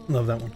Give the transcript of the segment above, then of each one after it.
Love that one.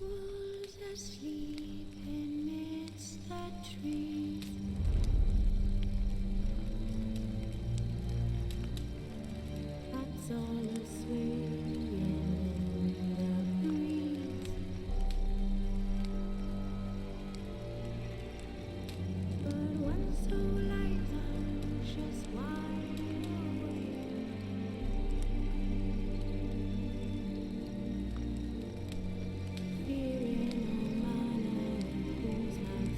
Wolves asleep amidst the trees. Bats all a-swaying in the breeze. But one so light anxious wide awake. Fearing all manner of fools have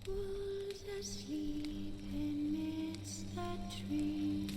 wolves asleep amidst the trees.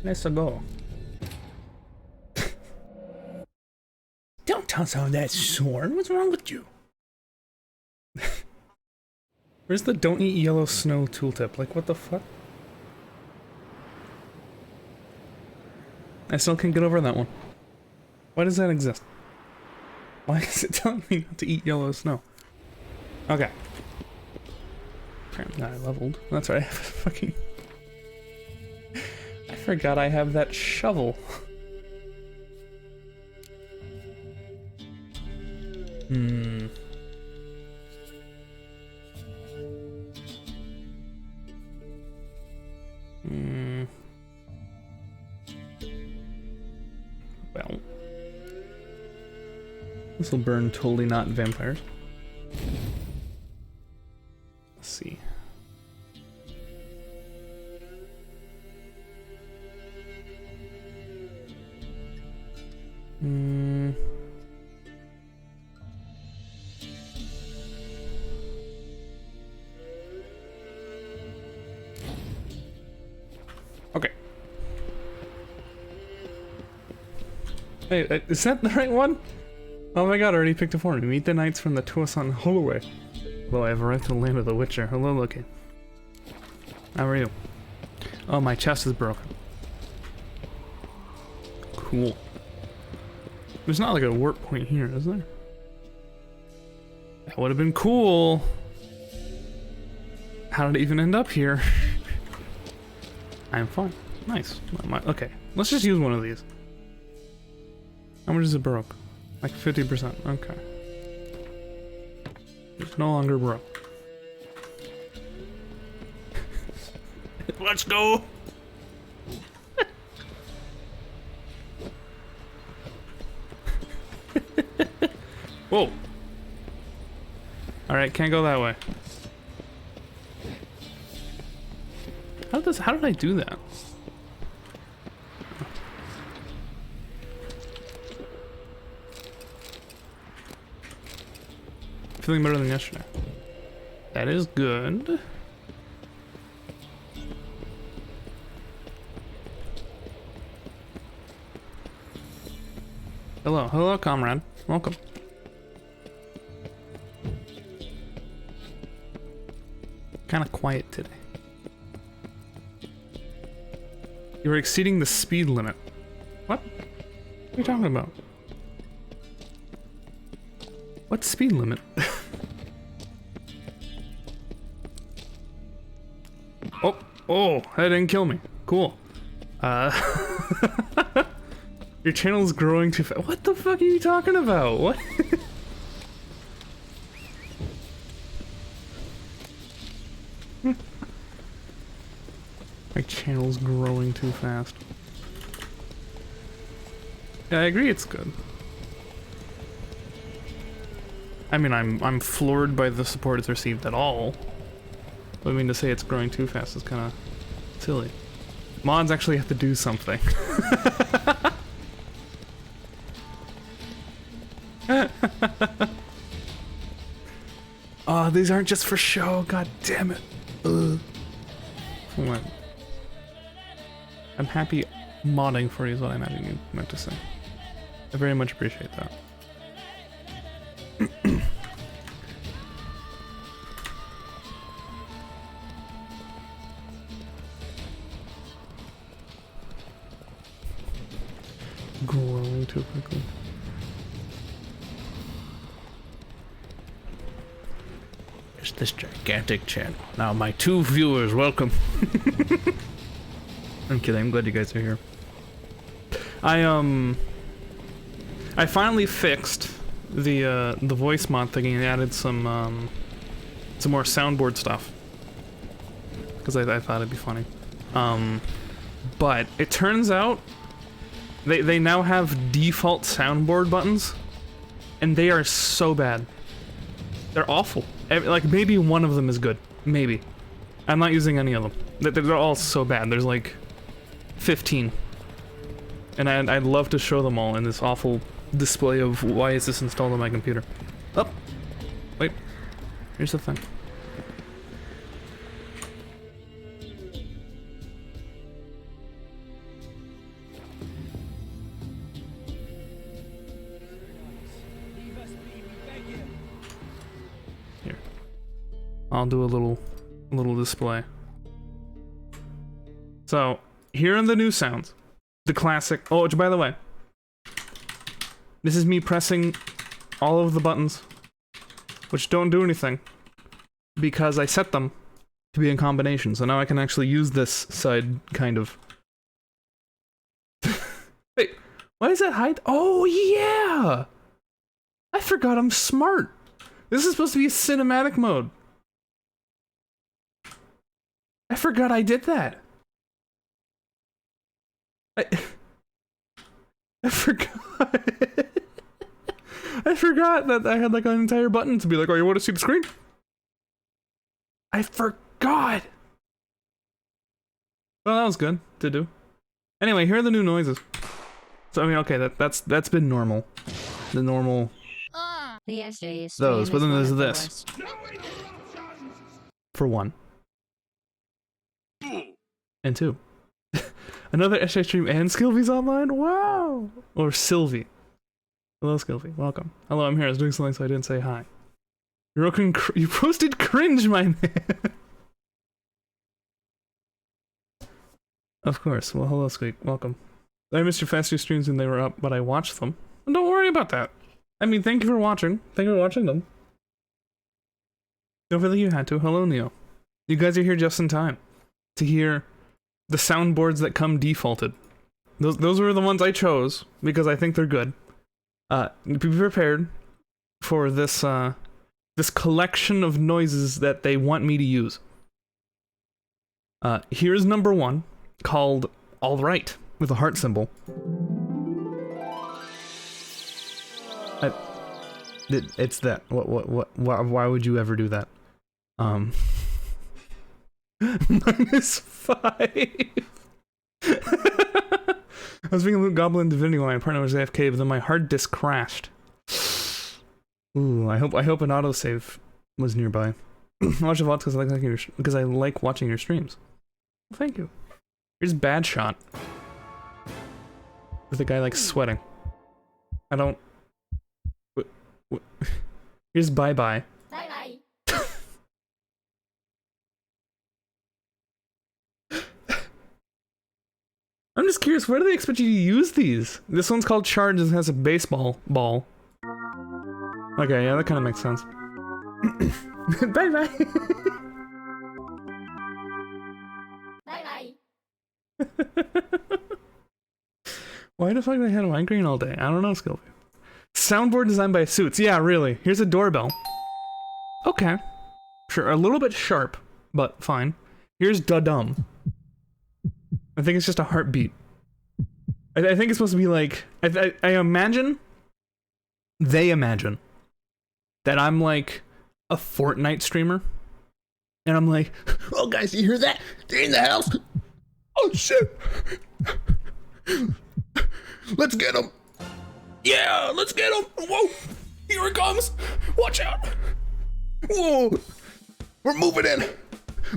Let's go. Don't toss on that sword. What's wrong with you? Where's the don't eat yellow snow tooltip? Like, what the fuck? I still can't get over that one. Why does that exist? Why is it telling me not to eat yellow snow? Okay. Apparently I leveled. That's right, I have a fucking... I forgot I have that shovel. Hmm. Hmm. Well. This will burn totally not vampires. Let's see. Hmm. Okay. Hey, is that the right one? Oh my god, I already picked a form. Meet the knights from the Toussaint Holloway. Hello, I have arrived to the land of the Witcher. Hello, Loki. How are you? Oh, my chest is broken. Cool. There's not like a warp point here, is there? That would have been cool. How did it even end up here? I'm fine. Nice. Okay, let's just use one of these. How much is it broke? Like 50%. Okay. It's no longer broke. Let's go! Whoa! Alright, can't go that way. How did I do that? Feeling better than yesterday. That is good. Hello, comrade. Welcome. Kind of quiet today. You were exceeding the speed limit. What? What are you talking about? What speed limit? Oh, that didn't kill me. Cool. Your channel's growing too fast. What the fuck are you talking about? What? My channel's growing too fast. Yeah, I agree it's good. I mean, I'm floored by the support it's received at all. But I mean, to say it's growing too fast is kind of silly. Mods actually have to do something. Oh, these aren't just for show. God damn it. Ugh. What? I'm happy modding for you is what I imagine you meant to say. I very much appreciate that. Growing too quickly. It's this gigantic channel. Now my 2 viewers, welcome. I'm kidding, I'm glad you guys are here. I finally fixed the voice mod thing and added some more soundboard stuff. Because I thought it'd be funny. But it turns out they now have default soundboard buttons, and they are so bad. They're awful. Like, maybe one of them is good. Maybe. I'm not using any of them. They're all so bad. There's like 15. And I'd love to show them all in this awful display of why is this installed on my computer. Oh! Wait. Here's the thing. I'll do a little display. So, here are the new sounds. The classic. Oh, which, by the way, this is me pressing all of the buttons, which don't do anything, because I set them to be in combination. So now I can actually use this side, kind of. Wait, why is that hide? Oh, yeah! I forgot I'm smart. This is supposed to be a cinematic mode. I forgot I did that. I forgot. I forgot that I had like an entire button to be like, oh, you want to see the screen? I forgot. Well, that was good to do. Anyway, here are the new noises. So I mean, okay, that's been normal. The normal. The Esjay is Those, but then there's this. For one. And two. Another Esjay stream and Skilvy's online? Wow! Or Sylvie. Hello, Skilvy. Welcome. Hello, I'm here. I was doing something so I didn't say hi. You posted cringe, my man! Of course. Well, hello, Squeak. Welcome. I missed your fast 2 streams when they were up, but I watched them. And don't worry about that. I mean, thank you for watching. Thank you for watching them. Don't feel like you had to. Hello, Neo. You guys are here just in time to hear the soundboards that come defaulted. Those were the ones I chose because I think they're good. Be prepared for this this collection of noises that they want me to use. Here's number 1, called "All Right" with a heart symbol. It's that. Why would you ever do that? -5. I was being a Loot Goblin Divinity while my partner was AFK, but then my hard disk crashed. Ooh, I hope an autosave was nearby. I watch a lot because I like watching your streams. Well, thank you. Here's Bad Shot. With the guy like sweating. I don't. Here's Bye Bye. Bye bye. I'm just curious, where do they expect you to use these? This one's called Charge and has a baseball ball. Okay, yeah, that kind of makes sense. Bye bye. Bye bye. Why the fuck did I have migraine all day? I don't know, Skillview. Soundboard designed by Suits. Yeah, really. Here's a doorbell. Okay. Sure, a little bit sharp, but fine. Here's da-dum. I think it's just a heartbeat. I think it's supposed to be like... I imagine... They imagine that I'm like a Fortnite streamer. And I'm like, oh guys, you hear that? They're in the house. Oh shit. Let's get him. Yeah, let's get him. Whoa, here it comes. Watch out. Whoa, we're moving in.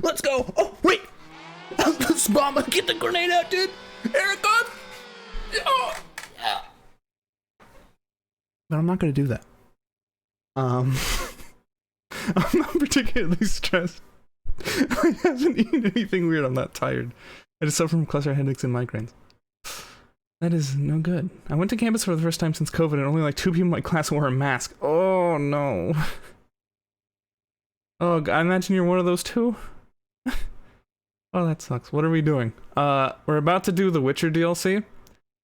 Let's go. Oh, wait. Bomb, get the grenade out, dude. Here it comes. Oh, yeah. But I'm not gonna do that. I'm not particularly stressed. I haven't eaten anything weird. I'm not tired. I just suffer from cluster headaches and migraines. That is no good. I went to campus for the first time since COVID and only like 2 people in my class wore a mask. Oh no. Oh, I imagine you're one of those too? Oh, that sucks. What are we doing? We're about to do the Witcher DLC.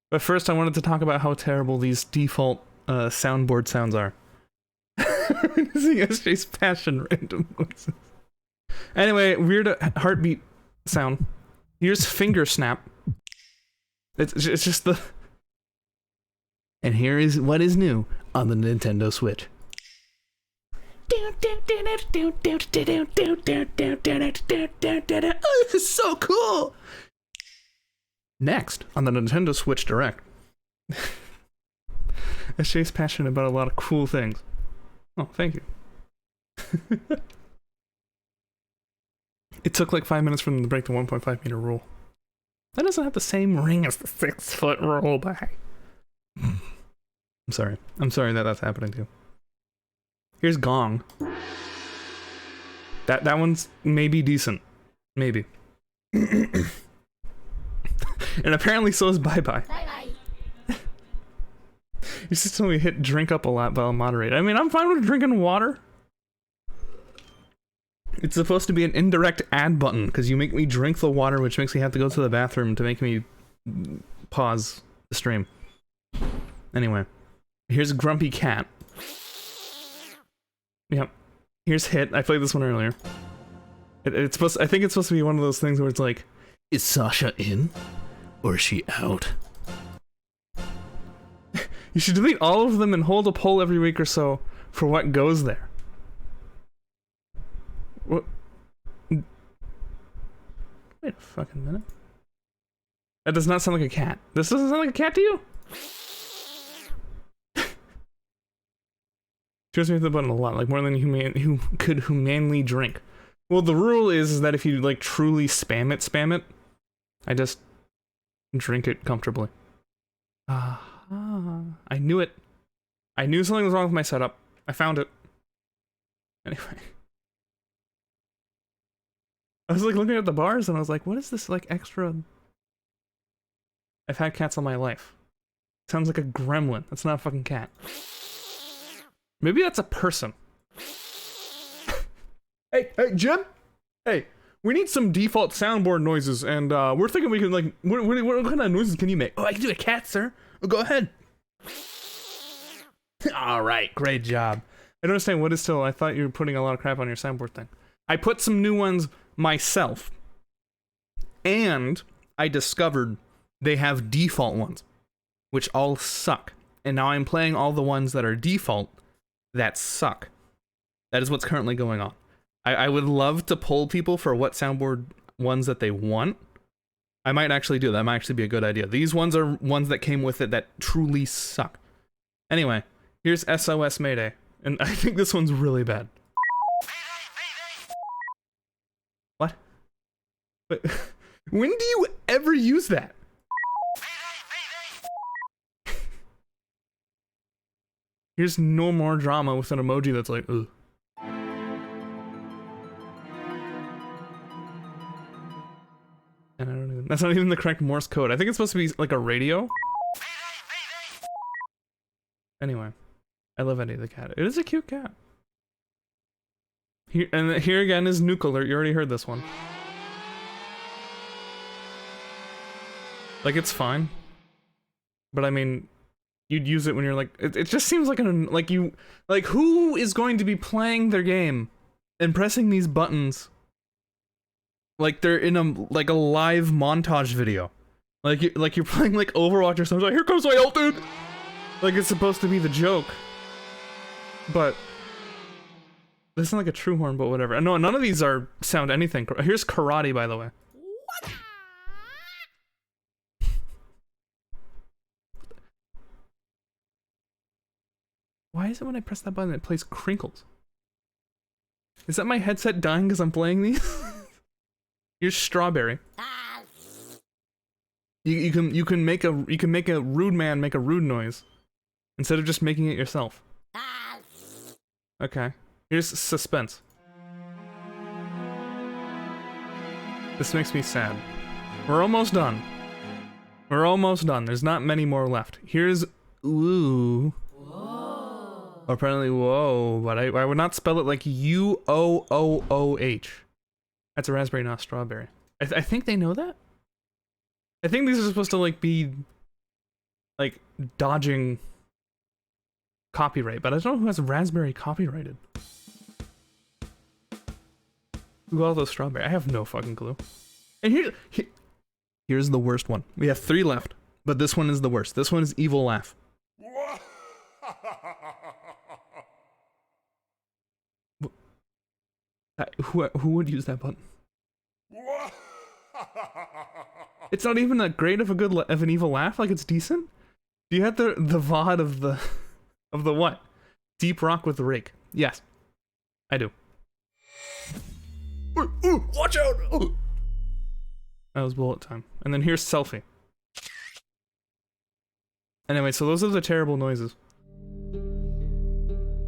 But first I wanted to talk about how terrible these default soundboard sounds are. Using Esjay's passion random voices. Anyway, weird heartbeat sound. Here's finger snap. It's just the... And here is what is new on the Nintendo Switch. Oh, this is so cool! Next, on the Nintendo Switch Direct. Esjay's passionate about a lot of cool things. Oh, thank you. It took like 5 minutes for them to break the 1.5 meter rule. That doesn't have the same ring as the 6-foot rule, but hey. I'm sorry. I'm sorry that that's happening to you. Here's Gong. That one's maybe decent. Maybe. And apparently so is Bye Bye. Bye-bye. You just told me hit drink up a lot, but I'll moderate. I mean, I'm fine with drinking water. It's supposed to be an indirect ad button, because you make me drink the water, which makes me have to go to the bathroom to make me pause the stream. Anyway. Here's Grumpy Cat. Yep. Here's Hit. I played this one earlier. It's supposed. I think it's supposed to be one of those things where it's like, is Sasha in, or is she out? You should delete all of them and hold a poll every week or so for what goes there. What? Wait a fucking minute. That does not sound like a cat. This doesn't sound like a cat to you? Just me with the button a lot, like more than who could humanly drink. Well, the rule is that if you like truly spam it, I just drink it comfortably. I knew it. I knew something was wrong with my setup. I found it. Anyway. I was like looking at the bars and I was like, what is this like extra? I've had cats all my life. Sounds like a gremlin. That's not a fucking cat. Maybe that's a person. Hey, Jim? Hey, we need some default soundboard noises, and we're thinking we can, like, what kind of noises can you make? Oh, I can do a cat, sir. Oh, go ahead. Alright, great job. I don't understand what is still, I thought you were putting a lot of crap on your soundboard thing. I put some new ones myself, and I discovered they have default ones, which all suck. And now I'm playing all the ones that are default that suck. That is what's currently going on. I would love to poll people for what soundboard ones that they want. I might actually do that. That might actually be a good idea. These ones are ones that came with it that truly suck. Anyway, here's SOS Mayday. And I think this one's really bad. What? But when do you ever use that? Here's no more drama with an emoji that's like, ugh. And I don't even, that's not even the correct Morse code. I think it's supposed to be like a radio. Anyway, I love Eddie the cat. It is a cute cat. Here, and here again is Nuke Alert. You already heard this one. Like, it's fine. But I mean, you'd use it when you're like, it just seems like like who is going to be playing their game and pressing these buttons like they're in a live montage video, like you're playing like Overwatch or something. Like, here comes my ult, dude. Like it's supposed to be the joke, but this isn't like a true horn. But whatever. No, none of these are sound anything. Here's Karate, by the way. Why is it when I press that button it plays crinkles? Is that my headset dying because I'm playing these? Here's Strawberry. You can make a rude man make a rude noise instead of just making it yourself. Okay. Here's Suspense. This makes me sad. We're almost done. We're almost done. There's not many more left. Here's Ooh. Apparently, whoa, but I would not spell it like U-O-O-O-H. That's a raspberry, not a strawberry. I think they know that? I think these are supposed to, like, be, like, dodging copyright, but I don't know who has raspberry copyrighted. Who got all those strawberry? I have no fucking clue. And here's the worst one. We have 3 left, but this one is the worst. This one is Evil Laugh. Who would use that button? It's not even that great of an evil laugh. Like, it's decent. Do you have the VOD of the what? Deep Rock with the Rake. Yes, I do. Watch out! That was bullet time. And then here's Selfie. Anyway, so those are the terrible noises.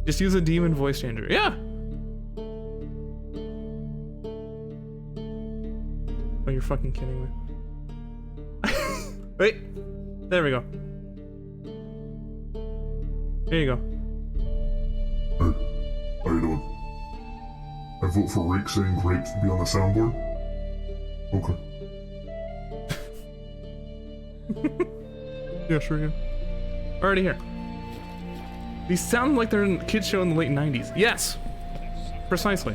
Just use a demon voice changer. Yeah. Oh, you're fucking kidding me. Wait. There we go. There you go. Hey, how you doing? I vote for Rake saying grape to be on the soundboard. Okay. Yeah, sure, yeah. Already here. These sound like they're in a kid's show in the late 90s. Yes! Precisely.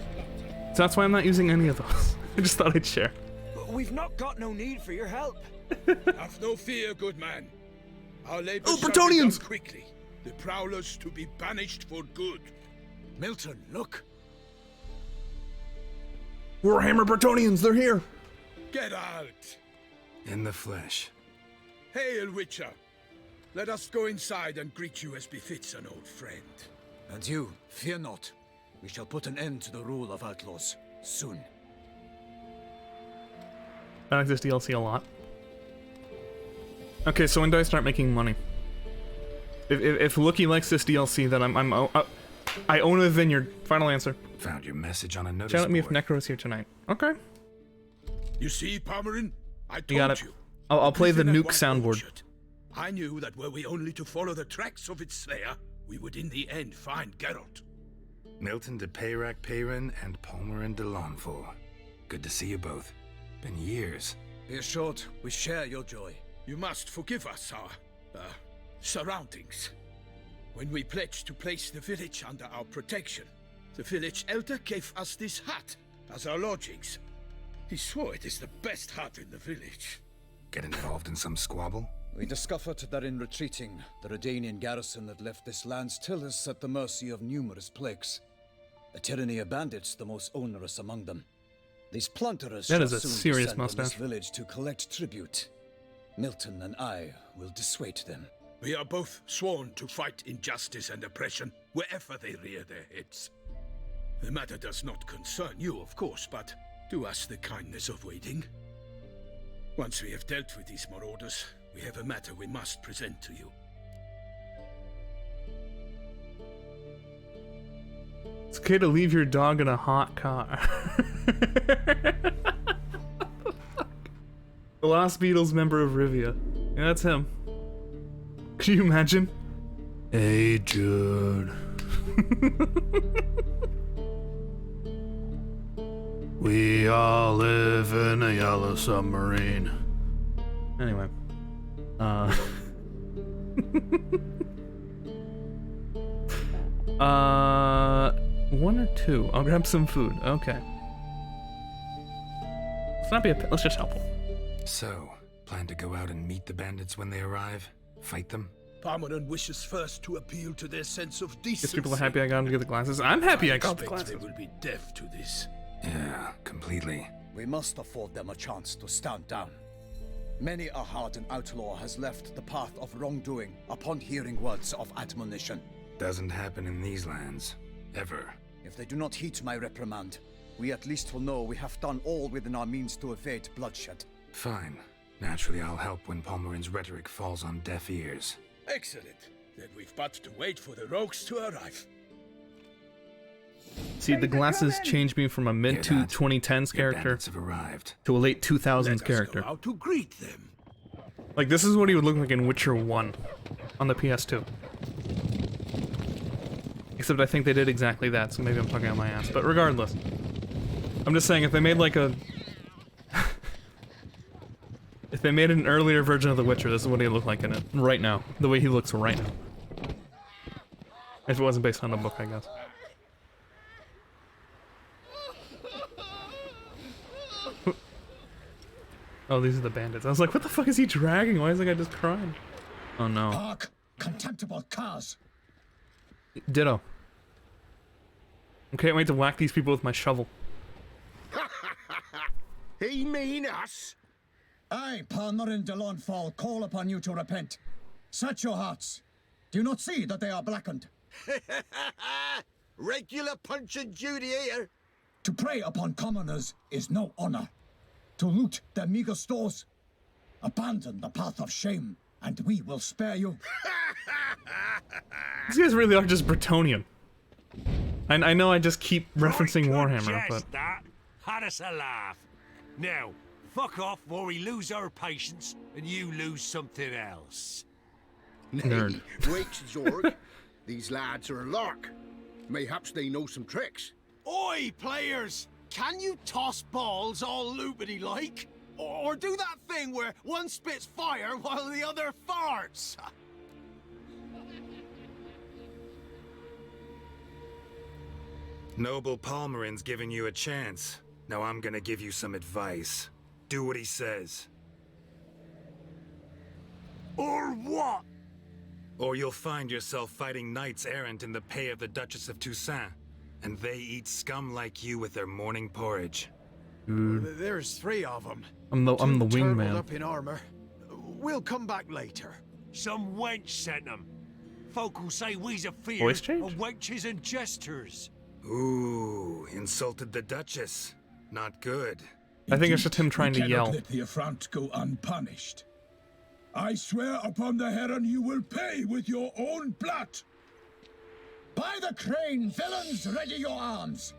So that's why I'm not using any of those. I just thought I'd share. We've not got no need for your help. Have no fear, good man. Our labor Oh, shall be Bretonians! done quickly. The prowlers to be banished for good. Milton, look. Warhammer Bretonians, they're here! Get out! In the flesh. Hail, Witcher. Let us go inside and greet you as befits an old friend. And you, fear not. We shall put an end to the rule of outlaws soon. I like this DLC a lot. Okay, so when do I start making money? If Lookie likes this DLC, then I own a vineyard. Final answer. Found your message on a notice Shout at me if board. Necro's here tonight. Okay. You see, Palmerin? I told You got it. you. I'll play the Prison at nuke White soundboard. Orchard. I knew that were we only to follow the tracks of its slayer, we would in the end find Geralt. Milton de Peyrac Peyrin and Palmerin de Lawnful. Good to see you both. Been years. Be assured, we share your joy. You must forgive us our, surroundings. When we pledged to place the village under our protection, the village elder gave us this hut as our lodgings. He swore it is the best hut in the village. Get involved in some squabble? We discovered that in retreating, the Redanian garrison that left this land still is at the mercy of numerous plagues. A tyranny of bandits, the most onerous among them. These plunderers That shall is a soon serious descend on this mustache. village to collect tribute. Milton and I will dissuade them. We are both sworn to fight injustice and oppression wherever they rear their heads. The matter does not concern you, of course, but do us the kindness of waiting. Once we have dealt with these marauders, we have a matter we must present to you. It's okay to leave your dog in a hot car. The Lost Beatles member of Rivia. Yeah, that's him. Can you imagine? Hey, Jude. We all live in a yellow submarine. Anyway. One or two? I'll grab some food. Okay. Let's not be a... Let's just help them. So, plan to go out and meet the bandits when they arrive? Fight them? Palmerin wishes first to appeal to their sense of decency. Guess people are happy I got them to get the glasses. I'm happy I got the expect glasses. they will be deaf to this. Yeah, completely. We must afford them a chance to stand down. Many a hardened outlaw has left the path of wrongdoing upon hearing words of admonition. Doesn't happen in these lands. Ever. If they do not heed my reprimand, we at least will know we have done all within our means to evade bloodshed. Fine. Naturally, I'll help when Palmerin's rhetoric falls on deaf ears. Excellent. Then we've but to wait for the rogues to arrive. See, the glasses changed me from a mid Hear to that? 2010s Your character bandits have arrived. to a late 2000s Let us character. go out to greet them. Like, this is what he would look like in Witcher 1 on the PS2. Except I think they did exactly that, so maybe I'm talking on my ass. But regardless, I'm just saying if they made like a... if they made an earlier version of The Witcher, this is what he looked like in it. Right now. The way he looks right now. If it wasn't based on a book, I guess. Oh, these are the bandits. I was like, what the fuck is he dragging? Why is the guy just crying? Oh no. Hark, contemptible curs! Ditto. I can't wait to whack these people with my shovel. He mean us? I, Palmerin de Lawnfall, call upon you to repent. Search your hearts. Do you not see that they are blackened? Regular Punch and Judy here. To prey upon commoners is no honor. To loot their meager stores, abandon the path of shame, and we will spare you. These guys really are just Bretonian. I know I just keep refereing Warhammer, but... that had us a laugh. Now, Fuck off or we lose our patience and you lose something else. Nerd. Wait, Zorg. These lads are a lark. Mayhaps they know some tricks. Oi, players! Can you toss balls all loopity like? Or do that thing where one spits fire while the other farts? Noble Palmerin's giving you a chance. Now I'm gonna give you some advice. Do what he says. Or what? Or you'll find yourself fighting knights errant in the pay of the Duchess of Toussaint, and they eat scum like you with their morning porridge. There's 3 of them. I'm the Turtled wingman. up in armor. We'll come back later. Some wench sent them. Folk will say we's afeard Voice change? of wenches and jesters. Ooh, insulted the Duchess. Not good. I think it's just him trying to We cannot yell. let the affront go unpunished. I swear upon the heron you will pay with your own blood. By the crane, villains, ready your arms.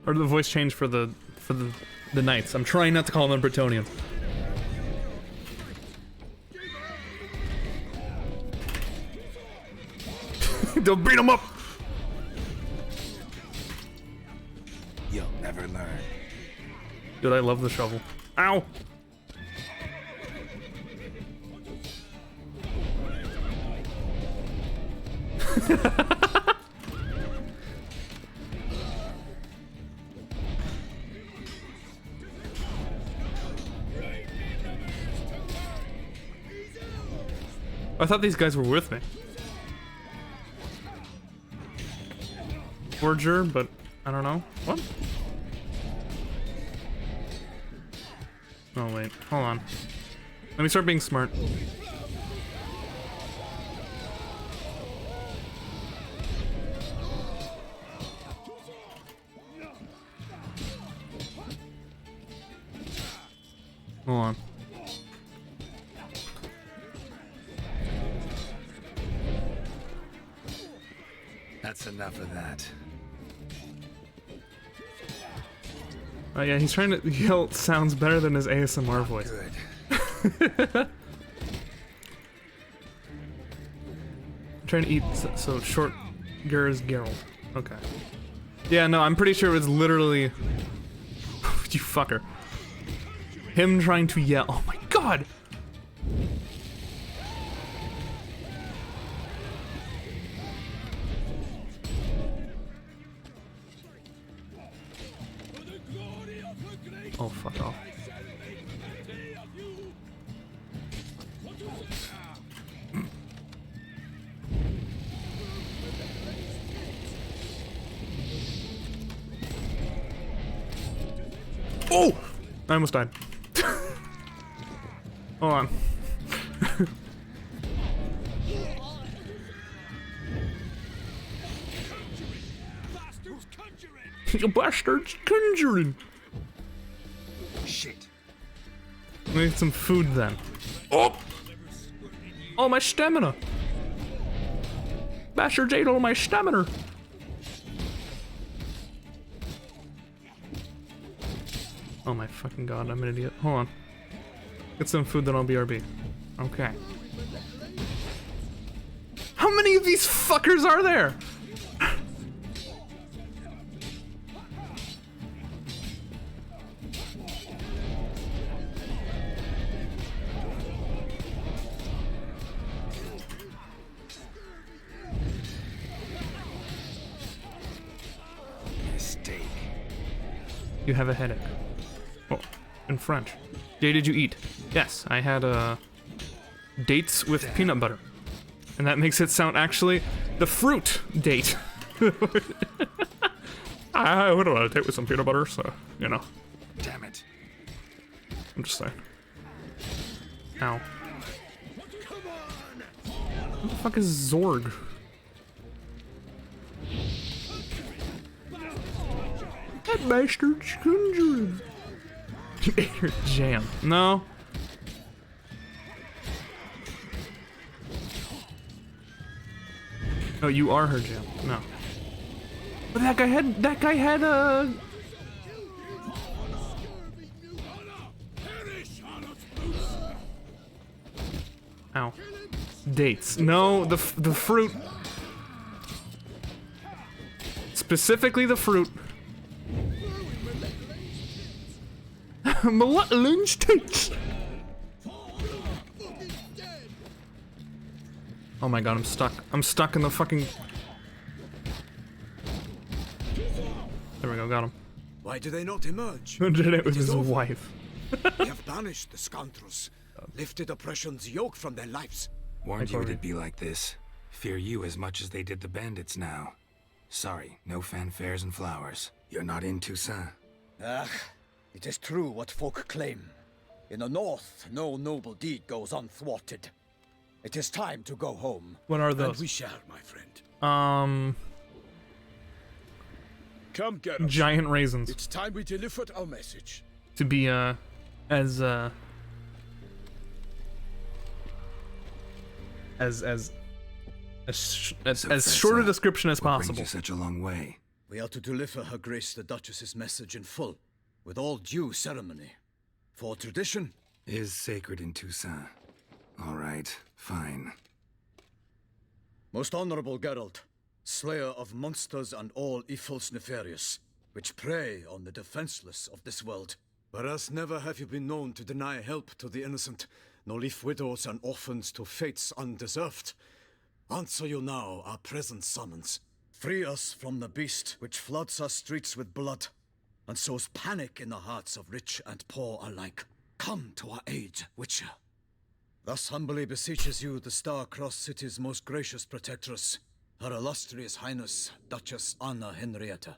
Or the voice change for the knights. I'm trying not to call them Bretonians. Don't beat him up. You'll never learn. Dude, I love the shovel. Ow! I thought these guys were with me. Forger, but I don't know. What? Oh wait, hold on. Let me start being smart. Hold on. That's enough of that. Oh yeah, he's trying to yell sounds better than his ASMR voice. Good. I'm trying to eat, so short Ger's Geralt. Okay. Yeah, no, I'm pretty sure it was literally... you fucker. Him trying to yell. Oh my god! Oh, fuck off. Oh! I almost died. Hold on. You bastards conjuring! Shit. Let me get some food then. Oh! Oh, my stamina! Bastards ate all my stamina! Oh my fucking god, I'm an idiot. Hold on. Get some food, then I'll BRB. Okay. How many of these fuckers are there? Mistake. You have a headache. Oh, in French. Day did you eat? Yes, I had dates with peanut butter. And that makes it sound actually the fruit date. I would want to take with some peanut butter, so, you know. Damn it. I'm just saying. Ow. What the fuck is Zorg? That bastard's conjuring. You ate her jam. No. Oh, you are her jam. No. But that guy had Ow. Dates. No, the fruit. Specifically the fruit. Lunch takes. Oh my god, I'm stuck. I'm stuck in the fucking... There we go, got him. Why do they not emerge? Who did it with It is his over. wife? We have banished the scoundrels, lifted oppression's yoke from their lives. Warned you it'd be like this. Fear you as much as they did the bandits now. Sorry, no fanfares and flowers. You're not in Toussaint. Ah, it is true what folk claim. In the north, no noble deed goes unthwarted. It is time to go home. What are And those? we shall, my friend. Come, Geralt. Giant raisins. It's time we delivered our message. To be, as short a description as What brings possible. you such a long way? We are to deliver Her Grace the Duchess's message in full, with all due ceremony. For tradition, Is sacred in Toussaint. All right, fine. most honorable Geralt, slayer of monsters and all evils nefarious, which prey on the defenseless of this world. Whereas never have you been known to deny help to the innocent, nor leave widows and orphans to fates undeserved. Answer you now our present summons. Free us from the beast which floods our streets with blood, and sows panic in the hearts of rich and poor alike. Come to our aid, Witcher. Thus humbly beseeches you the Star-Crossed City's most gracious protectress, Her Illustrious Highness, Duchess Anna Henrietta.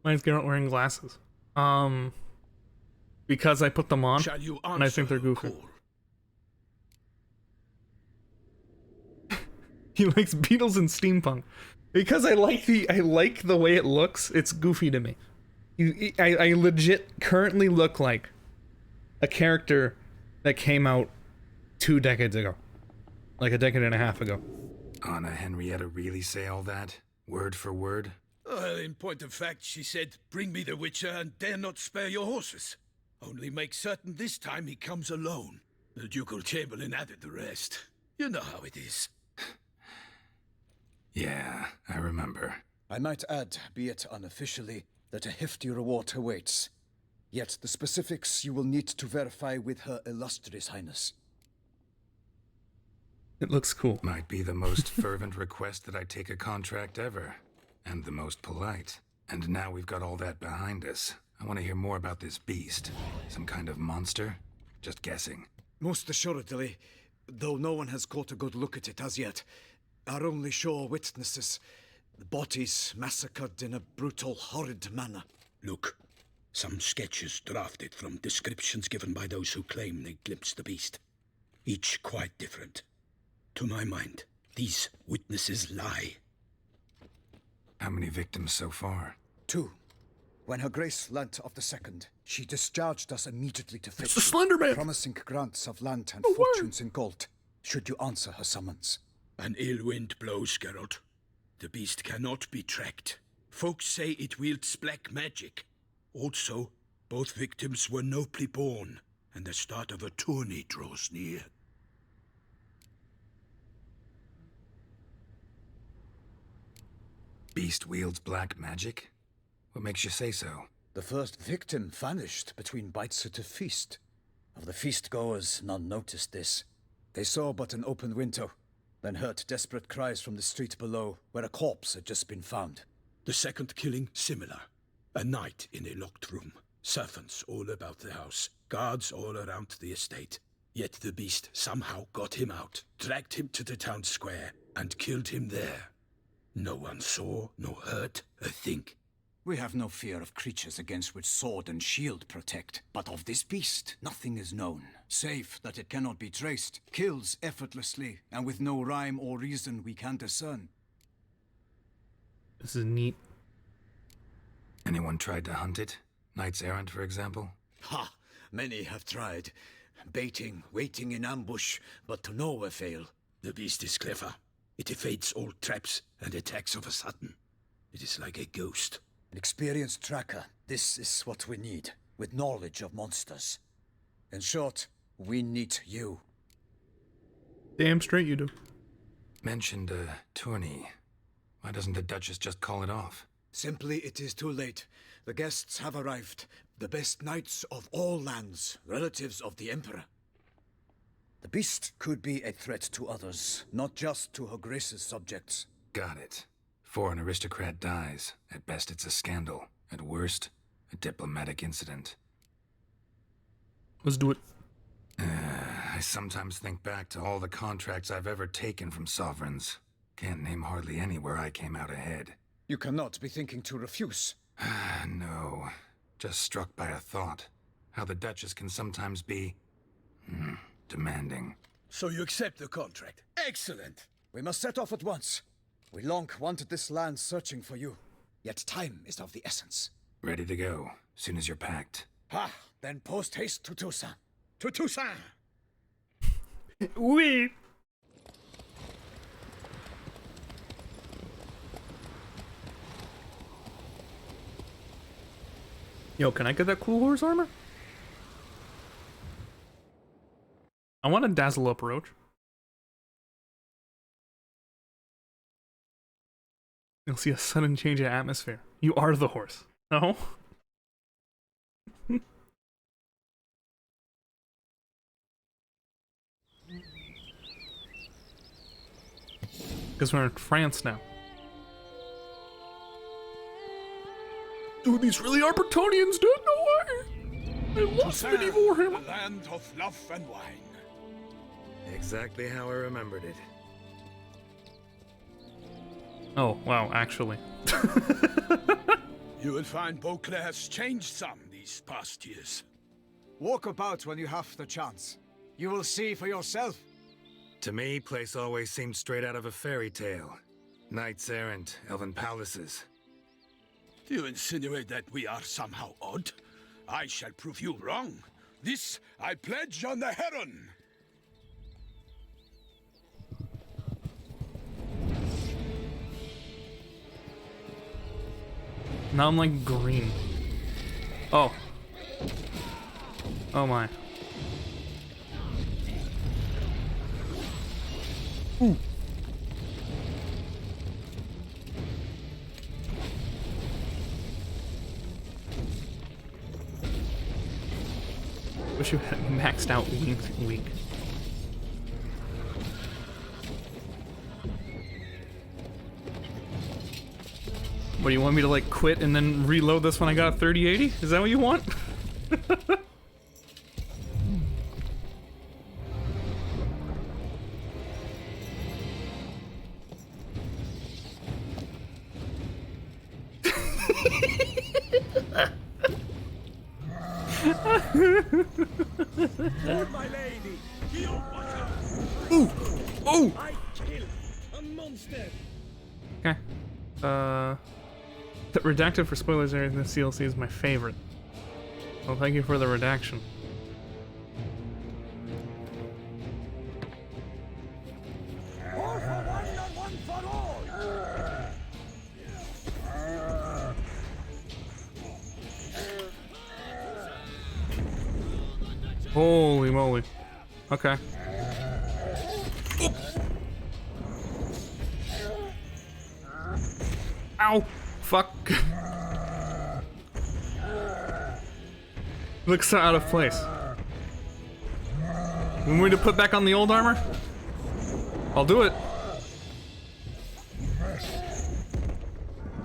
Why is Geralt wearing glasses? Because I put them on, Shall you and I think they're answer her goofy. call? He likes Beatles and steampunk. Because I like the way it looks, it's goofy to me. I legit currently look like a character that came out 2 decades ago. Like a decade and a half ago. Anna Henrietta really say all that? Word for word? Well, in point of fact, she said, bring me the Witcher and dare not spare your horses. Only make certain this time he comes alone. The ducal chamberlain added the rest. You know how it is. Yeah, I remember. I might add, be it unofficially, that a hefty reward awaits. Yet the specifics you will need to verify with Her Illustrious Highness. It looks cool. Might be the most fervent request that I take a contract ever. And the most polite. And now we've got all that behind us. I want to hear more about this beast. Some kind of monster? Just guessing. Most assuredly, though no one has caught a good look at it as yet. Our only sure witnesses, the bodies massacred in a brutal, horrid manner. Look, some sketches drafted from descriptions given by those who claim they glimpsed the beast. Each quite different. To my mind, these witnesses lie. How many victims so far? 2. When Her Grace learnt of the second, she discharged us immediately to fetch the Slender Man! promising grants of land and Oh, word! fortunes in gold, should you answer her summons. An ill wind blows, Geralt. The beast cannot be tracked. Folks say it wields black magic. Also, both victims were nobly born, and the start of a tourney draws near. Beast wields black magic? What makes you say so? The first victim vanished between bites at a feast. Of the feast-goers, none noticed this. They saw but an open window, then heard desperate cries from the street below, where a corpse had just been found. The second killing, similar. A night in a locked room. Servants all about the house. Guards all around the estate. Yet the beast somehow got him out, dragged him to the town square, and killed him there. No one saw, nor heard a thing. We have no fear of creatures against which sword and shield protect, but of this beast nothing is known, save that it cannot be traced, kills effortlessly, and with no rhyme or reason we can discern. This is neat. Anyone tried to hunt it? Knights errant, for example? Ha! Many have tried. Baiting, waiting in ambush, but to no avail. The beast is clever. It evades all traps and attacks of a sudden. It is like a ghost. An experienced tracker, this is what we need, with knowledge of monsters. In short, we need you. Damn straight you do. Mentioned a tourney. Why doesn't the Duchess just call it off? Simply, it is too late. The guests have arrived. The best knights of all lands, relatives of the Emperor. The beast could be a threat to others, not just to Her Grace's subjects. Got it. Before an aristocrat dies, at best it's a scandal. At worst, a diplomatic incident. Let's do it. I sometimes think back to all the contracts I've ever taken from sovereigns. Can't name hardly any where I came out ahead. You cannot be thinking to refuse. No. Just struck by a thought. How the Duchess can sometimes be... demanding. So you accept the contract. Excellent! We must set off at once. We long wanted this land searching for you. Yet time is of the essence. Ready to go, soon as you're packed. Then post-haste to Toussaint. To Toussaint! Oui! Yo, can I get that cool horse armor? I want a dazzle up roach. You'll see a sudden change in atmosphere. You are the horse. No? Because we're in France now. Dude, these really are Bretonians, dude. No way. I love medieval Warhammer. The land of love and wine. Exactly how I remembered it. Oh, wow, actually. You will find Beauclair's changed some these past years. Walk about when you have the chance. You will see for yourself. To me, place always seemed straight out of a fairy tale. Knights errant, elven palaces. Do you insinuate that we are somehow odd? I shall prove you wrong. This I pledge on the Heron. Now I'm like green. Oh. Oh my. Ooh. Wish you had maxed out weak. What, do you want me to like quit and then reload this when I got a 3080? Is that what you want? For my lady, Ooh! Oh! I kill a monster. Okay. The redacted for spoilers area in this DLC is my favorite. Well, thank you for the redaction. All for one and one for all. Holy moly. Okay. Ow! Fuck. Looks so out of place. You want me to put back on the old armor? I'll do it.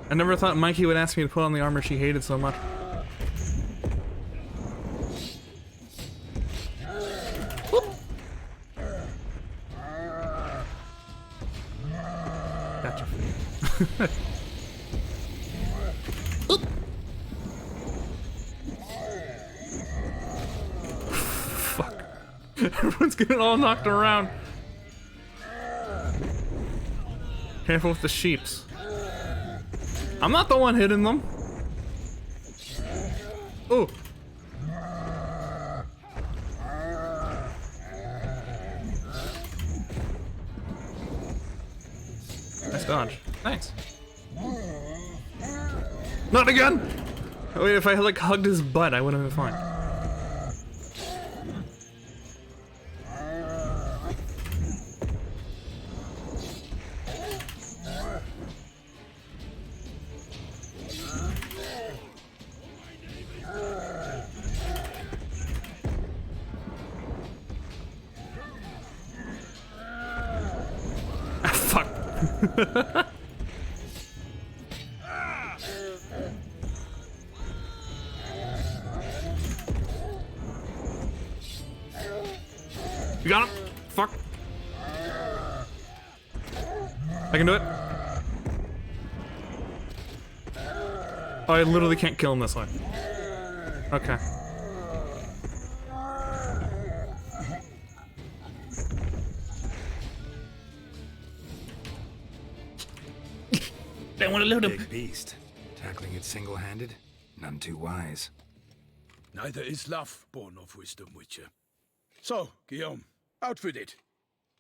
I never thought Mikey would ask me to put on the armor she hated so much. Gotcha. Fuck. Everyone's getting all knocked around. Careful with the sheeps. I'm not the one hitting them. Ooh. Nice dodge. Thanks. Not again! Wait, if I like hugged his butt, I would have been fine. You got him? Fuck. I can do it. Oh, I literally can't kill him this way. Okay. They want to loot him. Big beast. Tackling it single-handed? None too wise. Neither is love born of wisdom, Witcher. So, Guillaume, out with it.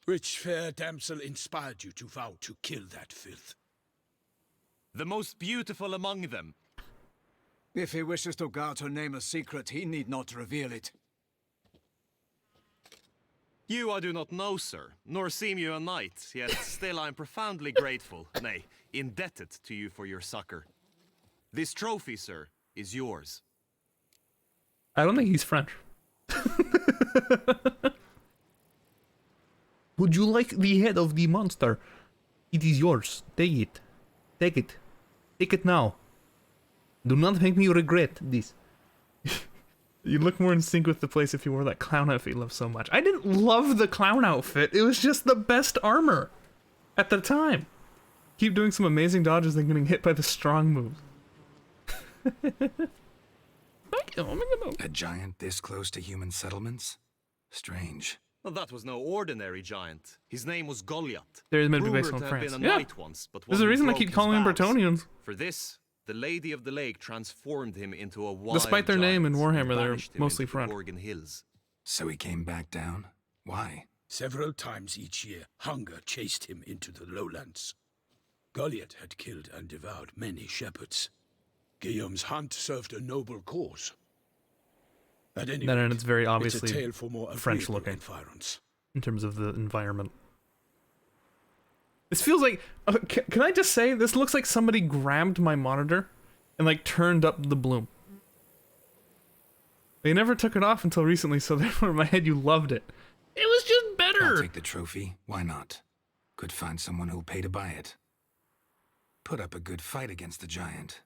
Which fair damsel inspired you to vow to kill that filth? The most beautiful among them. If he wishes to guard her name a secret, he need not reveal it. You I do not know, sir, nor seem you a knight, yet still I am profoundly grateful, nay, indebted to you for your succor. This trophy, sir, is yours. I don't think he's French. Would you like the head of the monster? It is yours. Take it. Take it. Take it now. Do not make me regret this. You look more in sync with the place if you wore that clown outfit you love so much. I didn't love the clown outfit. It was just the best armor at the time. Keep doing some amazing dodges and getting hit by the strong moves. Thank you. Oh my God. A giant this close to human settlements? Strange. Well, that was no ordinary giant. His name was Goliath. There is meant to be based Rumored on to have France. been a Yeah. knight once, but There's a one reason they broke keep his calling them vows. Bretonnians. For this, the Lady of the Lake transformed him into a wild Despite their name in giant and Warhammer, they're banished him mostly into the French. Gorgon Hills. So he came back down? Why? Several times each year, hunger chased him into the lowlands. Goliath had killed and devoured many shepherds. Guillaume's hunt served a noble cause. At any Then rate, it's very it's a obviously tale for more French agreeable looking environs. in terms of the environment. This feels like... can I just say, this looks like somebody grabbed my monitor and like turned up the bloom. They never took it off until recently, so therefore in my head you loved it. It was just better! I'll take the trophy. Why not? Could find someone who'll pay to buy it. Put up a good fight against the giant.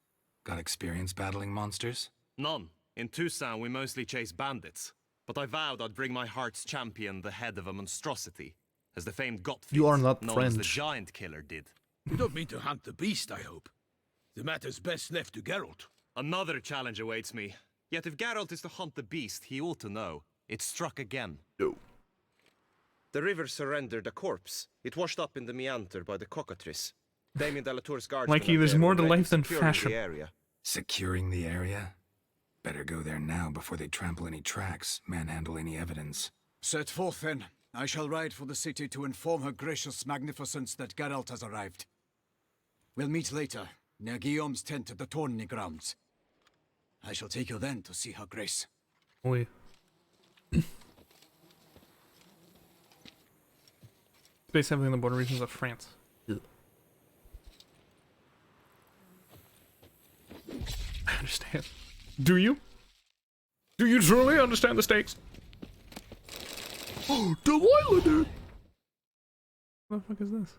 Got experience battling monsters? None. In Toussaint, we mostly chase bandits. But I vowed I'd bring my heart's champion the head of a monstrosity, as the famed Gottfried, You are not known as the French. giant killer, did. You don't mean to hunt the beast, I hope. The matter's best left to Geralt. Another challenge awaits me. Yet if Geralt is to hunt the beast, he ought to know. It struck again. No. The river surrendered a corpse. It washed up in the meander by the cockatrice. Damien Delatour's guardsmen Mikey, and there's Hare more were to ready life than securing fashion. the area. Securing the area? Better go there now before they trample any tracks, manhandle any evidence. Set forth then. I shall ride for the city to inform her gracious magnificence that Geralt has arrived. We'll meet later, near Guillaume's tent at the tourney grounds. I shall take you then to see her grace. Oui. Based heavily on the border regions of France. Ugh. I understand. Do you? Do you truly understand the stakes? Oh, Dandelion! What the fuck is this?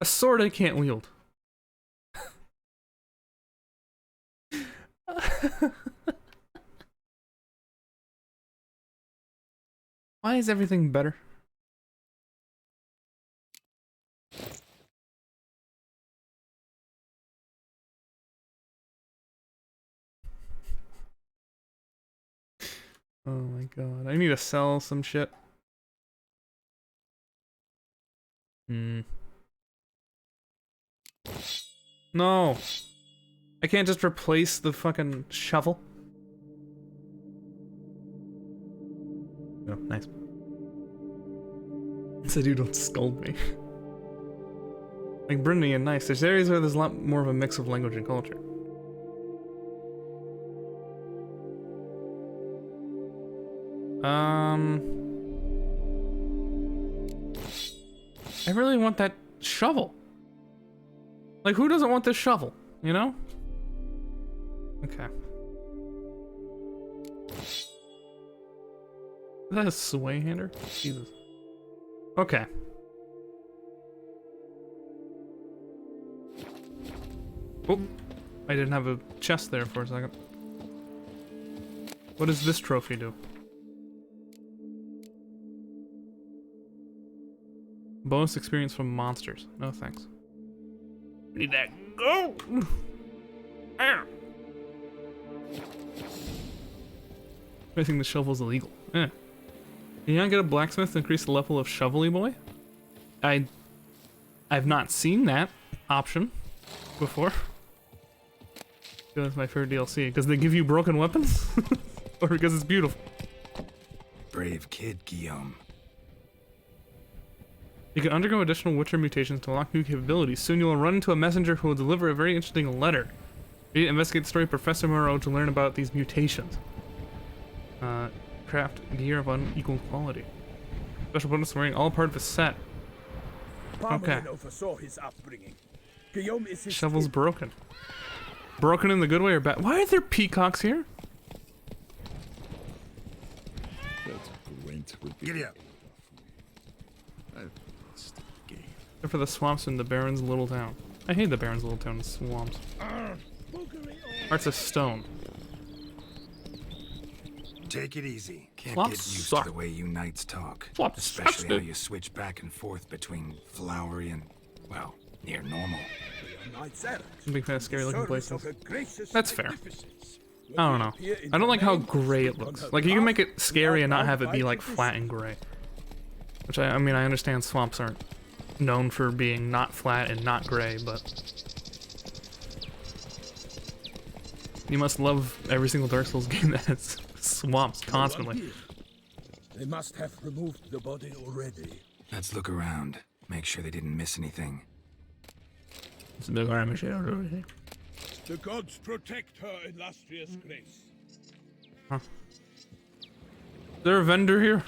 A sword I can't wield. Why is everything better? Oh my god, I need to sell some shit. No! I can't just replace the fucking shovel. Oh, nice. Said you don't scold me. Like Brittany and nice. There's areas where there's a lot more of a mix of language and culture. I really want that shovel. Like, who doesn't want this shovel? You know? Okay. Is that a sway hander? Jesus. Okay. Oh, I didn't have a chest there for a second. What does this trophy do? Bonus experience from monsters. No thanks. Need that. Go! Ah. I think the shovel's illegal. Eh. Can you not get a blacksmith to increase the level of Shovelly Boy? I've not seen that option before. That's my favorite DLC. Because they give you broken weapons? Or because it's beautiful? Brave kid, Guillaume. You can undergo additional Witcher mutations to unlock new capabilities. Soon you will run into a messenger who will deliver a very interesting letter. You need to investigate the story of Professor Moreau to learn about these mutations. Craft gear of unequal quality. Special bonus wearing all part of the set. Okay. oversaw his upbringing. Guillaume is his Shovel's broken. Broken in the good way or bad? Why are there peacocks here? Giddy up. They're for the swamps in the Baron's little town. I hate the Baron's little town swamps. Hearts of stone. Take it easy. Can't Swamps get used suck. to the way you knights talk. Swamps Especially how suck. you switch back and forth between flowery and, well, near normal. I'm a big fan of scary looking places. That's fair. I don't know. I don't like how gray it looks. Like, you can make it scary and not have it be, like, flat and gray. Which, I mean, I understand swamps aren't known for being not flat and not gray, but... You must love every single Dark Souls game that has swamps constantly. They must have removed the body already. Let's look around. Make sure they didn't miss anything. It's a big army shadow over here. The gods protect her illustrious grace. Huh. Is there a vendor here?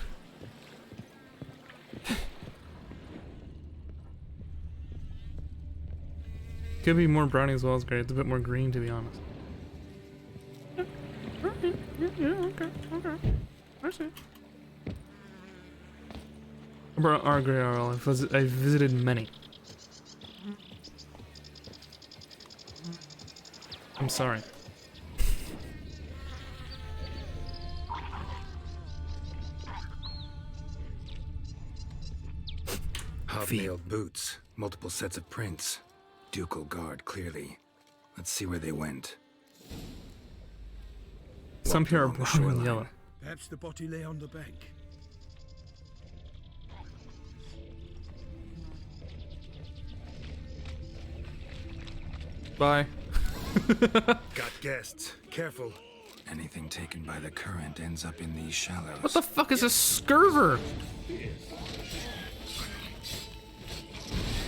Could be more brownie as well as gray. It's a bit more green, to be honest. Yeah, okay. I see. Our gray RL. I've visited many. I'm sorry. Hobnailed boots, multiple sets of prints. Ducal guard, clearly. Let's see where they went. Some here are Walked along the brown and shoreline. yellow. Perhaps the body lay on the bank. Bye. Got guests. Careful. Anything taken by the current ends up in these shallows. What the fuck is a scurver?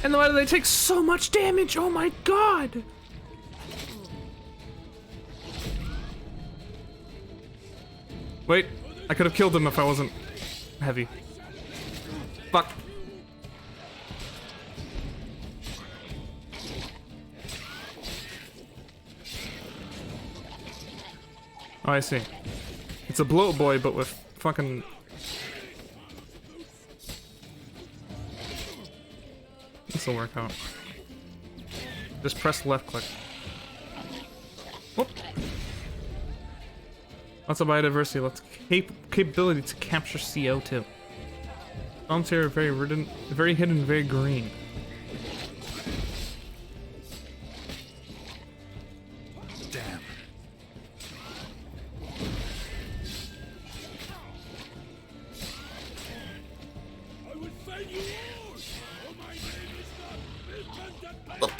And why do they take so much damage? Oh my god! Wait, I could have killed them if I wasn't heavy. Fuck. Oh, I see. It's a bloat boy, but with fucking... This'll work out. Just press left click. Whoop. Lots of biodiversity, lots of capability to capture CO2. Bombs here are very hidden, very green. Damn. I will find you all! Oh, my name is not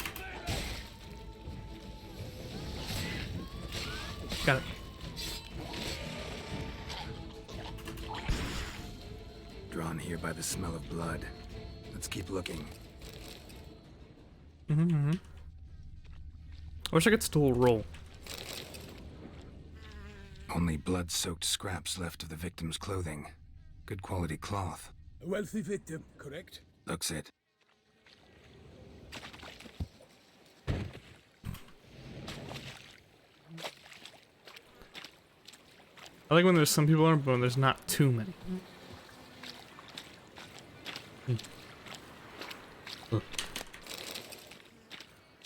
Got it. Drawn here by the smell of blood. Let's keep looking. I wish I could still roll. Only blood-soaked scraps left of the victim's clothing. Good quality cloth. a wealthy victim, correct? Looks it. I like when there's some people around, but when there's not too many.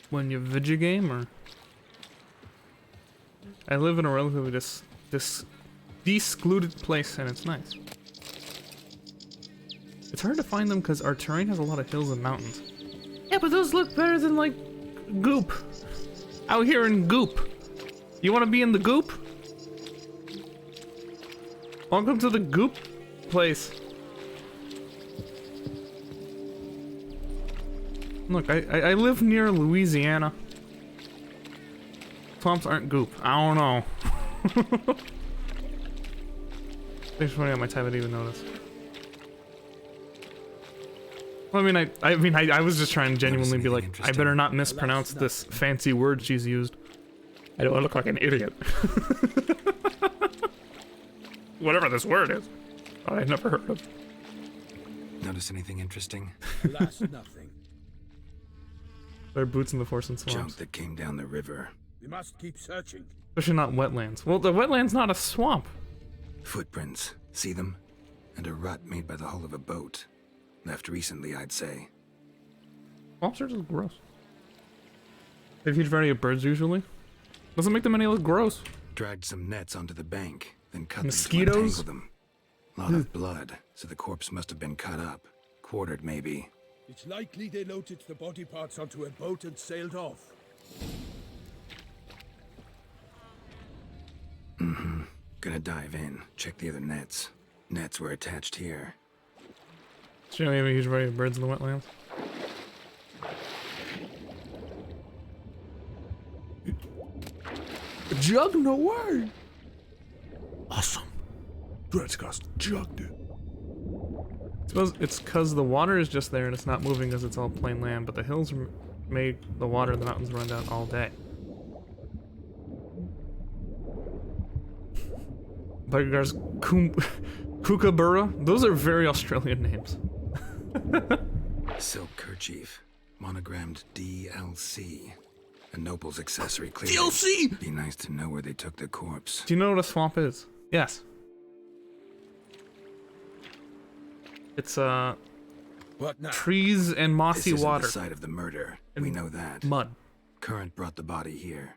when you video game, or I live in a relatively secluded place, and it's nice. It's hard to find them because our terrain has a lot of hills and mountains. Yeah, but those look better than like goop. Out here in goop. You want to be in the goop? Welcome to the goop place. Look, I live near Louisiana. Swamps aren't goop. I don't know. It's funny how much I haven't even noticed. Well, I was just trying to genuinely be like, I better not mispronounce this fancy word she's used. I don't want to look like an idiot. Whatever this word is. I never heard of. Notice anything interesting? Alas, nothing. There are boots in the forest and swamps. Junk that came down the river. We must keep searching. Especially not wetlands. Well, the wetland's not a swamp. Footprints. See them? And a rut made by the hull of a boat. Left recently, I'd say. Swamps are just gross. They have a huge variety of birds usually. Doesn't make them any look gross. Dragged some nets onto the bank, then cut Mosquitoes? them to untangle them. Lot of blood, so the corpse must have been cut up. Quartered, maybe. It's likely they loaded the body parts onto a boat and sailed off. Mm-hmm. Gonna dive in, check the other nets. Nets were attached here. So you have a huge variety of birds in the wetlands. Jug, no way! Awesome. Dreadcast jugged it. I suppose it's because the water is just there and it's not moving because it's all plain land, but the hills made the water and the mountains run down all day. Buggar's Kookaburra. Those are very Australian names. Silk kerchief, monogrammed DLC. A noble's accessory clearly. DLC! Be nice to know where they took the corpse. Do you know what a swamp is? Yes. It's What now? trees and mossy This isn't water. the site of the murder. We know that. Mud. Current brought the body here.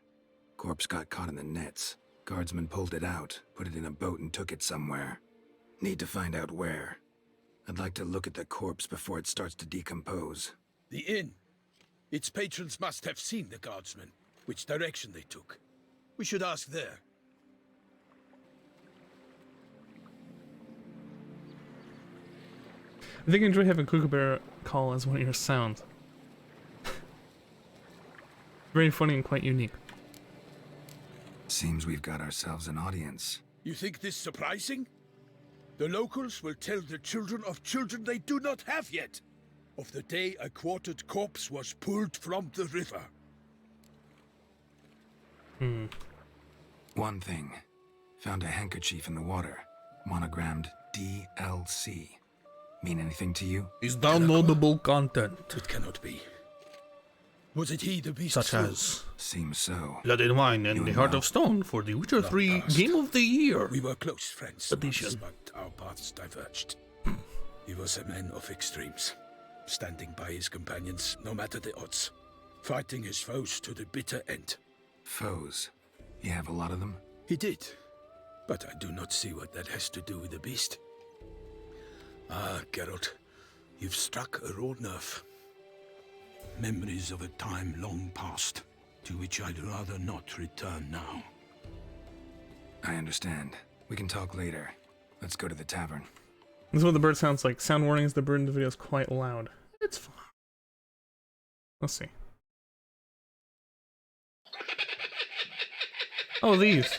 Corpse got caught in the nets. Guardsmen pulled it out, put it in a boat and took it somewhere. Need to find out where. I'd like to look at the corpse before it starts to decompose. The inn. Its patrons must have seen the guardsmen, which direction they took. We should ask there. I think I enjoy having Kookaburra call as one of your sounds. Very funny and quite unique. Seems we've got ourselves an audience. You think this surprising? The locals will tell the children of children they do not have yet, of the day a quartered corpse was pulled from the river. One thing. Found a handkerchief in the water. Monogrammed DLC. Mean anything to you? Is downloadable content, It cannot be. Was it he, the beast? such as Seems so. Blood and Wine and The Heart of Stone for The Witcher 3 Game of the Year. We were close friends, Edition. once, but our paths diverged. He was a man of extremes, standing by his companions no matter the odds, fighting his foes to the bitter end. Foes. You have a lot of them? He did, but I do not see what that has to do with the beast. Ah, Geralt, you've struck a raw nerve. Memories of a time long past, to which I'd rather not return now. I understand. We can talk later. Let's go to the tavern. This is what the bird sounds like. Sound warnings, the bird in the video is quite loud. It's fine. Let's see. Oh, these.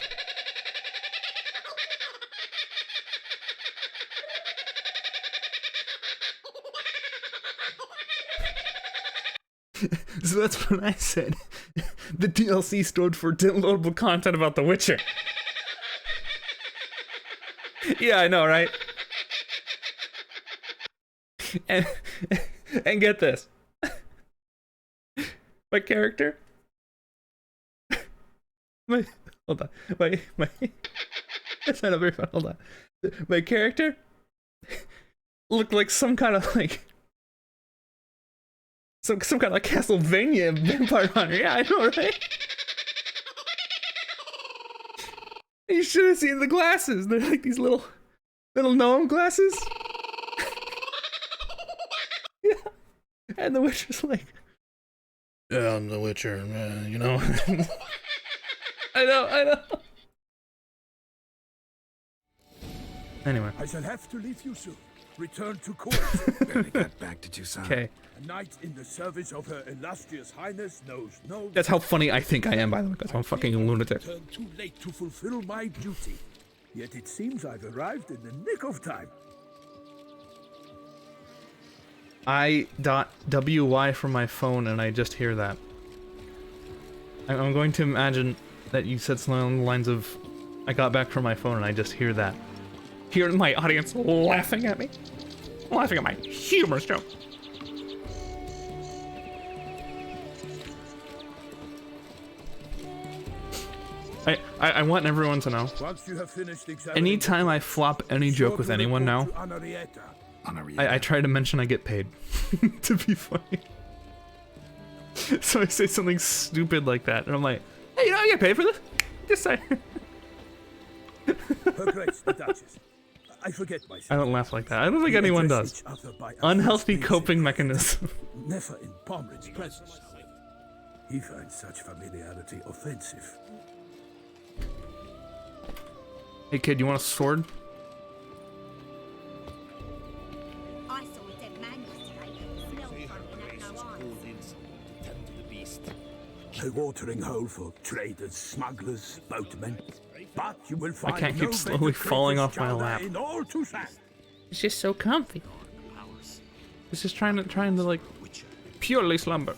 So that's what I said. The DLC stood for downloadable content about The Witcher. Yeah, I know, right? And get this. My character. Hold on. That's not very fun. Hold on. My character looked like some kind of Some kind of Castlevania vampire hunter. Yeah, I know, right? You should have seen the glasses. They're like these little gnome glasses. Yeah. And the Witcher's like, yeah, I'm the Witcher, you know. I know. Anyway. I shall have to leave you soon. Return to court. Better get back to Toussaint. Okay. A knight in the service of her illustrious highness knows no... That's how funny I think I am, by the way, because I'm a fucking lunatic. Returned too late to fulfill my duty. Yet it seems I've arrived in the nick of time. I.WY from my phone and I just hear that. I'm going to imagine that you said something along the lines of, I got back from my phone and I just hear that. Hear my audience laughing at me. Laughing at my humorous joke. I want everyone to know. Once you have finished Anytime I flop any joke with anyone now, I try to mention I get paid to be funny. So I say something stupid like that, and I'm like, hey, you know I get paid for this? Just say. Her Grace, the Duchess. I forget myself. I don't laugh like that. I don't think anyone does. Unhealthy coping mechanism. Never in Pomred's presence. He finds such familiarity offensive. Hey kid, you want a sword? I saw a dead man yesterday. Smelled funny and had no eyes. A watering hole for traders, smugglers, boatmen. But you will find I can't keep slowly falling off my lap. in all Toussaint. It's just so comfy. It's just trying to like purely slumber.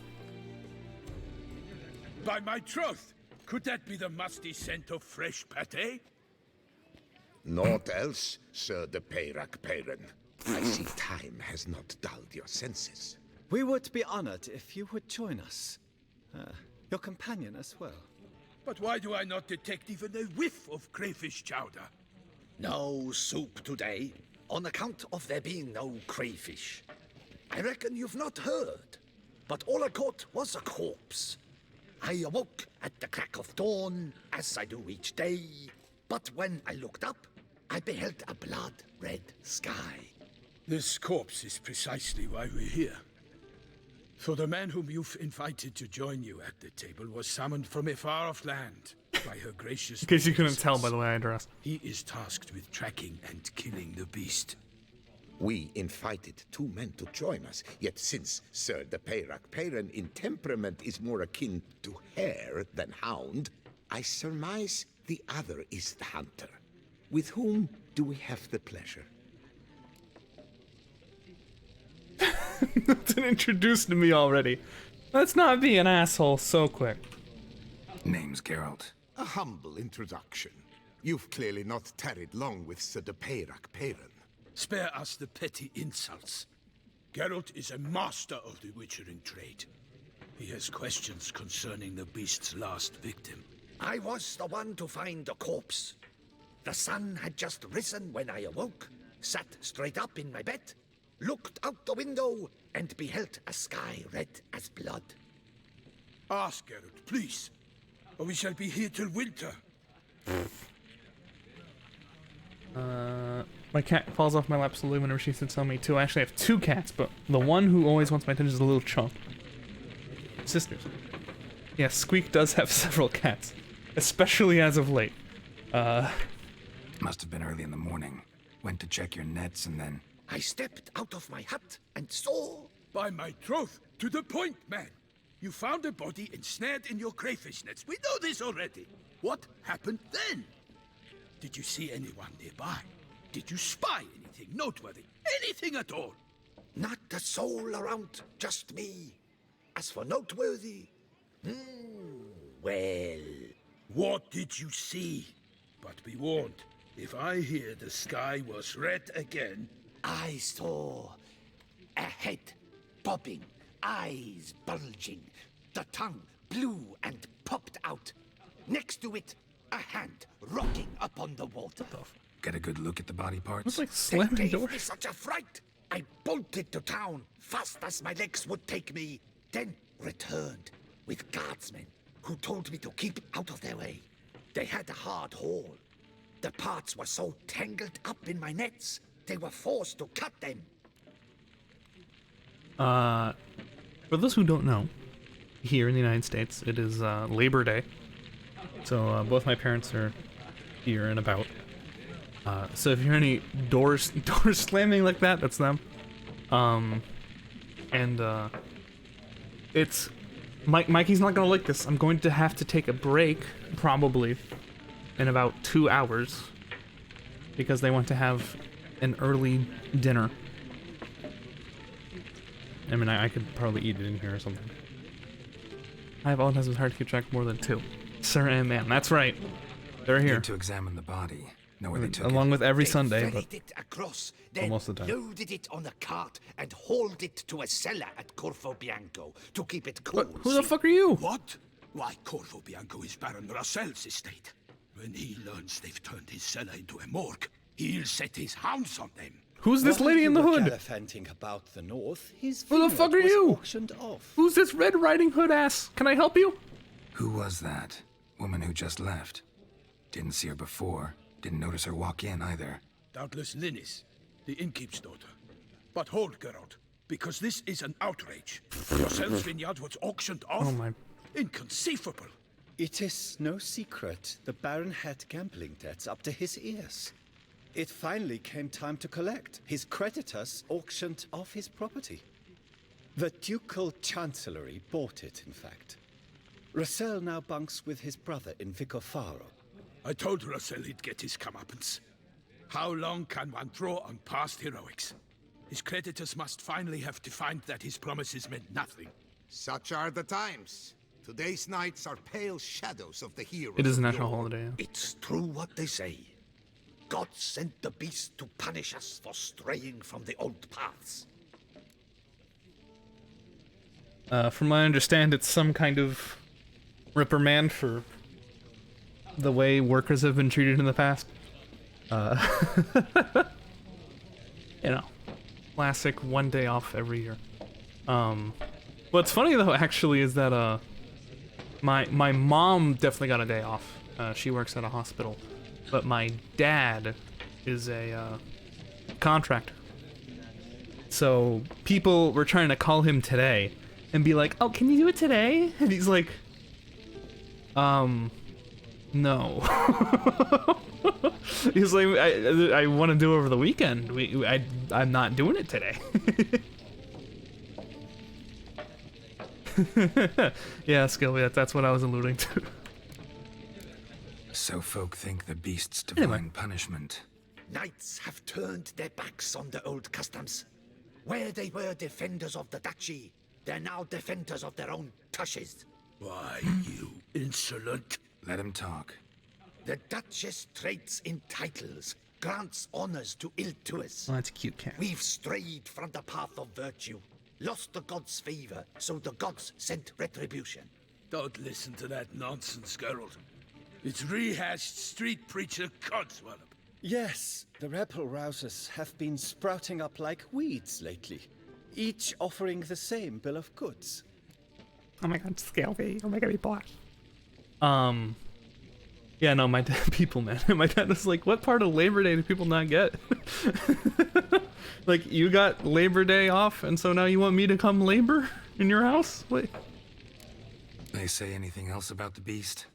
By my troth, could that be the musty scent of fresh pate? Naught else, Sir de Peyrac-Peyran. I see time has not dulled your senses. We would be honored if you would join us. Your companion as well. But why do I not detect even a whiff of crayfish chowder? No soup today, on account of there being no crayfish. I reckon you've not heard, but all I caught was a corpse. I awoke at the crack of dawn, as I do each day, but when I looked up, I beheld a blood-red sky. This corpse is precisely why we're here. For the man whom you've invited to join you at the table was summoned from a far-off land by her gracious... In case you couldn't tell by the way I dress. He is tasked with tracking and killing the beast. We invited two men to join us, yet since Sir de Peyrac-Peyran in temperament is more akin to hare than hound, I surmise the other is the hunter. With whom do we have the pleasure? That's been introduced to me already. Let's not be an asshole so quick. Name's Geralt. A humble introduction. You've clearly not tarried long with Sir de Peyrac-Peyran. Spare us the petty insults. Geralt is a master of the witchering trade. He has questions concerning the beast's last victim. I was the one to find the corpse. The sun had just risen when I awoke, sat straight up in my bed, looked out the window, and beheld a sky red as blood. Ask Geralt, please, or we shall be here till winter. My cat falls off my lap slowly whenever she sits on me too. I actually have two cats, but the one who always wants my attention is a little chunk. Sisters. Yeah, Squeak does have several cats, especially as of late. Must have been early in the morning. Went to check your nets and then... I stepped out of my hut and saw... By my troth, to the point, man. You found a body ensnared in your crayfish nets. We know this already. What happened then? Did you see anyone nearby? Did you spy anything noteworthy? Anything at all? Not a soul around, just me. As for noteworthy... well... What did you see? But be warned, if I hear the sky was red again... I saw a head bobbing, eyes bulging, the tongue blue and popped out. Next to it, a hand rocking upon the water. Get a good look at the body parts? It's like slamming They gave doors. me such a fright. I bolted to town, fast as my legs would take me. then returned with guardsmen who told me to keep out of their way. They had a hard haul. The parts were so tangled up in my nets, they were forced to cut them. For those who don't know, here in the United States, it is Labor Day. So both my parents are here and about. So if you hear any doors slamming like that, that's them. It's Mikey's not gonna like this. I'm going to have to take a break, probably, in about 2 hours, because they want to have an early dinner. I mean, I could probably eat it in here or something. I have all times it's hard to keep track of more than 2. Sir and ma'am, that's right. They're here. Need to examine the body. Know where they took Along it. with every Sunday, but it across, then most of the time. loaded it on a cart and hauled it to a cellar at Corvo Bianco to keep it cool. Who the fuck are you? What? Why, Corvo Bianco is Baron Russell's estate. When he learns they've turned his cellar into a morgue, he'll set his hounds on them. Who's this lady in the hood? About the north, his Who the fuck are vineyard was you? auctioned off. Who's this Red Riding Hood ass? Can I help you? Who was that? Woman who just left. Didn't see her before. Didn't notice her walk in either. Doubtless Linnis, the innkeep's daughter. But hold, Geralt, because this is an outrage. Russell's vineyard was auctioned off. Oh my. Inconceivable. It is no secret the Baron had gambling debts up to his ears. It finally came time to collect. His creditors auctioned off his property. The Ducal Chancellery bought it, in fact. Russell now bunks with his brother in Vicofaro. I told Russell he'd get his comeuppance. How long can one draw on past heroics? His creditors must finally have to find that his promises meant nothing. Such are the times. Today's knights are pale shadows of the heroes. It is a national holiday. Yeah. It's true what they say. God sent the beast to punish us for straying from the old paths. From what I understand, it's some kind of reprimand for the way workers have been treated in the past. You know, classic 1 day off every year. What's funny though, actually, is that my mom definitely got a day off. She works at a hospital, but my dad is a contractor. So people were trying to call him today and be like, "Oh, can you do it today?" And he's like, no. He's like, I want to do it over the weekend. I'm not doing it today. Yeah, Skilly, that's what I was alluding to. So folk think the beast's divine punishment. Knights have turned their backs on the old customs. Where they were defenders of the duchy, they're now defenders of their own tushes. Why, you insolent... Let him talk. The Duchess trades in titles, grants honors to ill-doers. Oh, that's a cute cat. We've strayed from the path of virtue, lost the gods' favor, so the gods sent retribution. Don't listen to that nonsense, Geralt. It's rehashed street preacher codswallop. Yes, the rebel rousers have been sprouting up like weeds lately, each offering the same bill of goods. Oh my god, Scalvy. Oh my god, he bought. Yeah, no, my dad, people, man. My dad was like, what part of Labor Day do people not get? Like, you got Labor Day off, and so now you want me to come labor in your house? Wait. They say anything else about the beast?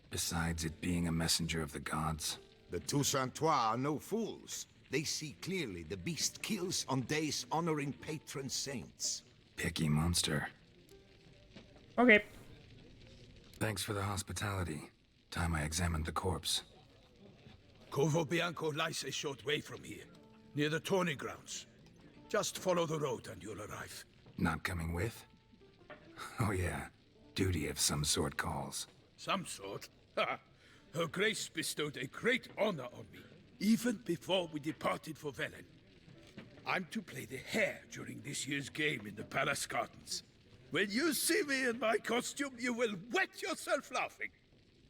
Besides it being a messenger of the gods? The Toussaintois are no fools. They see clearly the beast kills on days honoring patron saints. Picky monster. Okay. Thanks for the hospitality. Time I examined the corpse. Corvo Bianco lies a short way from here, near the tourney grounds. Just follow the road and you'll arrive. Not coming with? Oh yeah, duty of some sort calls. Some sort? Ha! Her Grace bestowed a great honor on me, even before we departed for Velen. I'm to play the Hare during this year's game in the palace gardens. When you see me in my costume, you will wet yourself laughing.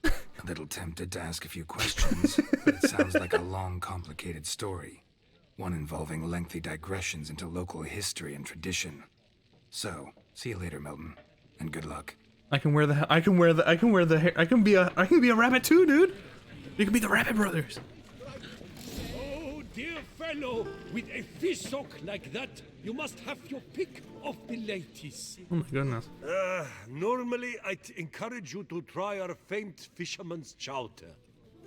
A little tempted to ask a few questions, but it sounds like a long, complicated story. One involving lengthy digressions into local history and tradition. So, See you later, Milton, and good luck. I can wear the I can be a rabbit too, dude. You can be the Rabbit Brothers. Oh, dear fellow, with a fish hook like that, you must have your pick of the ladies. Oh my goodness. Normally I'd encourage you to try our famed fisherman's chowder.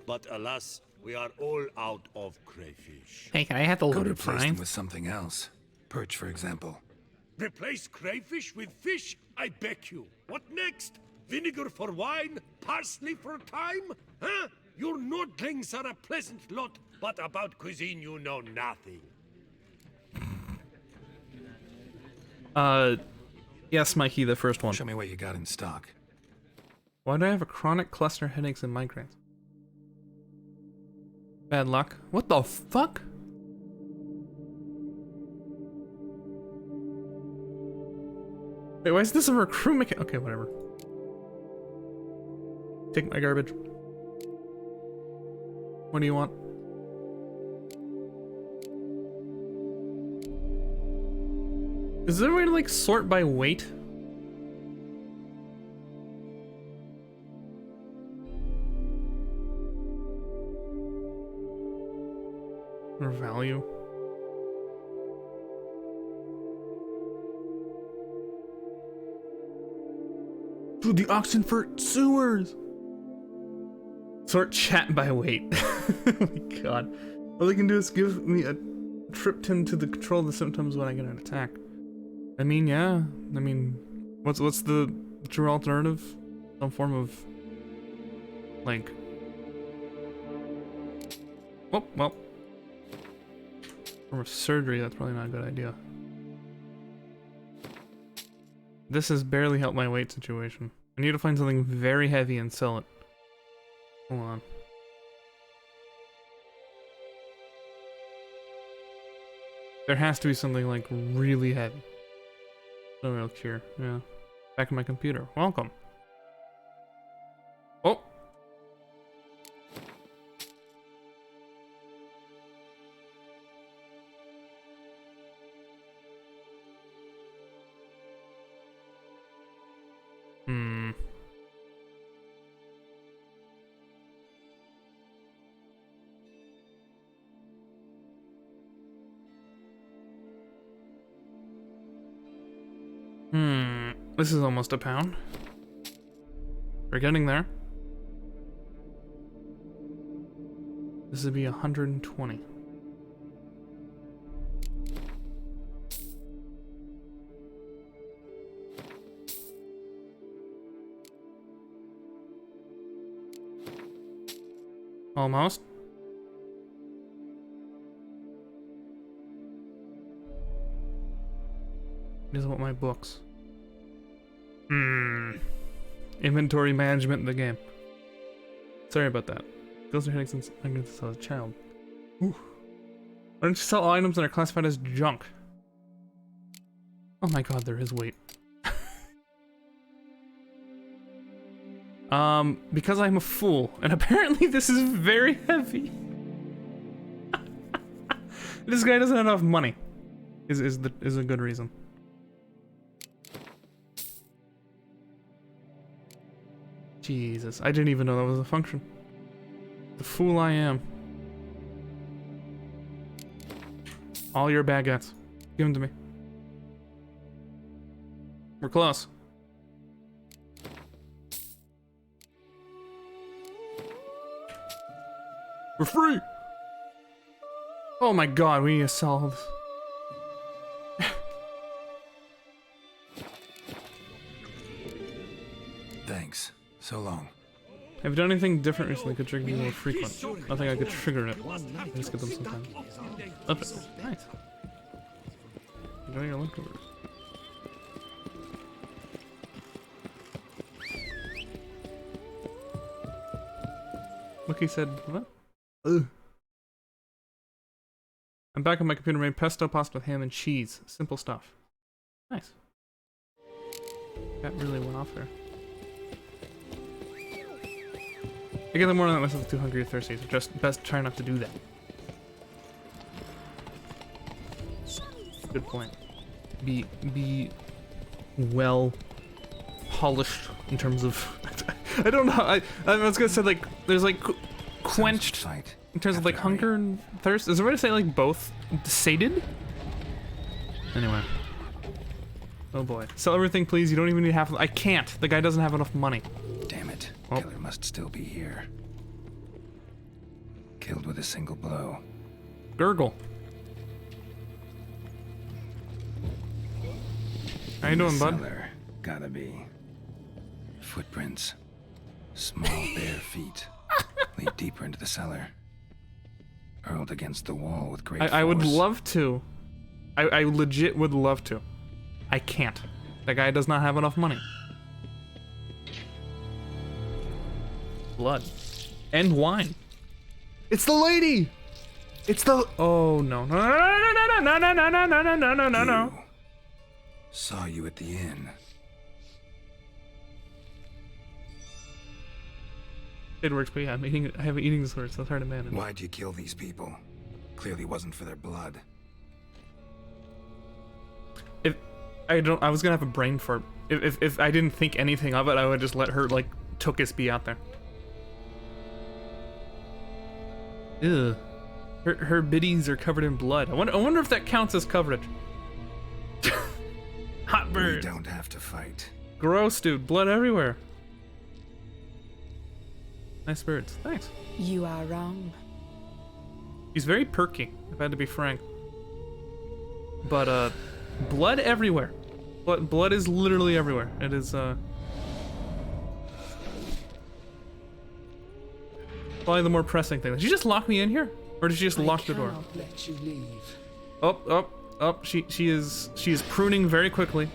But alas, we are all out of crayfish. Hey, can I have the Could loaded replace prime? them with something else. Perch, for example. Replace crayfish with fish? I beg you. What next? Vinegar for wine? Parsley for thyme? Huh? Your nordlings are a pleasant lot, but about cuisine you know nothing. Yes, Mikey, the first one. Show me what you got in stock. Why do I have a chronic cluster headaches and migraines? Bad luck. What the fuck? Wait, why is this a recruit mechanic? Okay, whatever. Take my garbage. What do you want? Is there a way to like sort by weight? Or value? Dude, the auction for sewers! Sort chat by weight. Oh my god. All they can do is give me a triptin to control the symptoms when I get an attack. I mean, yeah. I mean, what's the true alternative? Some form of, like... Oh, well. Form of surgery, that's probably not a good idea. This has barely helped my weight situation. I need to find something very heavy and sell it. Hold on. There has to be something like really heavy. No real cure, yeah. Back in my computer. Welcome. Oh! This is almost a pound. We're getting there. This would be 120. Almost. He doesn't want my books. Inventory management in the game. Sorry about that. Those are headaches since I'm going to sell a child. Ooh. Why don't you sell items that are classified as junk? Oh my god, there is weight. Because I'm a fool, and apparently this is very heavy. This guy doesn't have enough money. Is a good reason. Jesus, I didn't even know that was a function. The fool I am. All your baguettes. Give them to me. We're close. We're free! Oh my god, we need to sell this. Thanks. So long. Have you done anything different recently could trigger you more frequent? I think I could trigger it. I just get them sometimes. Up it. Nice. Enjoy your leftovers. Look, he said, what? Ugh. I'm back on my computer, made pesto pasta with ham and cheese. Simple stuff. Nice. That really went off there. I get the morning that myself too hungry or thirsty, so just best try not to do that. Good point. Be well polished in terms of I don't know. I was gonna say like there's like quenched in terms of like hunger and thirst. Is there a way to say like both sated? Anyway. Oh boy. Sell everything, please. You don't even need half. I can't. The guy doesn't have enough money. Damn it. Killer must still be here. Killed with a single blow. Gurgle. How you doing, bud? Cellar. Gotta be. Footprints. Small bare feet. Lead deeper into the cellar. Hurled against the wall with great force. I would love to. I legit would love to. I can't. That guy does not have enough money. Blood. And wine. It's the lady! It's the... Oh, no. No, no, no, no, no, no, no, no, no, no, no, no. Saw you at the inn. It works, but yeah, I have an eating disorder, so it's hard to manage. Why'd you kill these people? Clearly wasn't for their blood. I was gonna have a brain fart. If I didn't think anything of it, I would just let her, like, Duchess be out there. Ew. Her biddies are covered in blood. I wonder if that counts as coverage. Hot bird. We don't have to fight. Gross, dude. Blood everywhere. Nice birds. Thanks. You are wrong. He's very perky, if I had to be frank. But, blood everywhere. Blood is literally everywhere. It is, probably the more pressing thing. Did she just lock me in here? Or did she just lock the door? Let you leave. Oh, she is pruning very quickly.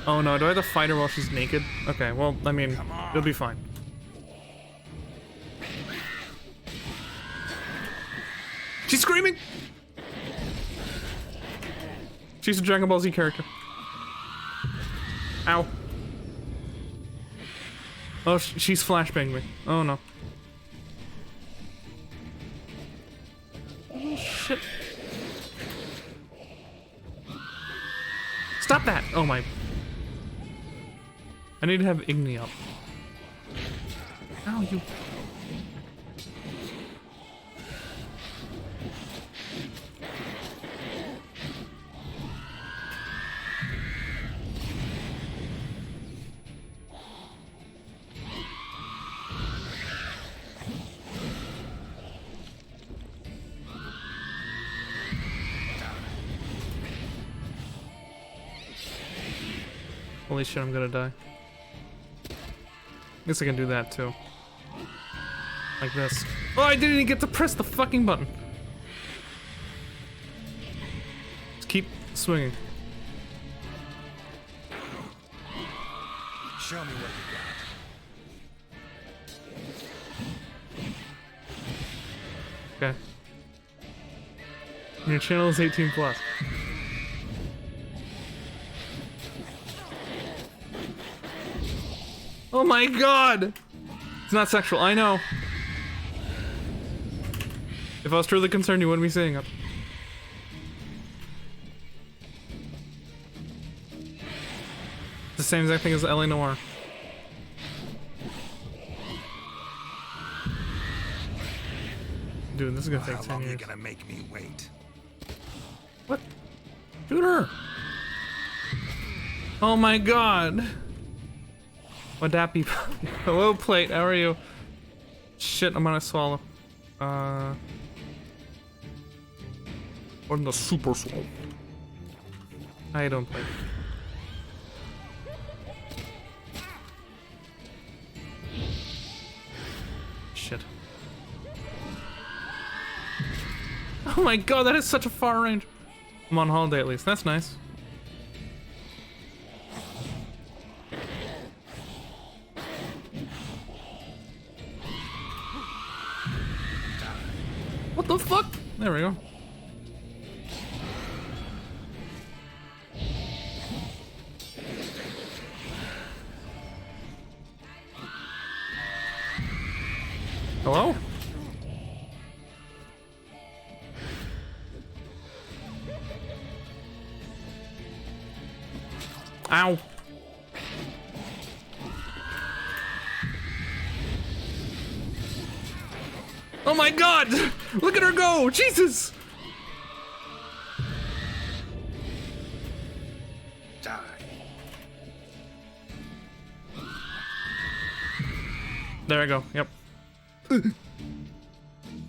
Oh no, do I have to fight her while she's naked? Okay, well, I mean, it'll be fine. She's screaming! She's a Dragon Ball Z character. Ow. Oh, she's flashbanging me. Oh no. Oh shit. Stop that! Oh my. I need to have Igni up. Ow, you. Holy shit, I'm gonna die. Guess I can do that too. Like this. Oh, I didn't even get to press the fucking button. Just keep swinging. Show me what you got. Okay. Your channel is 18 plus. Oh my god! It's not sexual, I know. If I was truly concerned, you wouldn't be saying it. It's the same exact thing as L.A. Noire. Dude, this is gonna take 10 years. How long are you gonna make me wait? What? Shoot her! Oh my god! Would that be? Hello, plate. How are you? Shit, I'm gonna swallow. I'm the super swallow. I don't play. Shit. Oh my god, that is such a far range. I'm on holiday at least. That's nice. What the fuck? There we go. Hello? Ow. Oh my god! Look at her go! Jesus! Die. There I go, yep.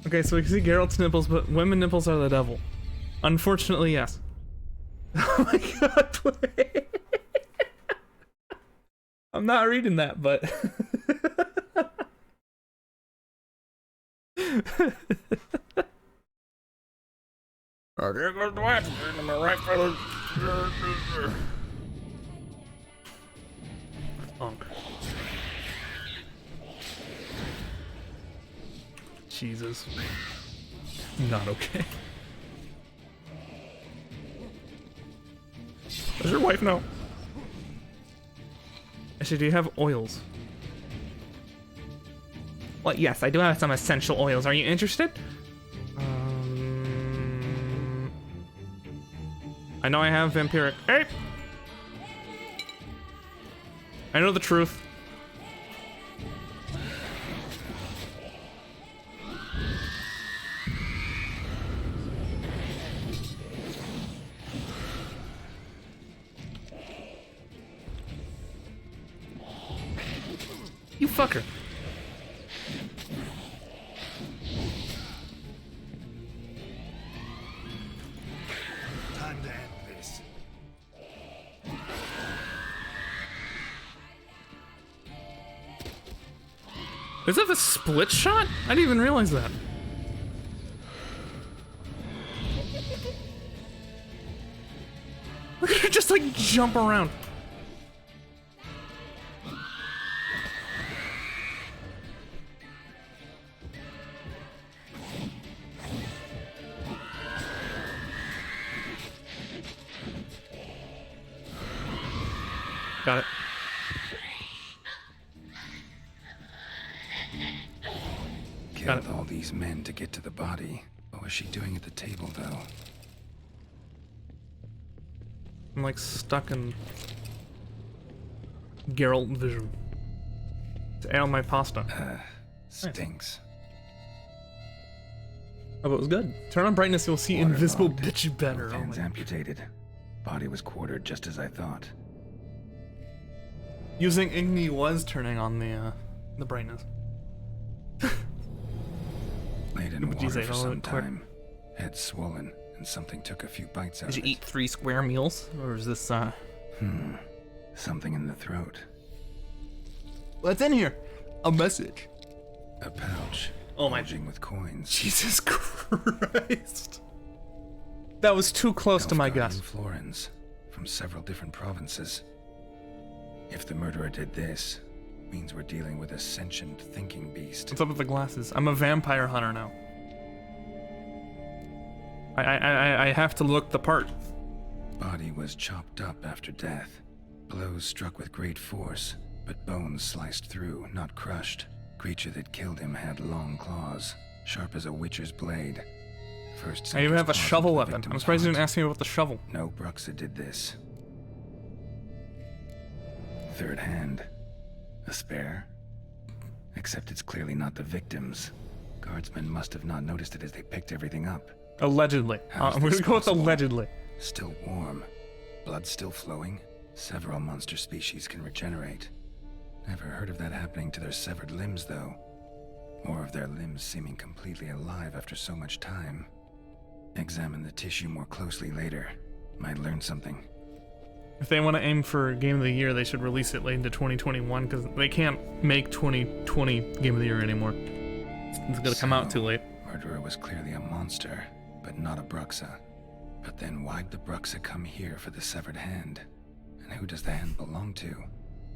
Okay, so we can see Geralt's nipples, but women nipples are the devil. Unfortunately, yes. Oh my god, wait. I'm not reading that, but... Oh, there goes the wax. Am I right, fellas? Funk. Jesus. Not okay. Does your wife know? Actually, do you have oils? Well, yes, I do have some essential oils. Are you interested? I know I have vampiric. Hey! I know the truth. You fucker. Time to end this. Is that a split shot? I didn't even realize that. Look at her just like jump around. Got it. Killed all these men to get to the body. What was she doing at the table, though? I'm like stuck in Geralt vision. To add on my pasta. Stinks. Oh, but it was good. Turn on brightness, you'll see invisible bitch better. Both hands amputated. Body was quartered just as I thought. Using Igni was turning on the brightness. Laid in water for some time. Head swollen, and something took a few bites out Did of you it. eat 3 square meals? Or is this, Something in the throat. What's in here? A message. A pouch. Oh my... bulging with coins. Jesus Christ. That was too close to my guess. Florins, from several different provinces. If the murderer did this, means we're dealing with a sentient thinking beast. What's up with the glasses? I'm a vampire hunter now. I have to look the part. Body was chopped up after death. Blows struck with great force, but bones sliced through, not crushed. Creature that killed him had long claws, sharp as a witcher's blade. First, I even have a shovel weapon. I'm surprised you didn't ask me about the shovel. No Bruxa did this. Third hand. A spare? Except it's clearly not the victim's. Guardsmen must have not noticed it as they picked everything up. Allegedly. I'm gonna go with allegedly. Still warm. Blood still flowing. Several monster species can regenerate. Never heard of that happening to their severed limbs, though. Or of their limbs seeming completely alive after so much time. Examine the tissue more closely later. Might learn something. If they want to aim for Game of the Year, they should release it late into 2021, because they can't make 2020 Game of the Year anymore. It's gonna come out too late. Murderer was clearly a monster, but not a Bruxa. But then why'd the Bruxa come here for the severed hand? And who does the hand belong to?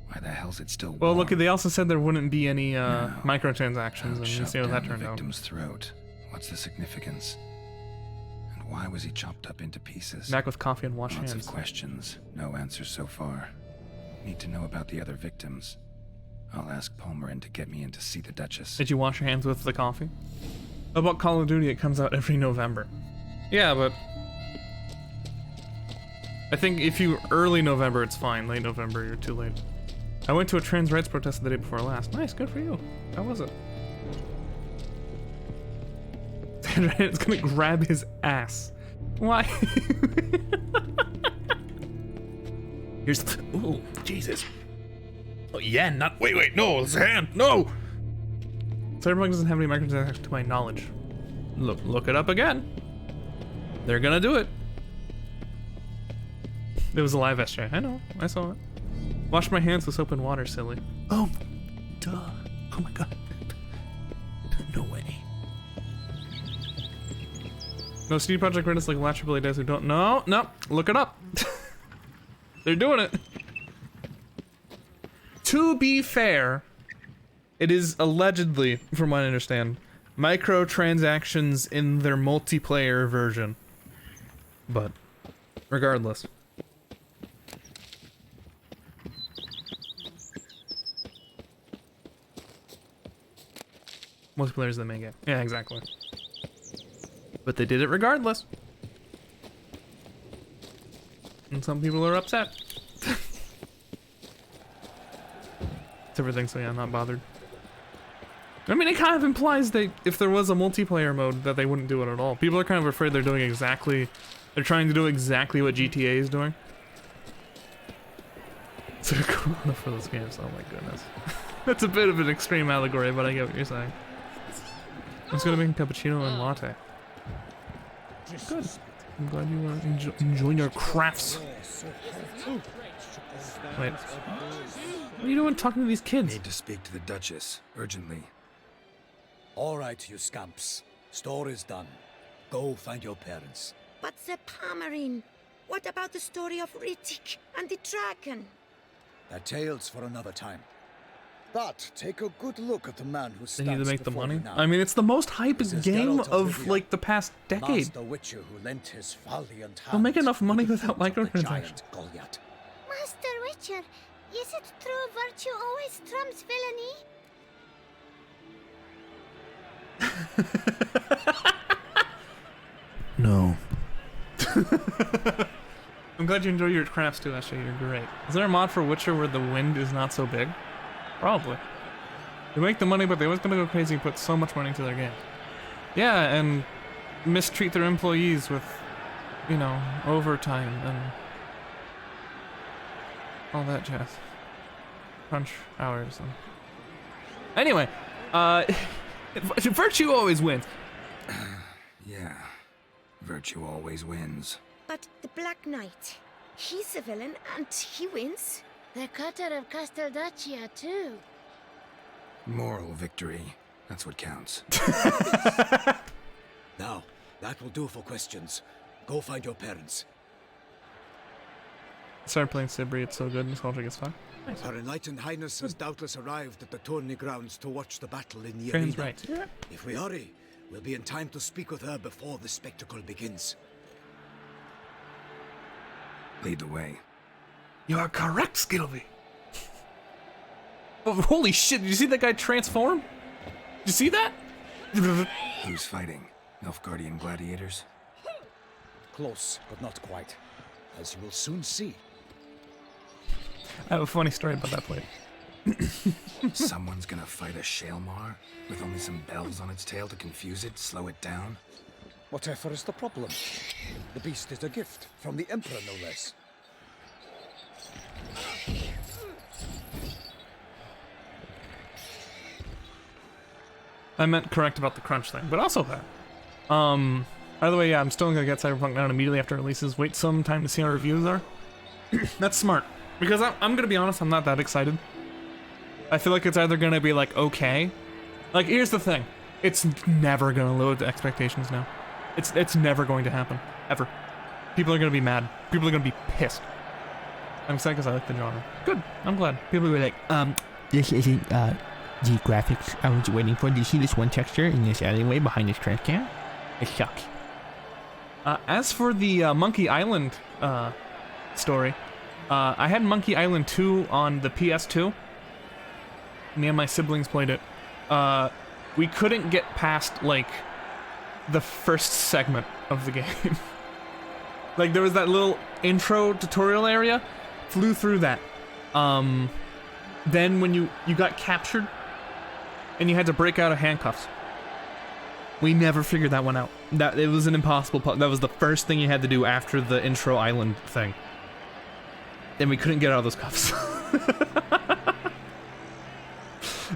Why the hell's it still warm? Well, look, they also said there wouldn't be any microtransactions, and you see how that turned out. Victim's throat. What's the significance? And why was he chopped up into pieces? Back with coffee and wash Lots hands. of questions, no answers so far. Need to know about the other victims. I'll ask Palmerin to get me in to see the Duchess. Did you wash your hands with the coffee? How about Call of Duty? It comes out every November. Yeah, but I think if you early November, it's fine. Late November, you're too late. I went to a trans rights protest the day before last. Nice, good for you. How was it? It's gonna grab his ass. Why? Here's the. Ooh, Jesus. Oh, yeah, not. Wait, no, it's a hand. No! Cyberpunk doesn't have any microtransactions to my knowledge. Look it up again. They're gonna do it. It was a live Esjay. I know, I saw it. Wash my hands with soap and water, silly. Oh, duh. Oh my god. No way. No, CD Projekt Red is like Latch Ability does who don't. No, look it up. They're doing it. To be fair, it is allegedly, from what I understand, microtransactions in their multiplayer version. But, regardless. Multiplayer is the main game. Yeah, exactly. But they did it regardless. And some people are upset. It's everything, so yeah, I'm not bothered. I mean, it kind of implies that if there was a multiplayer mode, that they wouldn't do it at all. People are kind of afraid they're trying to do exactly what GTA is doing. So Corona for those games, oh my goodness. That's a bit of an extreme allegory, but I get what you're saying. I'm just gonna make a cappuccino and latte. Good. I'm glad you are enjoying your crafts. Wait. What are you doing talking to these kids? Need to speak to the Duchess, urgently. All right, you scamps. Store is done. Go find your parents. But the Palmerine, what about the story of Rittik and the dragon? They're tales for another time. But take a good look at the man who They stands need to make the before money. you now. I mean, it's the most hyped This is game Geralt of Rivia, like the past decade. Master Witcher who lent his valiant hand They'll make enough money to the without foot of the microtransactions. giant Goliath. Master Richard, is it true virtue always trumps villainy? No. I'm glad you enjoy your crafts too, Esjay. You're great. Is there a mod for Witcher where the wind is not so big? Probably. They make the money, but they always gonna go crazy and put so much money into their game. Yeah, and mistreat their employees with, you know, overtime and all that jazz. Crunch hours and... Anyway, virtue always wins. Yeah, virtue always wins. But the Black Knight, he's a villain and he wins. The cutter of Casteldaccia, too. Moral victory. That's what counts. Now, that will do for questions. Go find your parents. I started playing Sibri, it's so good, nostalgic as fuck. Nice. Her Enlightened Highness has doubtless arrived at the tourney grounds to watch the battle in the Train's arena. right. Yeah. If we hurry, we'll be in time to speak with her before the spectacle begins. Lead the way. You are correct, Skilby. Oh, holy shit, did you see that guy transform? Did you see that? Who's fighting? Nilfgaardian gladiators? Close, but not quite. As you will soon see. I have a funny story about that plate. Someone's gonna fight a Shaelmar with only some bells on its tail to confuse it, slow it down? Whatever is the problem? The beast is a gift from the Emperor, no less. I meant correct about the crunch thing, but also that. By the way, yeah, I'm still gonna get Cyberpunk down immediately after it releases. Wait some time to see how reviews are. That's smart. Because I'm gonna be honest, I'm not that excited. I feel like it's either gonna be like, okay. Like, here's the thing. It's never gonna load the expectations now. It's never going to happen. Ever. People are gonna be mad. People are gonna be pissed. I'm excited because I like the genre. Good. I'm glad. People were like, this isn't, the graphics I was waiting for. Do you see this one texture in this alleyway behind this trash can? It sucks. As for the Monkey Island story, I had Monkey Island 2 on the PS2. Me and my siblings played it. We couldn't get past, like, the first segment of the game. Like, there was that little intro tutorial area. Flew through that. Then when you got captured, and you had to break out of handcuffs. We never figured that one out. It was an impossible that was the first thing you had to do after the intro island thing. And we couldn't get out of those cuffs.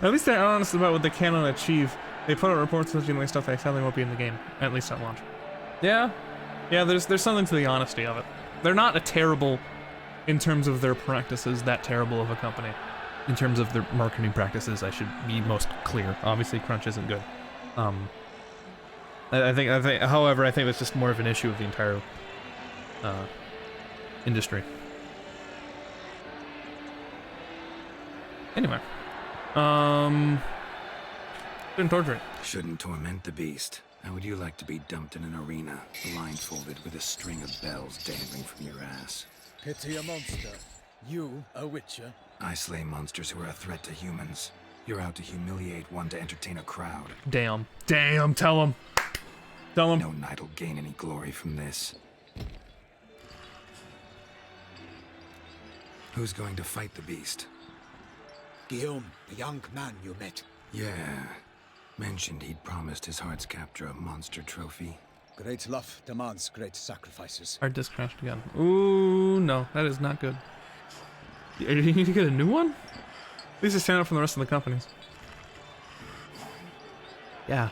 At least they're honest about what they can achieve. They put out reports of the stuff they sadly won't be in the game, at least at launch. Yeah, there's something to the honesty of it. They're not a terrible, in terms of their practices, that terrible of a company. In terms of their marketing practices, I should be most clear. Obviously, crunch isn't good. I think, however, I think that's just more of an issue of the entire industry. Anyway, shouldn't torture it. Shouldn't torment the beast. How would you like to be dumped in an arena, blindfolded with a string of bells dangling from your ass? Pity a monster. You, a witcher? I slay monsters who are a threat to humans. You're out to humiliate one to entertain a crowd. Damn. Damn, tell him. Tell him. No knight will gain any glory from this. Who's going to fight the beast? Guillaume, the young man you met. Yeah. Mentioned he'd promised his heart's captor a monster trophy. Great love demands great sacrifices. Our disc crashed again. Ooh, no, that is not good. You need to get a new one? At least stand out from the rest of the companies. Yeah.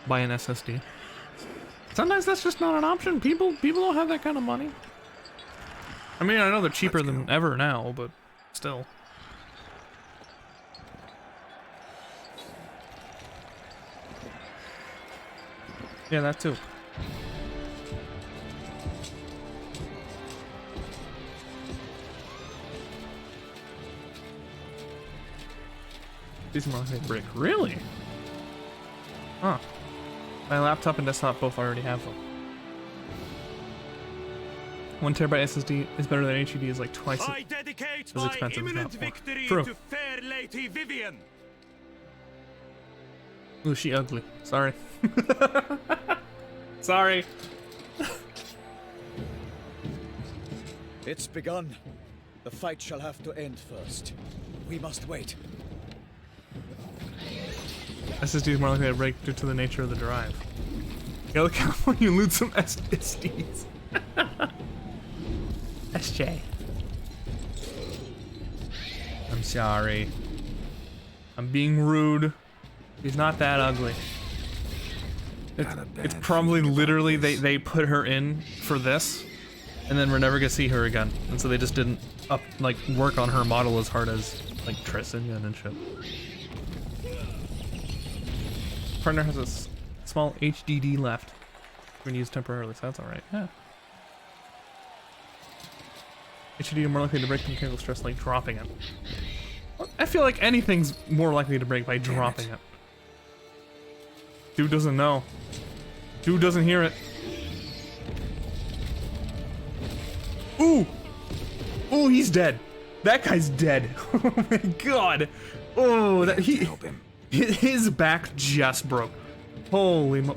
Buy an SSD. Sometimes that's just not an option. People don't have that kind of money. I mean, I know they're cheaper than ever now, but still. Yeah, that too. These are more like a brick. Really? Huh. My laptop and desktop both already have them. 1 terabyte SSD is better than HDD is like twice as expensive. Not more. True. To fair Lady Vivian. Ooh, she ugly. Sorry. Sorry. It's begun. The fight shall have to end first. We must wait. SSD is more likely to break due to the nature of the drive. Yeah, look how when you loot some SSDs. Esjay. I'm sorry. I'm being rude. He's not that ugly. It's probably literally they put her in for this, and then we're never gonna see her again. And so they just didn't work on her model as hard as like Tristan and shit. Partner has a small HDD left. We're gonna use temporarily, so that's alright. Yeah. HDD are more likely to break from mechanical stress like dropping it. I feel like anything's more likely to break by dropping it. Dude doesn't know. Dude doesn't hear it. Ooh! Ooh, he's dead. That guy's dead. Oh my god. Oh, that his back just broke. Holy mo.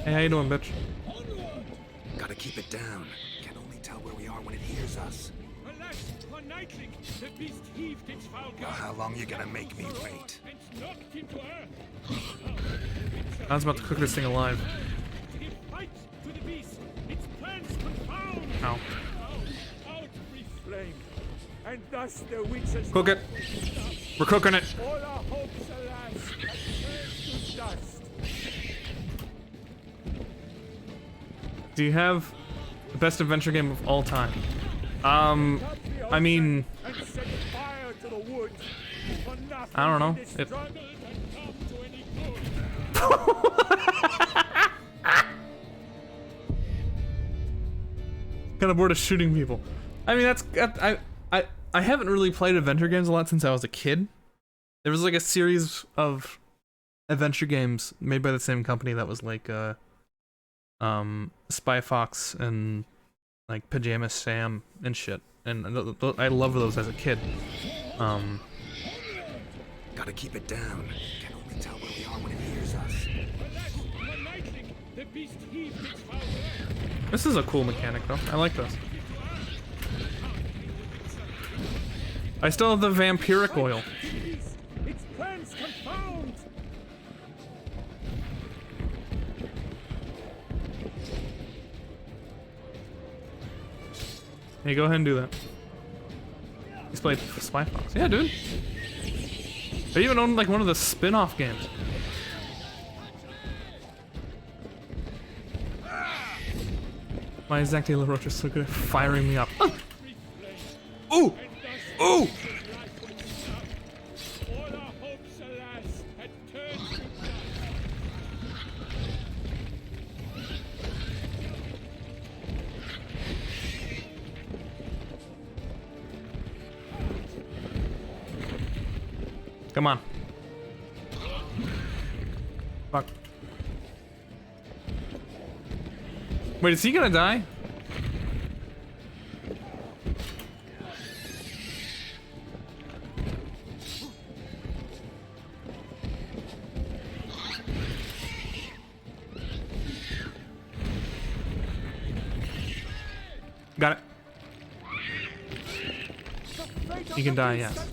Hey, how you doing, bitch? Gotta keep it down. Can only tell where we are when it hears us. How long you gonna make me wait? I was about to cook this thing alive. Ow. Cook it. We're cooking it. Do you have the best adventure game of all time? I mean, I don't know. Kind of bored of shooting people. I mean, I haven't really played adventure games a lot since I was a kid. There was like a series of adventure games made by the same company that was like Spy Fox and like Pajama Sam and shit. And I loved those as a kid. Gotta keep it down. Can only tell where we are when it hears us. This is a cool mechanic though. I like this. I still have the vampiric oil. Its plans confound. Hey, go ahead and do that. He's played Spy Fox. Yeah, dude. They even own like one of the spin-off games. Why is Zach De La Rocha so good at firing me up? Ooh! Ooh! Come on. Fuck. Wait, is he gonna die? Got it. He can die, yes.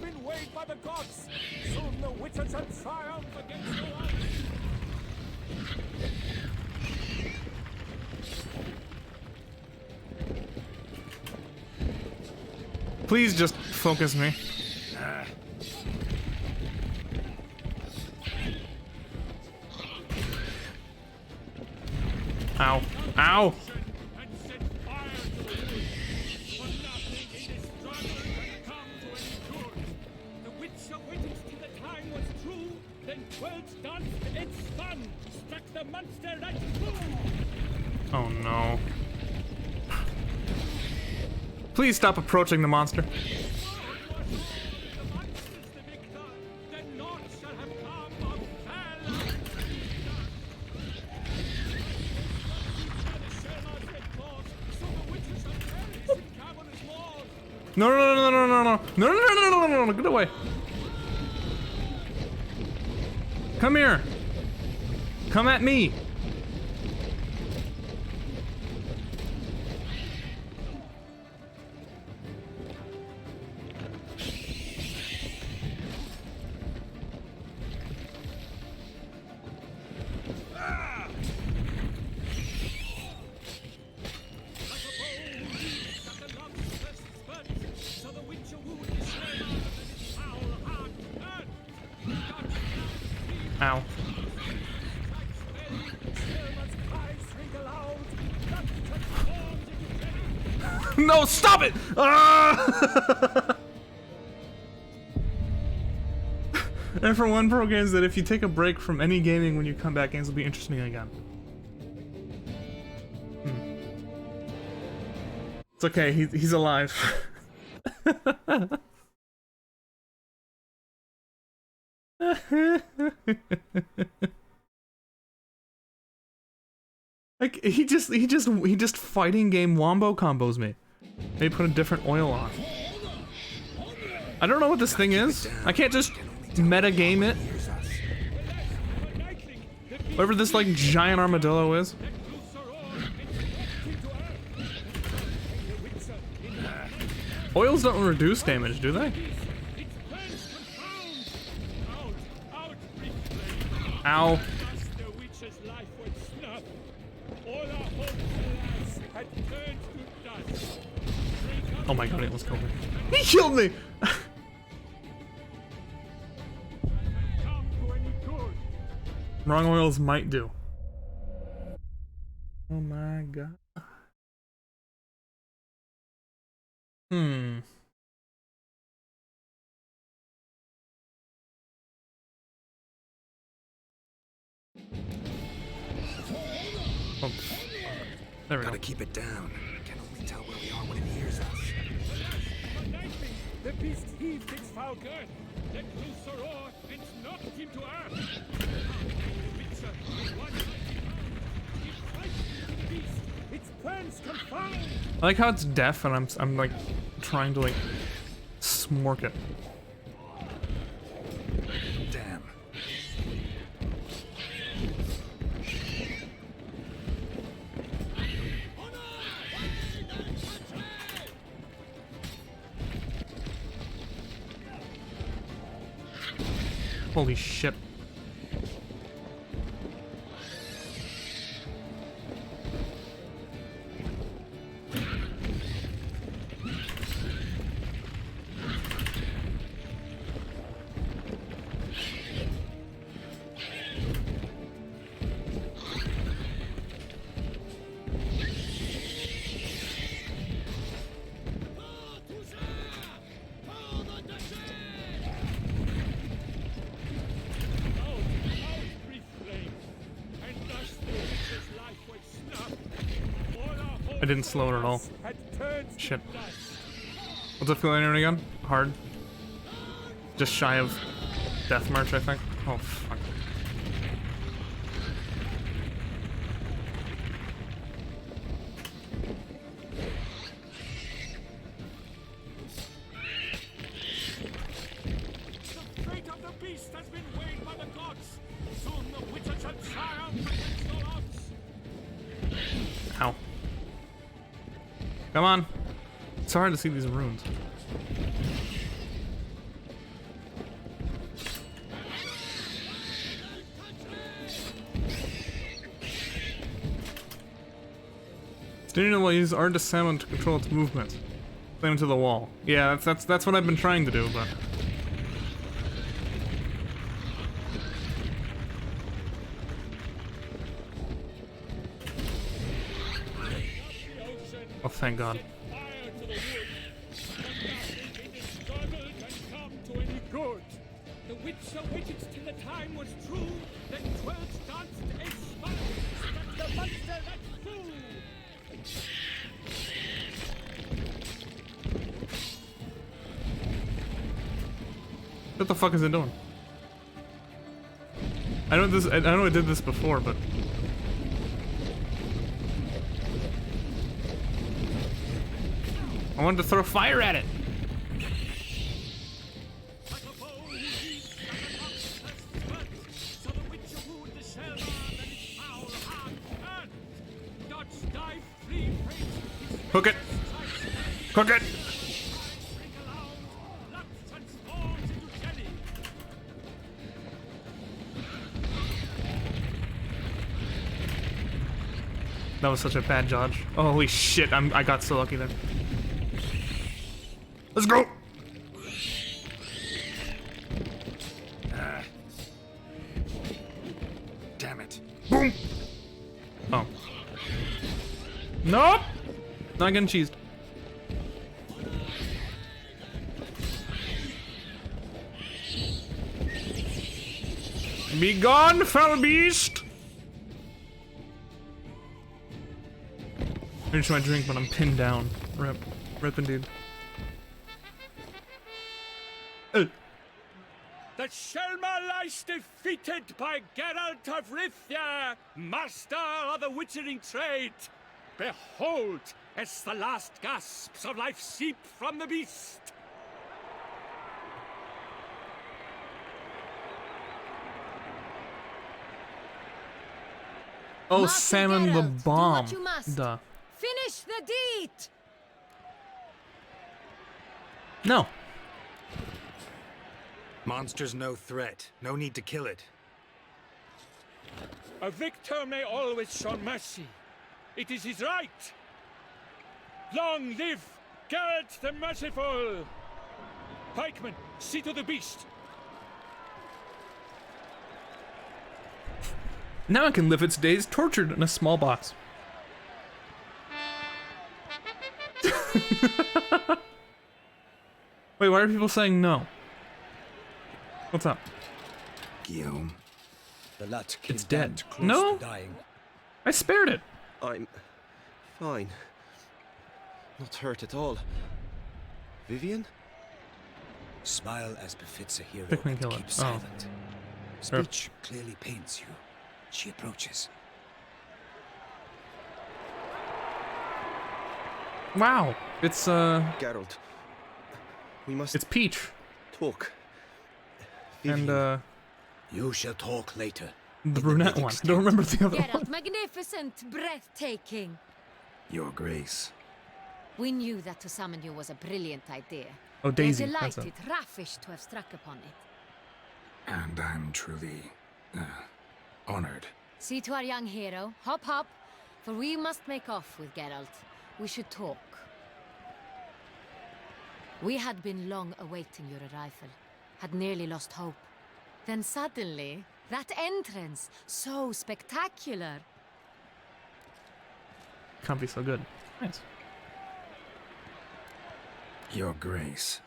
Please just focus me. Ow. Ow! Oh no. Please stop approaching the monster. No, no, no, no, no, no, no, no, no, no, no, no, no, no, get away. Come here. Come at me. Ow. No, stop it! Ah! And for one pro games that if you take a break from any gaming when you come back, games will be interesting again. It's okay, he's alive. Like he just fighting game wombo combos me. They put a different oil on. I don't know what this thing is. I can't just meta game it. Whatever this like giant armadillo is. Oils don't reduce damage, do they? Ow. Oh my god, he almost killed me. He killed me! Wrong oils might do. Oh my god. Oh, there we go. Gotta keep it down. Can only tell where we are when it hears us. The beast heaved its foul girth, let loose a roar, and knocked him to earth. Its plans confound. I like how it's deaf and I'm like trying to like smork it. Damn. Holy shit. I didn't slow it at all. Shit. What's it feeling again? Hard? Just shy of Death March, I think. Oh, fuck. The fate of the beast has been weighed by the gods. Soon the Witcher shall triumph against all odds. Ow. Come on. It's hard to see these runes. Dandelion will use Art to Salmon to control its movement. Flame to the wall. Yeah, that's what I've been trying to do, but oh, thank God. The Witcher waited till the time was true, then 12 danced a smile, struck the monster that flew. What the fuck is it doing? I know I did this before, but I wanted to throw fire at it. Hook it! Hook it! That was such a bad dodge. Oh, holy shit, I got so lucky there. Let's go! Damn it. Boom! Oh. Nope! Not getting cheesed. Be gone, foul beast! Finish my drink, but I'm pinned down. Rip. Rip indeed. The Shelma lies defeated by Geralt of Rivia, master of the witchering trade. Behold, as the last gasps of life seep from the beast. Oh, Master Salmon the Geralt, bomb. do what you must. Duh. Finish the deed! No. Monster's no threat. No need to kill it. A victor may always show mercy. It is his right. Long live Geralt the Merciful! Pikeman, see to the beast. Now I can live its days tortured in a small box. Wait, why are people saying no? What's up? Guillaume. The lad It's dead. close No? to dying. I spared it. I'm fine. Not hurt at all. Vivian? Smile as befits a hero. Pick me, and kill it. keep Oh. silent. Speech clearly pains you. She approaches. Wow. It's Geralt. We must. It's Peach. Talk. And You shall talk later. the brunette one. I don't remember the other one. Geralt, magnificent, breathtaking. Your Grace. We knew that to summon you was a brilliant idea. Oh, Daisy, We're that's delighted, ravished to have struck upon it. And I'm truly honored. See to our young hero. Hop, hop. For we must make off with Geralt. We should talk. We had been long awaiting your arrival. Had nearly lost hope. Then suddenly, that entrance, so spectacular. Can't be so good. Nice. Your Grace.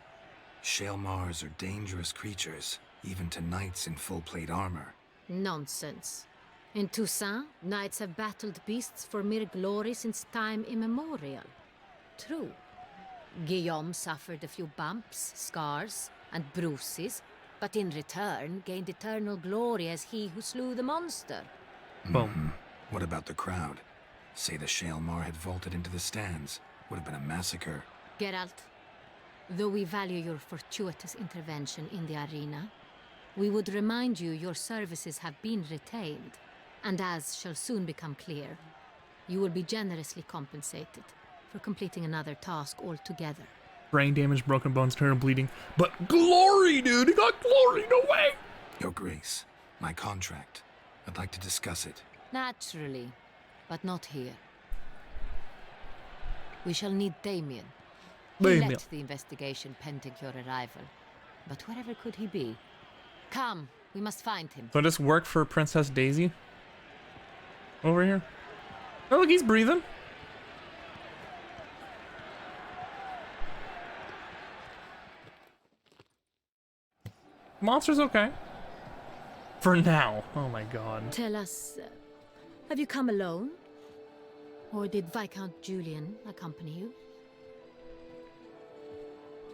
Shaelmars are dangerous creatures, even to knights in full plate armor. Nonsense. In Toussaint, knights have battled beasts for mere glory since time immemorial. True. Guillaume suffered a few bumps, scars, and bruises, but in return gained eternal glory as he who slew the monster. Boom. What about the crowd? Say the Shaelmar had vaulted into the stands. Would have been a massacre. Geralt, though we value your fortuitous intervention in the arena, we would remind you your services have been retained, and as shall soon become clear, you will be generously compensated for completing another task altogether. Brain damage, broken bones, internal bleeding. But glory, dude! He got glory! No way! Your Grace, my contract. I'd like to discuss it. Naturally, but not here. We shall need Damien. He led the investigation pending your arrival. But wherever could he be? Come, we must find him. So this work for Princess Daisy? Over here? Oh, look, he's breathing. Monster's okay. For now. Oh my god. Tell us, have you come alone? Or did Viscount Julian accompany you?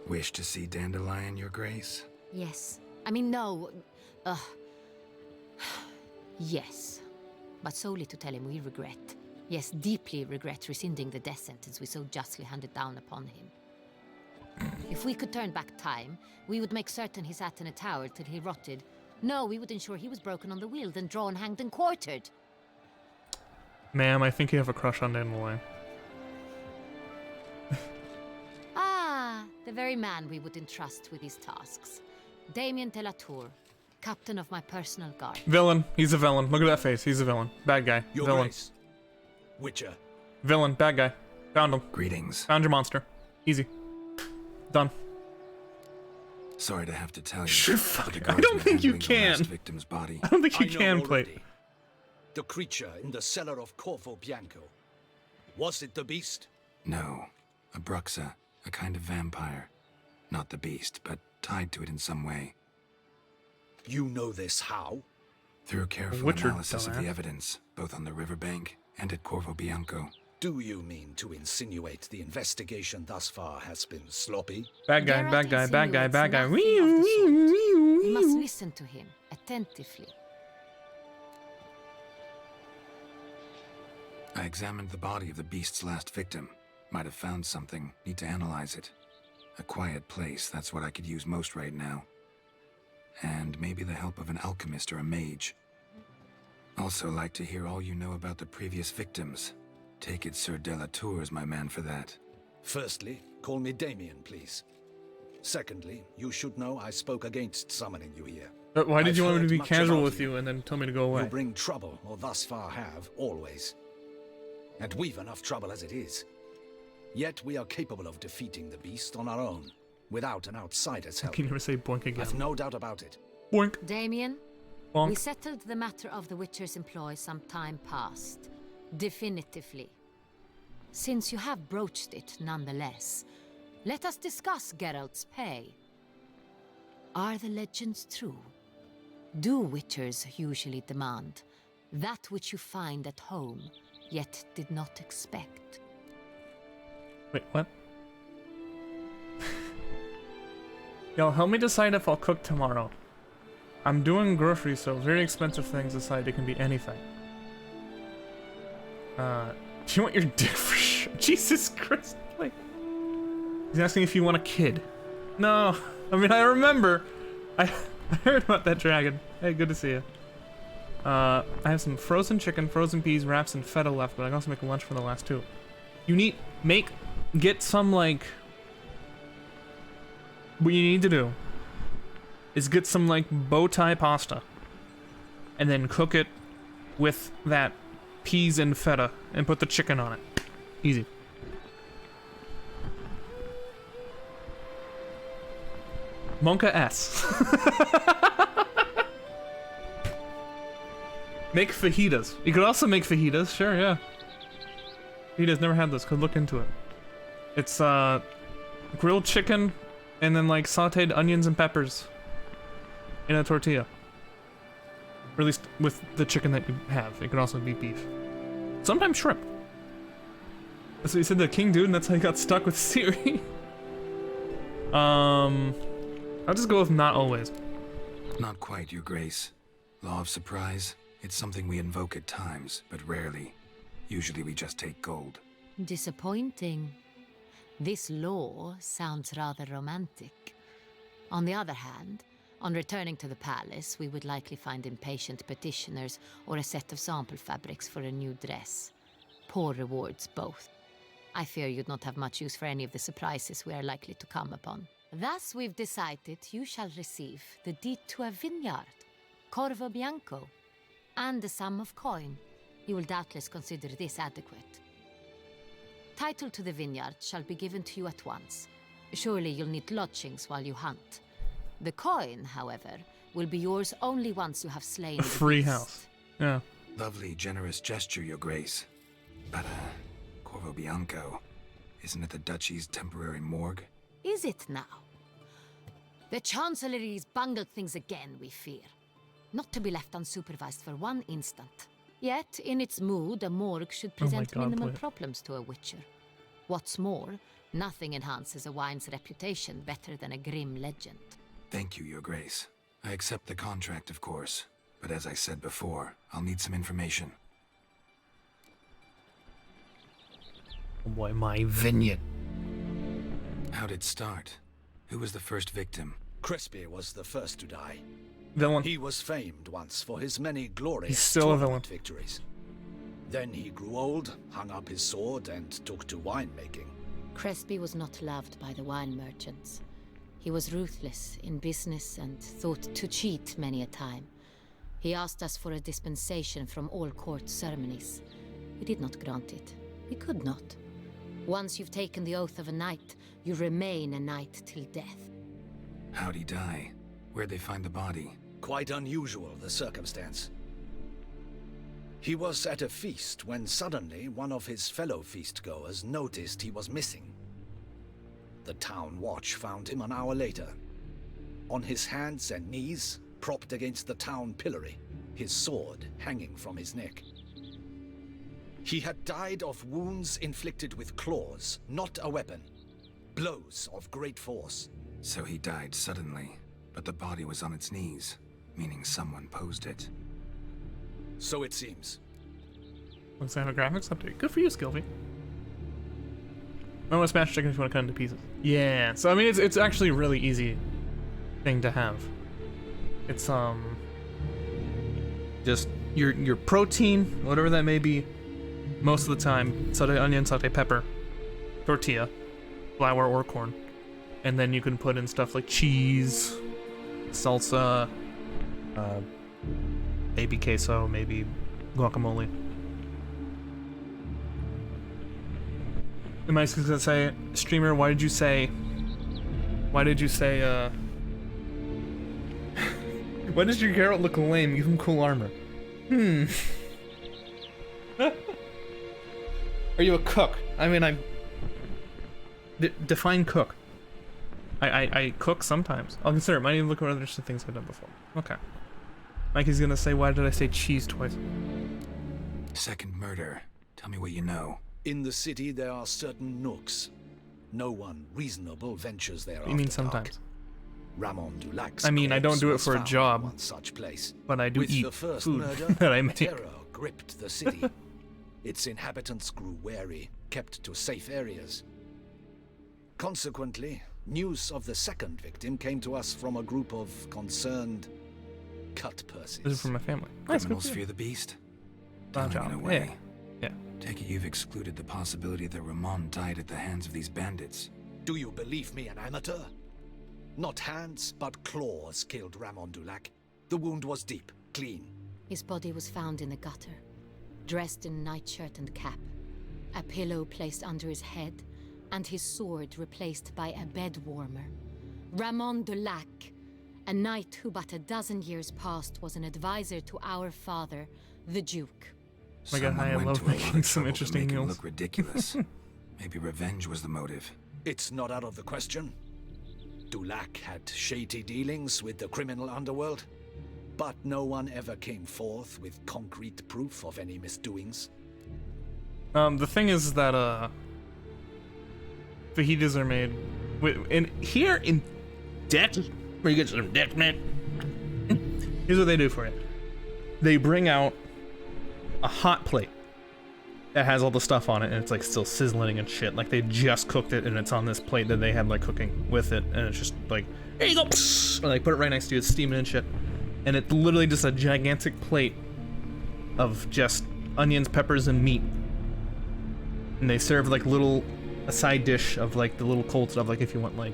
Wish to see Dandelion, Your Grace? Yes. I mean, no. Yes. But solely to tell him we regret. Yes, deeply regret rescinding the death sentence we so justly handed down upon him. If we could turn back time, we would make certain he sat in a tower till he rotted. No, we would ensure he was broken on the wheel, then drawn, hanged, and quartered. Ma'am, I think you have a crush on Dandelion. Ah, the very man we would entrust with these tasks. Damien de la Tour, captain of my personal guard. Villain. He's a villain. Look at that face. He's a villain. Bad guy. Your Villain. Grace. Witcher. Villain. Bad guy. Found him. Greetings. Found your monster. Easy. Done. Sorry to have to tell you. Sure, fuck. I don't think you can. Victim's body. I don't think you I know can play. already. The creature in the cellar of Corvo Bianco. Was it the beast? No. A Bruxa. A kind of vampire. Not the beast, but tied to it in some way. You know this how? Through careful Witcher, analysis of dumbass. the evidence, both on the riverbank and at Corvo Bianco. Do you mean to insinuate the investigation thus far has been sloppy? Bad guy, bad guy, bad guy, bad guy. We must listen to him attentively. I examined the body of the beast's last victim. Might have found something. Need to analyze it. A quiet place, that's what I could use most right now. And maybe the help of an alchemist or a mage. Also like to hear all you know about the previous victims. Take it Sir de la Tour is my man for that. Firstly, call me Damien, please. Secondly, you should know I spoke against summoning you here. But why did I've you want me to heard be much casual about with you and then tell me to go away? You bring trouble, or thus far have, always. And we've enough trouble as it is. Yet we are capable of defeating the beast on our own, without an outsider's help. Can you never say boink again? I've no doubt about it. Boink. Damien, Bonk. we settled the matter of the Witcher's employ some time past. Definitively. Since you have broached it nonetheless, let us discuss Geralt's pay. Are the legends true? Do Witchers usually demand that which you find at home, yet did not expect? Wait, what? Yo, help me decide if I'll cook tomorrow. I'm doing groceries, so very expensive things aside, it can be anything. Do you want your dick for sure? Jesus Christ, like... He's asking if you want a kid. No, I mean, I remember. I heard about that dragon. Hey, good to see you. I have some frozen chicken, frozen peas, wraps, and feta left, but I can also make lunch for the last two. You need... Get some, like... What you need to do is get some like bow tie pasta and then cook it with that peas and feta and put the chicken on it. Easy. Monka S. Make fajitas. You could also make fajitas, sure, yeah. Fajitas, never had this, could look into it. It's grilled chicken and then like sauteed onions and peppers in a tortilla. Or at least with the chicken that you have. It could also be beef. Sometimes shrimp. That's what you said to King Dude, and that's how you got stuck with Siri. I'll just go with not always. Not quite, Your Grace. Law of surprise, it's something we invoke at times, but rarely. Usually we just take gold. Disappointing. This law sounds rather romantic. On the other hand, on returning to the palace, we would likely find impatient petitioners or a set of sample fabrics for a new dress. Poor rewards both. I fear you'd not have much use for any of the surprises we are likely to come upon. Thus, we've decided you shall receive the deed to a vineyard, Corvo Bianco, and a sum of coin. You will doubtless consider this adequate. Title to the vineyard shall be given to you at once. Surely you'll need lodgings while you hunt. The coin, however, will be yours only once you have slain a free house. Yeah. Lovely, generous gesture, Your Grace. But, Corvo Bianco, isn't it the Duchy's temporary morgue? Is it now? The Chancellery's bungled things again, we fear. Not to be left unsupervised for one instant. Yet, in its mood, a morgue should present minimal problems to a witcher. What's more, nothing enhances a wine's reputation better than a grim legend. Thank you, Your Grace. I accept the contract, of course. But as I said before, I'll need some information. Oh boy, my vineyard. How'd it start? Who was the first victim? Crespi was the first to die. Villain. He was famed once for his many glorious He's still a villain. victories. Then he grew old, hung up his sword, and took to winemaking. Crespi was not loved by the wine merchants. He was ruthless in business and thought to cheat many a time. He asked us for a dispensation from all court ceremonies. We did not grant it. We could not. Once you've taken the oath of a knight, you remain a knight till death. How'd he die? Where'd they find the body? Quite unusual, the circumstance. He was at a feast when suddenly one of his fellow feastgoers noticed he was missing. The town watch found him an hour later. On his hands and knees, propped against the town pillory, his sword hanging from his neck. He had died of wounds inflicted with claws, not a weapon. Blows of great force. So he died suddenly, but the body was on its knees, meaning someone posed it. So it seems. Looks like a graphics update. Good for you, Skilby. I want to smash chicken if you want to cut into pieces. Yeah, so I mean, it's actually a really easy thing to have. It's just your protein, whatever that may be, most of the time, sauteed onion, sauteed pepper, tortilla, flour or corn, and then you can put in stuff like cheese, salsa, maybe queso, maybe guacamole. Am I just gonna say, streamer, why did you say, why did your Geralt look lame? Give him cool armor. Are you a cook? I mean, define cook. I cook sometimes. I'll consider it. Might even look at other things I've done before. Okay. Mikey's gonna say, why did I say cheese twice? Second murder. Tell me what you know. In the city, there are certain nooks. No one reasonable ventures there. You mean sometimes? Ramon Dulac's I mean, I don't do it for a job, one such place. but I do With eat the first food murder, that I make. Terror gripped the city. Its inhabitants grew wary, kept to safe areas. Consequently, news of the second victim came to us from a group of concerned cut-purses. This is from my family. Criminals fear the beast? Telling in a way. Yeah. Take it you've excluded the possibility that Ramon died at the hands of these bandits. Do you believe me an amateur? Not hands, but claws killed Ramon Dulac. The wound was deep, clean. His body was found in the gutter, dressed in nightshirt and cap, a pillow placed under his head, and his sword replaced by a bed warmer. Ramon Dulac, a knight who but a dozen years past was an advisor to our father, the Duke. My God, I love making some interesting meals. Look ridiculous. Maybe revenge was the motive. It's not out of the question. Dulac had shady dealings with the criminal underworld, but no one ever came forth with concrete proof of any misdoings. The thing is that fajitas are made here in Dex, where you get some Dex, man. Here's what they do for you. They bring out a hot plate that has all the stuff on it, and it's like still sizzling and shit. Like they just cooked it, and it's on this plate that they had like cooking with it, and it's just like, here you go, or like put it right next to you, it's steaming and shit. And it's literally just a gigantic plate of just onions, peppers, and meat. And they serve like a side dish of like the little cold stuff, like if you want like,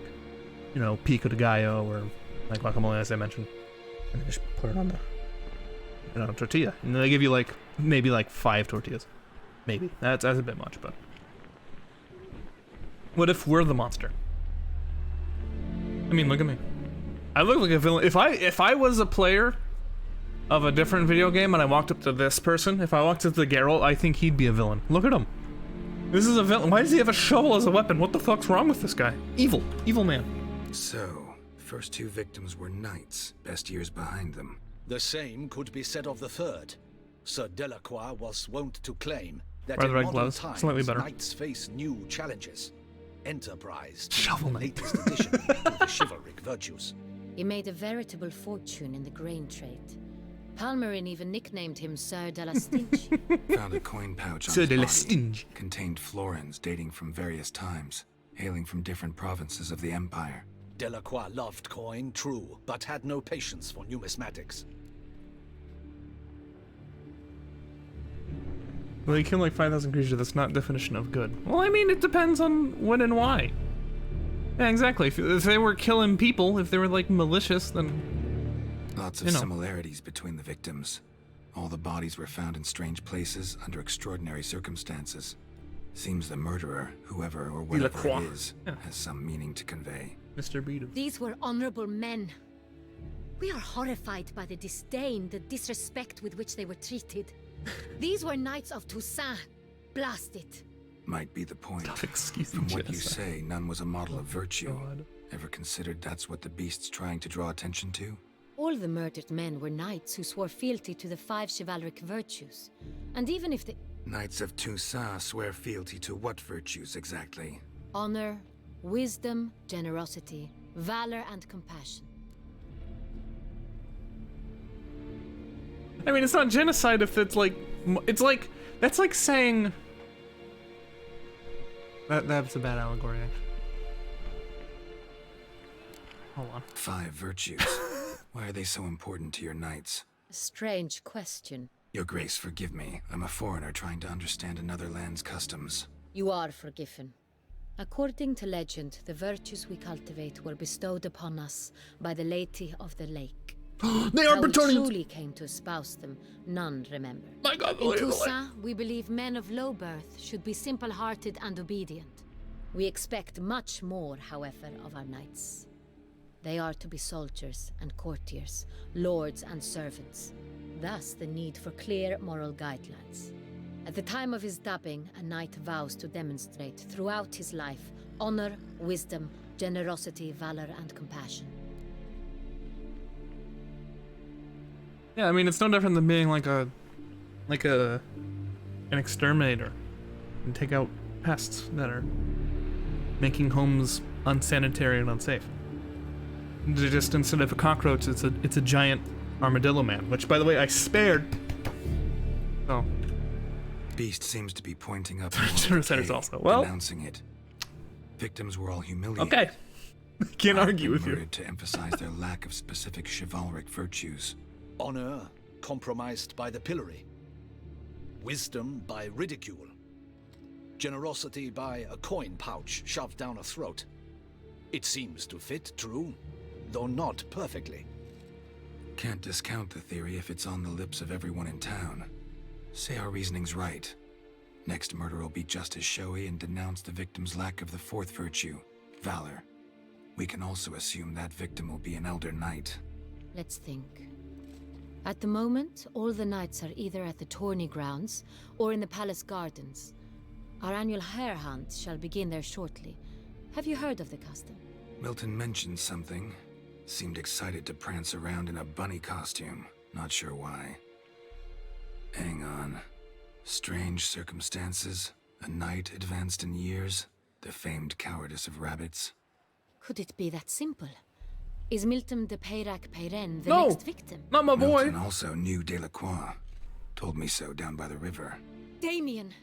you know, pico de gallo or like guacamole, as I mentioned. And they just put it on the tortilla. And then they give you like, maybe like 5 tortillas. Maybe. That's a bit much, but. What if we're the monster? I mean, look at me. I look like a villain. If I was a player of a different video game and I walked up to this person, if I walked up to Geralt, I think he'd be a villain. Look at him. This is a villain. Why does he have a shovel as a weapon? What the fuck's wrong with this guy? Evil. Evil man. So, first 2 victims were knights, best years behind them. The same could be said of the third. Sir Delacroix was wont to claim that Rather in like modern gloves. times, Slightly better. knights face new challenges. Enterprise, Shovel the knight. latest addition to the chivalric virtues. He made a veritable fortune in the grain trade. Palmerin even nicknamed him Sir de la Stinch. Found a coin pouch on Sir his de la body. Stinge. Contained florins dating from various times, hailing from different provinces of the Empire. Delacroix loved coin, true, but had no patience for numismatics. Well, you kill like 5,000 creatures, that's not definition of good. Well, I mean, it depends on when and why. Yeah, exactly. If they were killing people, if they were like malicious, then... Lots of similarities between the victims. All the bodies were found in strange places under extraordinary circumstances. Seems the murderer, whoever or whatever it is, has some meaning to convey. Mr. Beat. These were honorable men. We are horrified by the disdain, the disrespect with which they were treated. These were knights of Toussaint. Blast it. Might be the point. Excuse From me, what you genocide. say, none was a model of virtue. God. Ever considered that's what the beast's trying to draw attention to? All the murdered men were knights who swore fealty to the 5 chivalric virtues. And even if the Knights of Toussaint swear fealty to what virtues exactly? honor, wisdom, generosity, valor, and compassion. I mean, it's not genocide if it's like, that's like saying... That's a bad allegory, actually. Hold on. 5 virtues. Why are they so important to your knights? A strange question. Your Grace, forgive me. I'm a foreigner trying to understand another land's customs. You are forgiven. According to legend, the virtues we cultivate were bestowed upon us by the Lady of the Lake. They are How we Bretonians! truly came to espouse them, none remember. My God, In believe it. Toussaint, we believe men of low birth should be simple-hearted and obedient. We expect much more, however, of our knights. They are to be soldiers and courtiers, lords and servants. Thus, the need for clear moral guidelines. At the time of his dubbing, a knight vows to demonstrate throughout his life honor, wisdom, generosity, valor, and compassion. Yeah, I mean, it's no different than being like an exterminator and take out pests that are making homes unsanitary and unsafe. Just instead of a cockroach, it's a giant armadillo man, which, by the way, I spared. Oh. Beast seems to be pointing up Centers also. Well, denouncing it. Victims were all humiliated. Okay. Can't argue with you. Murdered to emphasize their lack of specific chivalric virtues. Honor compromised by the pillory. Wisdom by ridicule. Generosity by a coin pouch shoved down a throat. It seems to fit true, though not perfectly. Can't discount the theory if it's on the lips of everyone in town. Say our reasoning's right. Next murder will be just as showy and denounce the victim's lack of the fourth virtue, valor. We can also assume that victim will be an elder knight. Let's think. At the moment, all the knights are either at the tourney grounds or in the palace gardens. Our annual hare hunt shall begin there shortly. Have you heard of the custom? Milton mentioned something. Seemed excited to prance around in a bunny costume. Not sure why. Hang on. Strange circumstances. A knight advanced in years. The famed cowardice of rabbits. Could it be that simple? Is Milton de Peyrac-Peyren the No, next victim? not my boy. Milton also knew Delacroix. Told me so down by the river. Damien!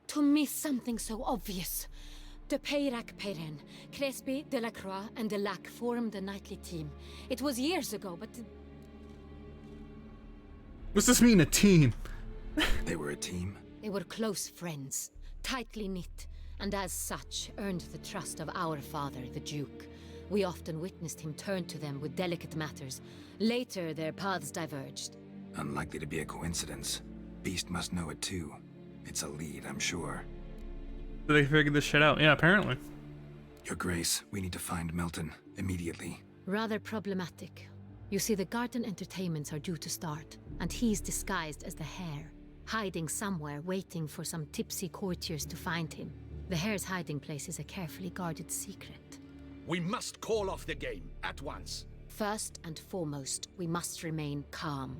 To miss something so obvious. De Peyrac-Peyren, Crespi, Delacroix, and Delac formed a knightly team. It was years ago, but... What's this mean, a team? They were a team? They were close friends, tightly knit, and as such, earned the trust of our father, the Duke. We often witnessed him turn to them with delicate matters. Later, their paths diverged. Unlikely to be a coincidence. Beast must know it too. It's a lead, I'm sure. They figured this shit out. Yeah, apparently. Your Grace, we need to find Milton. Immediately. Rather problematic. You see, the garden entertainments are due to start, and he's disguised as the Hare, hiding somewhere, waiting for some tipsy courtiers to find him. The Hare's hiding place is a carefully guarded secret. We must call off the game, at once. First and foremost, we must remain calm.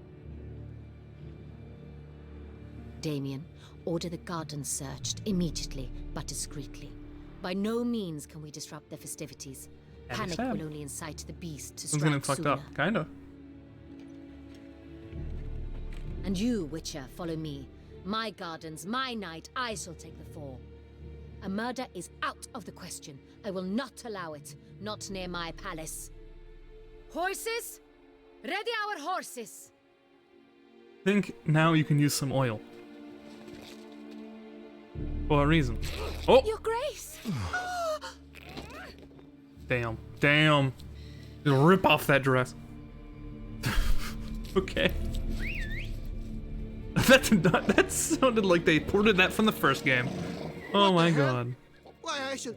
Damien, order the garden searched immediately, but discreetly. By no means can we disrupt the festivities. Panic will only incite the beast to strike getting fucked sooner. up, kinda. And you, Witcher, follow me. My gardens, my night, I shall take the fall. A murder is out of the question. I will not allow it. Not near my palace. Horses? Ready our horses! Think now you can use some oil. For a reason. Oh! Your Grace! Damn. Damn. Just rip off that dress. Okay. That sounded like they ported that from the first game. Oh my god. Why, I should...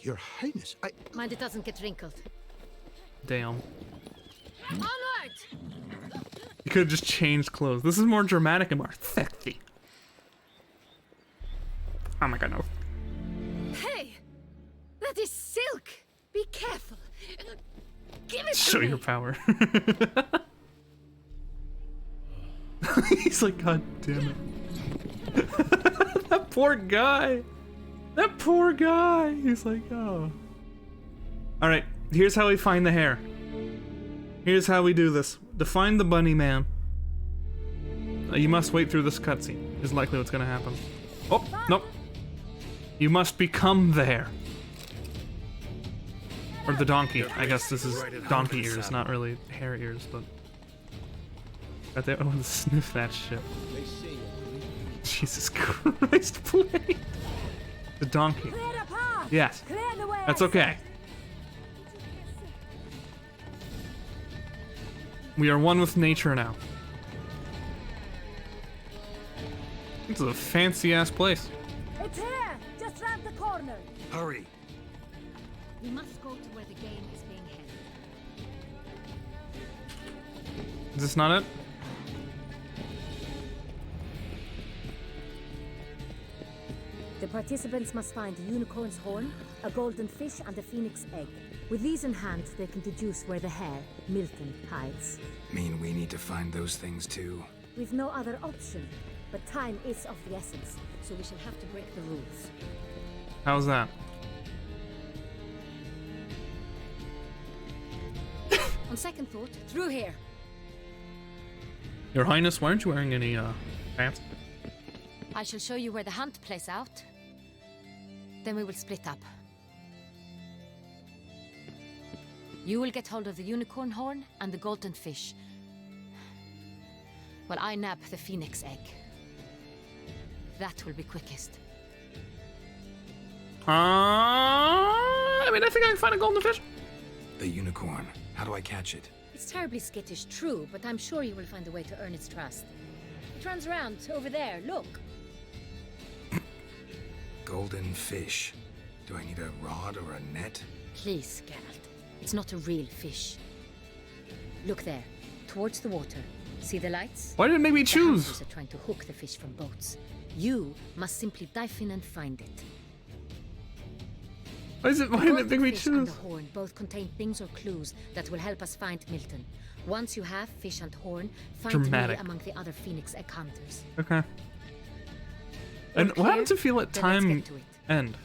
Your Highness, I... Mind it doesn't get wrinkled. Damn. Onward! You could have just changed clothes. This is more dramatic and more sexy. Oh my god, no. Hey! That is silk! Be careful! Give it Show to me! your power. He's like, god damn it. That poor guy. That poor guy. He's like, oh. Alright, here's how we find the Hare. Here's how we do this. To find the bunny man, you must wait through this cutscene. Is likely what's gonna happen. Oh, nope. You must become the Hare. Or the donkey. I guess this is donkey ears, not really hare ears, but... Right there. Oh, sniff that shit. Jesus Christ, play! The donkey. Yes. That's okay. We are one with nature now. This is a fancy-ass place. It's here! Just round the corner! Hurry! We must go to where the game is being held. Is this not it? The participants must find a unicorn's horn, a golden fish, and a phoenix egg. With these in hand, they can deduce where the Hare, Milton, hides. Mean we need to find those things too? We've no other option, but time is of the essence, so we shall have to break the rules. How's that? On second thought, through here. Your Highness, why aren't you wearing any, pants? I shall show you where the hunt plays out. Then we will split up. You will get hold of the unicorn horn and the golden fish, while I nab the phoenix egg. That will be quickest. mean, I think I can find a golden fish. The unicorn. How do I catch it? It's terribly skittish, true, but I'm sure you will find a way to earn its trust. It runs around over there, look. Golden fish. Do I need a rod or a net? Please, Geralt. It's not a real fish. Look there, towards the water. See the lights? Why did it make me choose? The hunters are trying to hook the fish from boats. You must simply dive in and find it. Why did it make me choose? And the horn both contain things or clues that will help us find Milton. Once you have fish and horn, find me among the other Phoenix egg hunters. Okay. And what happens if you let time end?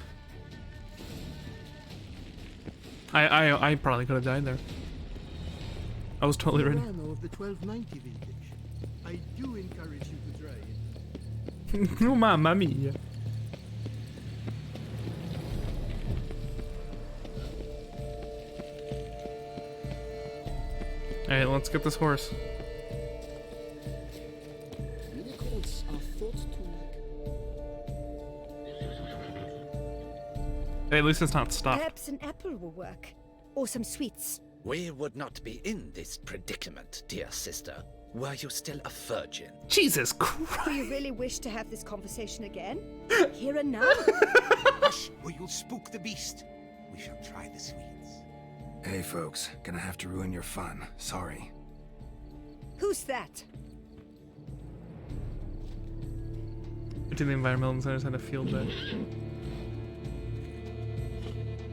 I probably could have died there. I was totally ready. Of the 1290 vintage. I do encourage you to try it. Oh, mamma mia. Alright, let's get this horse. Unicorns are thought to Hey, at least it's not stopped. Perhaps an apple will work. Or some sweets. We would not be in this predicament, dear sister, were you still a virgin. Jesus Christ! Do you really wish to have this conversation again? Here and now? Hush, or you'll spook the beast. We shall try the sweets. Hey, folks. Gonna have to ruin your fun. Sorry. Who's that? To the environmental centers had a field day.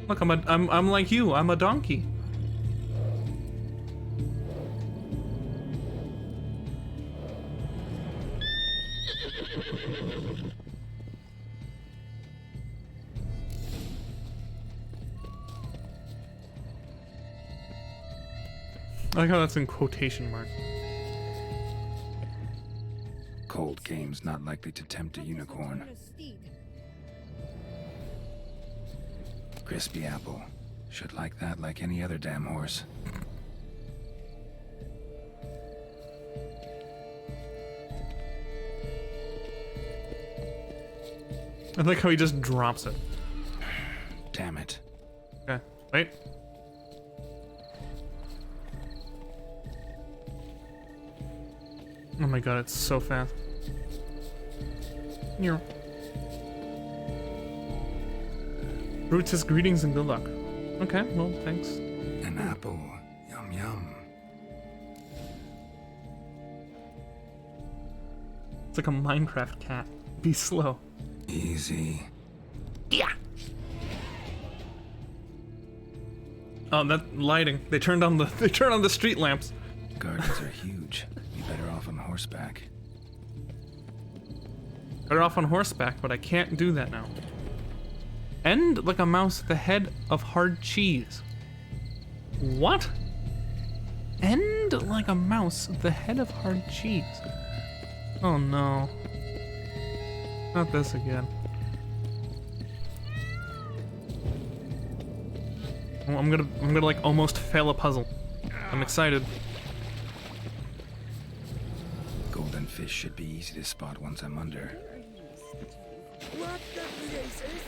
Look, I'm like you. I'm a donkey. I like how that's in quotation marks. Cold game's not likely to tempt a unicorn. Crispy apple. Should like that like any other damn horse. I like how he just drops it. Damn it. Okay, wait. Oh my god, it's so fast. Here. Brutus, greetings and good luck. Okay, well, thanks. An apple. Yum yum. It's like a Minecraft cat. Be slow. Easy. Yeah. Oh, that lighting. They turned on the street lamps. Gardens are huge. Be better off on horseback. Better off on horseback, but I can't do that now. End like a mouse at the head of hard cheese. What? End like a mouse at the head of hard cheese. Oh no. Not this again. Well, I'm gonna like almost fail a puzzle. I'm excited. Golden fish should be easy to spot once I'm under. What the blazes?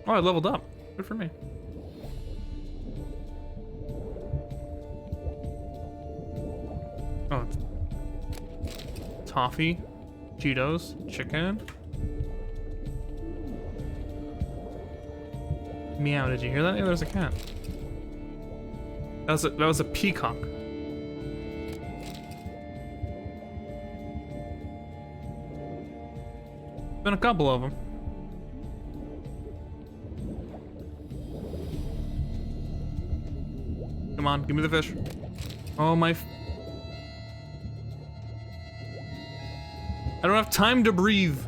Oh, I leveled up. Good for me. Oh, it's toffee, Cheetos, chicken. Meow, did you hear that? Yeah, there's a cat. That was a peacock. Been a couple of them. Come on, give me the fish. Oh my! I don't have time to breathe.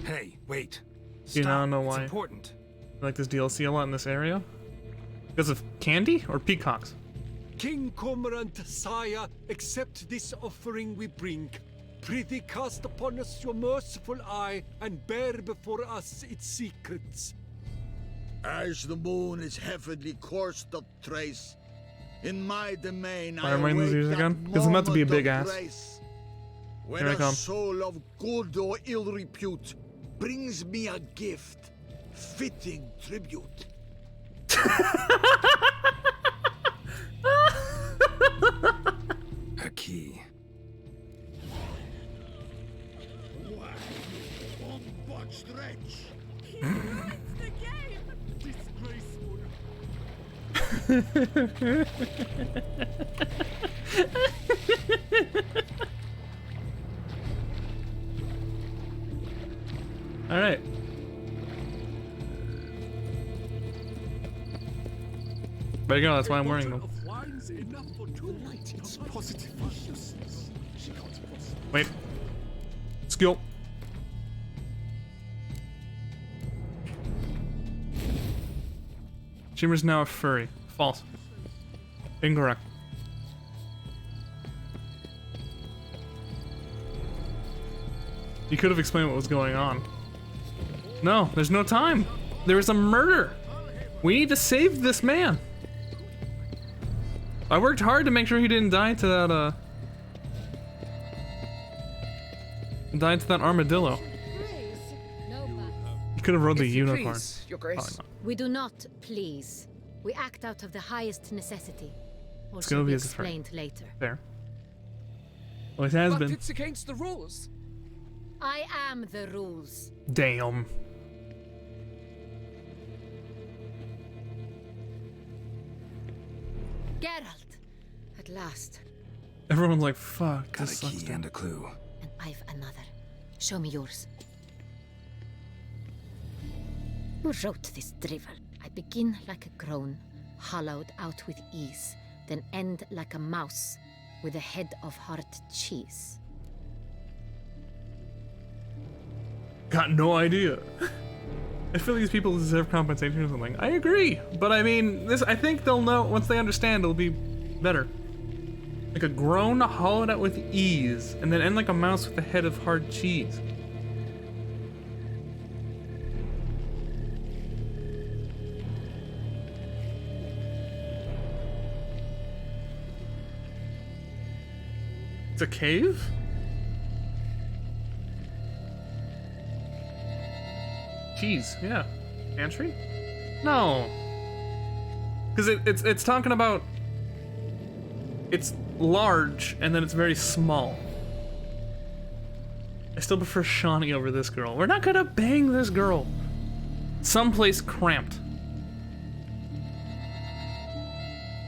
Hey, wait. You now know It's why. important. I like this DLC a lot in this area. Because of candy or peacocks? King Cormorant, sire, accept this offering we bring. Prithee cast upon us your merciful eye, and bear before us its secrets. As the moon is heavenly coursed of trace, In my domain, Why am I wearing these ears again? Because I'm about to be a big ass. When Here I a come. soul of good or ill repute brings me a gift, fitting tribute. A key. Why, botched wretch? He ruins the game! Disgraceful. All right. There you go. That's why I'm wearing them. Wine's enough for two. It's positive uselessness. She can't possibly. Wait. Skill. Shimmer's now a furry. False. Incorrect. You could have explained what was going on. No, there's no time. There is a murder. We need to save this man. I worked hard to make sure he didn't die to that, died to that armadillo. You could have rode the unicorn. Please, Your Grace. Probably not. We do not please. We act out of the highest necessity. Or It's shall gonna be be as a friend. explained later. Fair. Well, it has But been. it's against the rules. I am the rules. Damn. Geralt! At last. Everyone's like, fuck, Got this a sucks. key and a clue. And I've another. Show me yours. Who wrote this drivel? I begin like a groan, hollowed out with ease, then end like a mouse, with a head of hard cheese. Got no idea. I feel these people deserve compensation or something. I agree, but I mean, this. I think they'll know once they understand. It'll be better. Like a groan hollowed out with ease, and then end like a mouse with a head of hard cheese. It's a cave? Cheese, yeah. Pantry? No. Because it's talking about... It's large, and then it's very small. I still prefer Shawnee over this girl. We're not gonna bang this girl. Someplace cramped.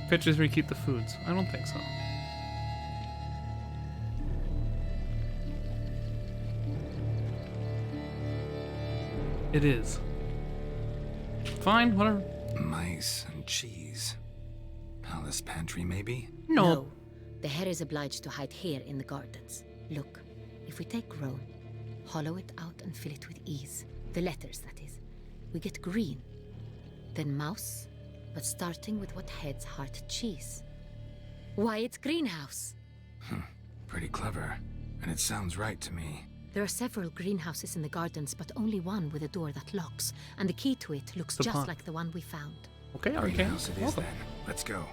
Pitches we keep the foods. I don't think so. It is. Fine, whatever. Mice and cheese. Palace pantry, maybe? No. The Hare is obliged to hide here in the gardens. Look, if we take roan, hollow it out and fill it with ease, the letters, that is, we get green. Then mouse, but starting with what heads heart cheese. Wyatt's greenhouse. Pretty clever. And it sounds right to me. There are several greenhouses in the gardens, but only one with a door that locks, and the key to it looks The just pond. like the one we found. Okay, okay. Greenhouse it is then. Let's go.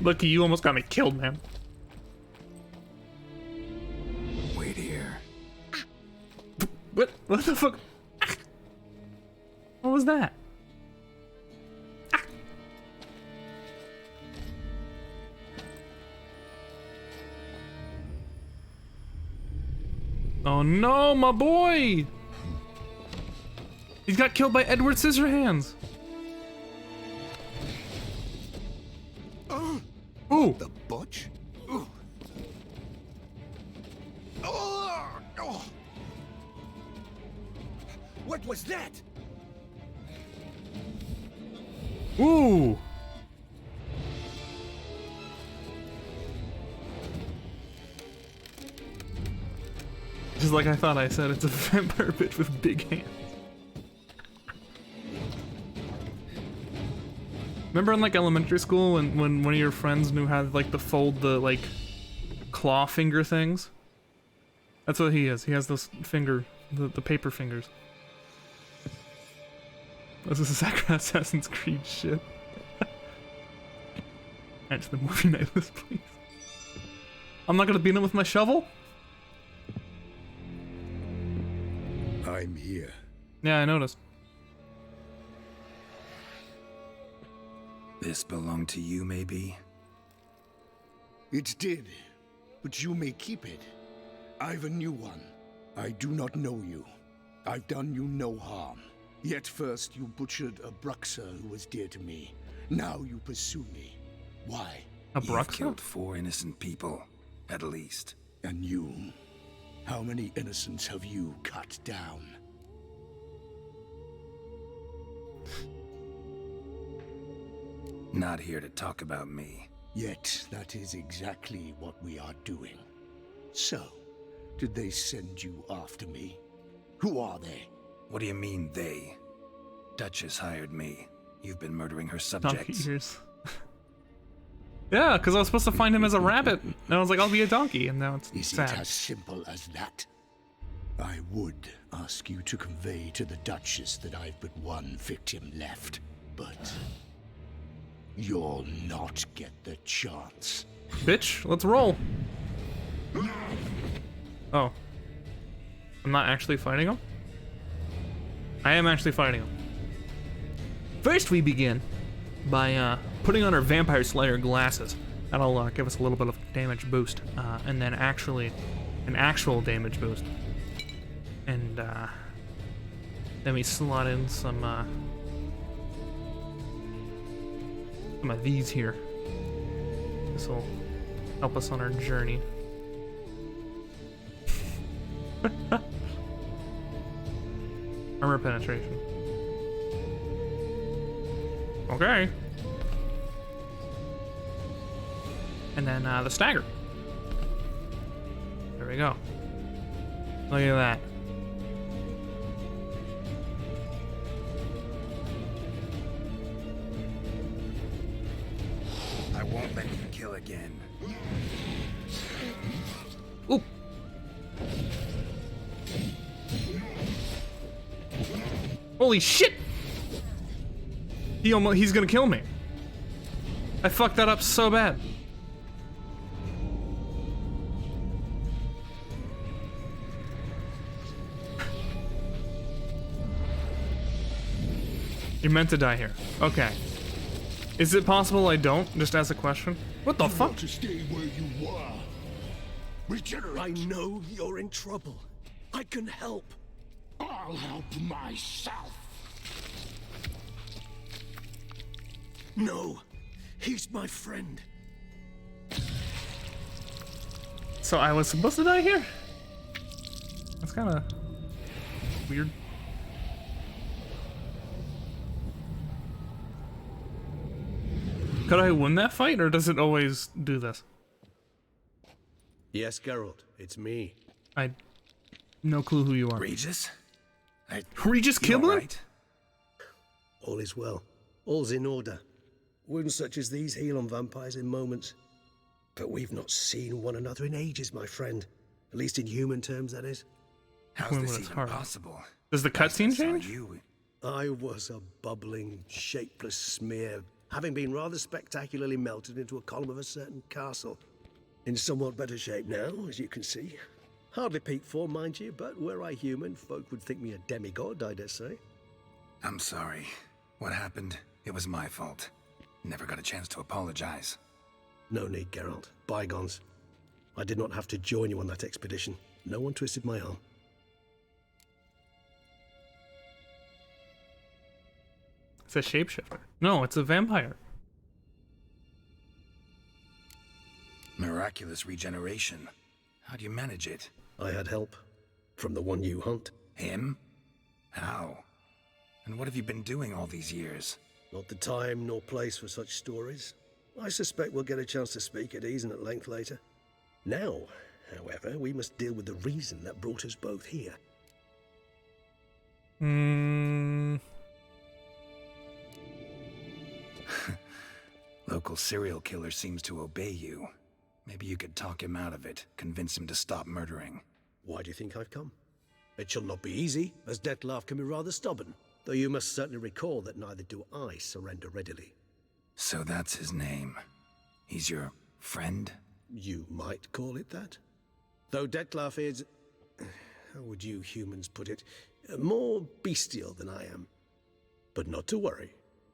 Lucky you almost got me killed, man. Wait here. What? What the fuck? What was that? Oh no, my boy! He's got killed by Edward Scissorhands. Ooh! The butch? What was that? Ooh! Just like I thought I said, it's a vampire bitch with big hands. Remember in like elementary school when one of your friends knew how to like to fold the like claw finger things? That's what he is. He has those finger, the paper fingers. This is exactly Assassin's Creed shit. Answer the movie night list, please. I'm not gonna beat him with my shovel? I'm here. Yeah, I noticed. This belonged to you, maybe? It did, but you may keep it. I've a new one. I do not know you. I've done you no harm. Yet first you butchered a Bruxa who was dear to me. Now you pursue me. Why? A You've Bruxa? killed 4 innocent people, at least. And you? How many innocents have you cut down? Not here to talk about me. Yet that is exactly what we are doing. So, did they send you after me? Who are they? What do you mean, they? Duchess hired me. You've been murdering her Donkey subjects. ears. Yeah, because I was supposed to find him as a rabbit. And I was like, I'll be a donkey, and now it's Is sad. it as simple as that? I would ask you to convey to the Duchess that I've but one victim left, but you'll not get the chance. Bitch, let's roll. Oh. I'm not actually fighting him? I am actually fighting him. First we begin by putting on our Vampire Slayer glasses. That'll give us a little bit of damage boost. And then actually an actual damage boost. And then we slot in some of these here. This will help us on our journey. Armor penetration. Okay. And then the stagger. There we go. Look at that. I won't let you kill again. Ooh. Holy shit! He's gonna kill me. I fucked that up so bad. You're meant to die here. Okay. Is it possible I don't? Just ask a question. What the fuck? To stay where you were. Regenerate. I know you're in trouble. I can help. I'll help myself. No, he's my friend. So I was supposed to die here? That's kind of weird. Could I win that fight, or does it always do this? Yes, Geralt, it's me. I no clue who you are. Regis? Regis killed him? Right? All is well. All's in order. Wounds such as these heal on vampires in moments. But we've not seen one another in ages, my friend. At least in human terms, that is. How's When this it's even hard. possible? Does the cutscene change? I was a bubbling, shapeless smear, having been rather spectacularly melted into a column of a certain castle. In somewhat better shape now, as you can see. Hardly peak form, mind you, but were I human, folk would think me a demigod, I dare say. I'm sorry. What happened? It was my fault. Never got a chance to apologize. No need, Geralt. Bygones. I did not have to join you on that expedition. No one twisted my arm. It's a shapeshifter. No, it's a vampire. Miraculous regeneration. How do you manage it? I had help. From the one you hunt. Him? How? And what have you been doing all these years? Not the time nor place for such stories. I suspect we'll get a chance to speak at ease and at length later. Now, however, we must deal with the reason that brought us both here. Local serial killer seems to obey you. Maybe you could talk him out of it, convince him to stop murdering. Why do you think I've come? It shall not be easy, as Dettlaff can be rather stubborn, though you must certainly recall that neither do I surrender readily. So that's his name. He's your friend? You might call it that. Though Dettlaff is, how would you humans put it, more bestial than I am. But not to worry,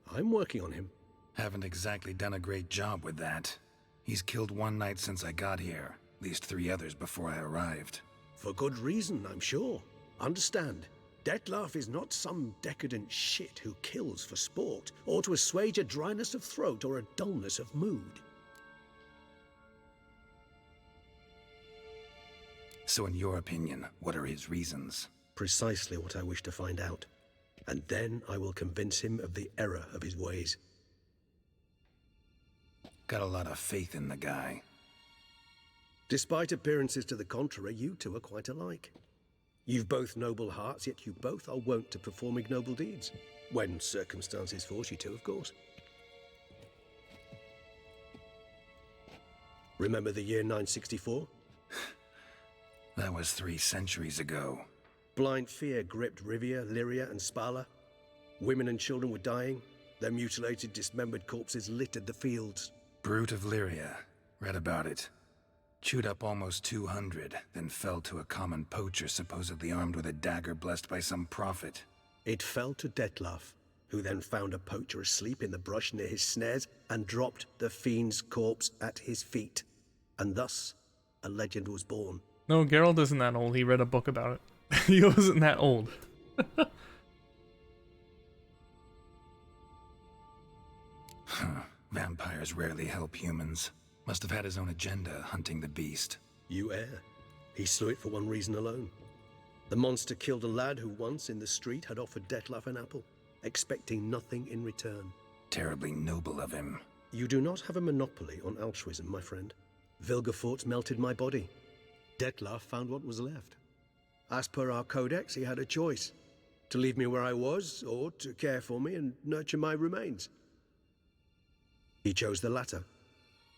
I'm working on him. Haven't exactly done a great job with that. He's killed one knight since I got here, at least 3 others before I arrived. For good reason, I'm sure. Understand, Dettlaff is not some decadent shit who kills for sport, or to assuage a dryness of throat or a dullness of mood. So in your opinion, what are his reasons? Precisely what I wish to find out. And then I will convince him of the error of his ways. Got a lot of faith in the guy. Despite appearances to the contrary, you two are quite alike. You've both noble hearts, yet you both are wont to perform ignoble deeds. When circumstances force you to, of course. Remember the year 964? That was 3 centuries ago. Blind fear gripped Rivia, Lyria, and Spala. Women and children were dying. Their mutilated, dismembered corpses littered the fields. Brute of Lyria. Read about it. Chewed up almost 200, then fell to a common poacher supposedly armed with a dagger blessed by some prophet. It fell to Dettlaff, who then found a poacher asleep in the brush near his snares and dropped the fiend's corpse at his feet. And thus, a legend was born. No, Geralt isn't that old. He read a book about it. He wasn't that old. Vampires rarely help humans. Must have had his own agenda, hunting the beast. You err. He slew it for one reason alone. The monster killed a lad who once, in the street, had offered Dettlaff an apple, expecting nothing in return. Terribly noble of him. You do not have a monopoly on altruism, my friend. Vilgefortz melted my body. Dettlaff found what was left. As per our codex, he had a choice. To leave me where I was, or to care for me and nurture my remains. He chose the latter.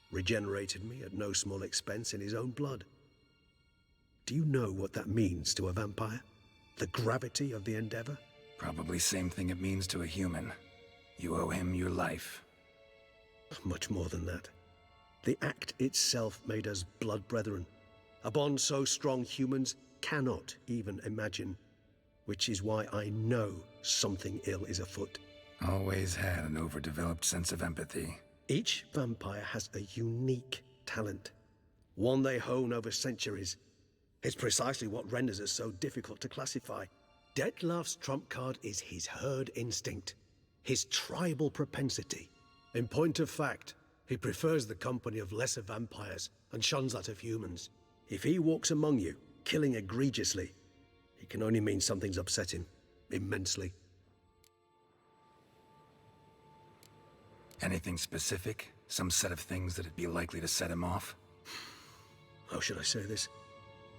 Regenerated me at no small expense in his own blood. Do you know what that means to a vampire? The gravity of the endeavor? Probably same thing it means to a human. You owe him your life. Much more than that. The act itself made us blood brethren. A bond so strong humans cannot even imagine. Which is why I know something ill is afoot. Always had an overdeveloped sense of empathy. Each vampire has a unique talent. One they hone over centuries. It's precisely what renders us so difficult to classify. Dettlaff's trump card is his herd instinct. His tribal propensity. In point of fact, he prefers the company of lesser vampires and shuns that of humans. If he walks among you, killing egregiously, it can only mean something's upset him. Immensely. Anything specific? Some set of things that'd be likely to set him off? How should I say this?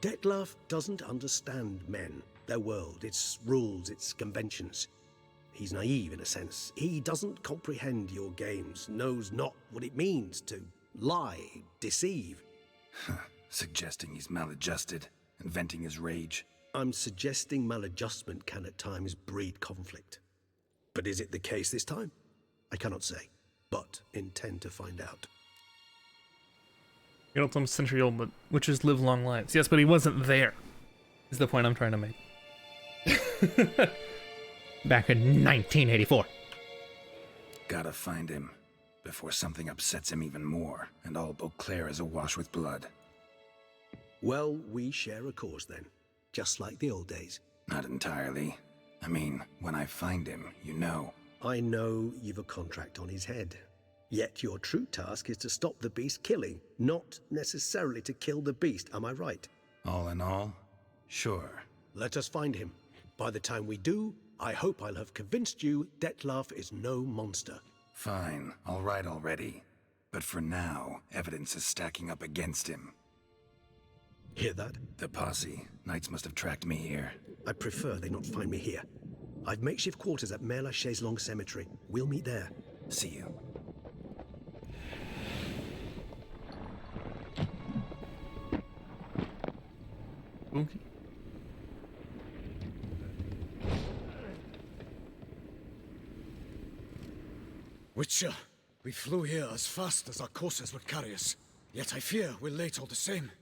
Dettlaff doesn't understand men, their world, its rules, its conventions. He's naive in a sense. He doesn't comprehend your games, knows not what it means to lie, deceive. Suggesting he's maladjusted and venting his rage. I'm suggesting maladjustment can at times breed conflict. But is it the case this time? I cannot say, but intend to find out. Geralt's almost a century old, but witches live long lives. Yes, but he wasn't there, is the point I'm trying to make. Back in 1984. Gotta find him, before something upsets him even more, and all Beauclair is awash with blood. Well, we share a cause then, just like the old days. Not entirely. I mean, when I find him, you know. I know you've a contract on his head. Yet your true task is to stop the beast killing, not necessarily to kill the beast, am I right? All in all, sure. Let us find him. By the time we do, I hope I'll have convinced you Dettlaff is no monster. Fine, all right already. But for now, evidence is stacking up against him. Hear that? The posse. Knights must have tracked me here. I prefer they not find me here. I've makeshift quarters at Mère Lachey's Long Cemetery. We'll meet there. See you. Okay. Witcher, we flew here as fast as our courses would carry us. Yet I fear we're late all the same.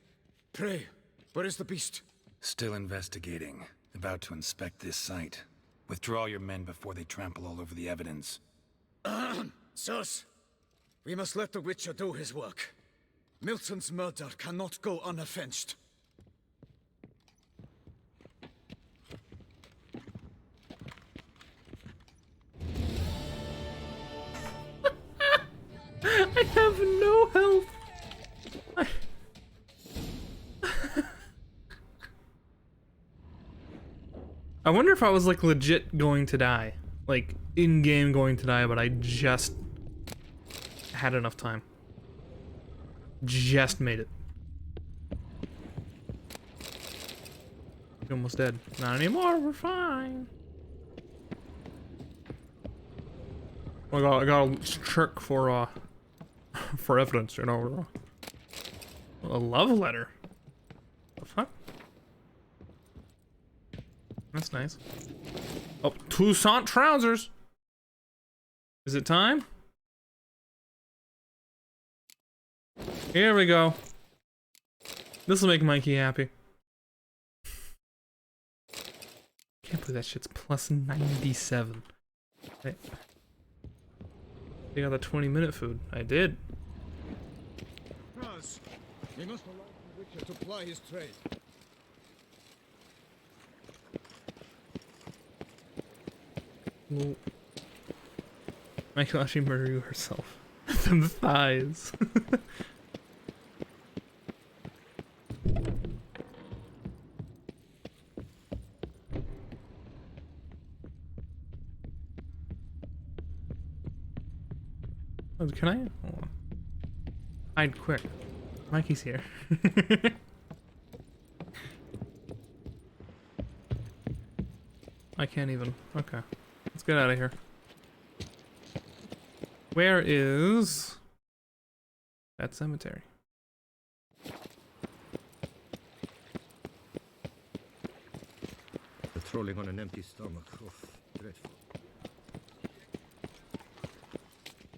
Pray, where is the beast? Still investigating. About to inspect this site. Withdraw your men before they trample all over the evidence. Sirs, we must let the Witcher do his work. Milton's murder cannot go unavenged. I have no health. I wonder if I was like legit going to die. Like in-game going to die, but I just had enough time. Just made it. You're almost dead. Not anymore, we're fine. I got a trick for evidence, you know. A love letter. The fuck? That's nice. Oh, Toussaint trousers. Is it time? Here we go. This will make Mikey happy. Can't believe that shit's plus 97. Hey. You got the 20-minute food. I did. Raz, we must allow the Witcher to ply his trade. Well, Michael actually murder you herself. Them thighs. Oh, can I? Hold on. Hide quick. Mikey's here. I can't even. Okay. Let's get out of here. Where is that cemetery? Patrolling on an empty stomach. Oof, dreadful.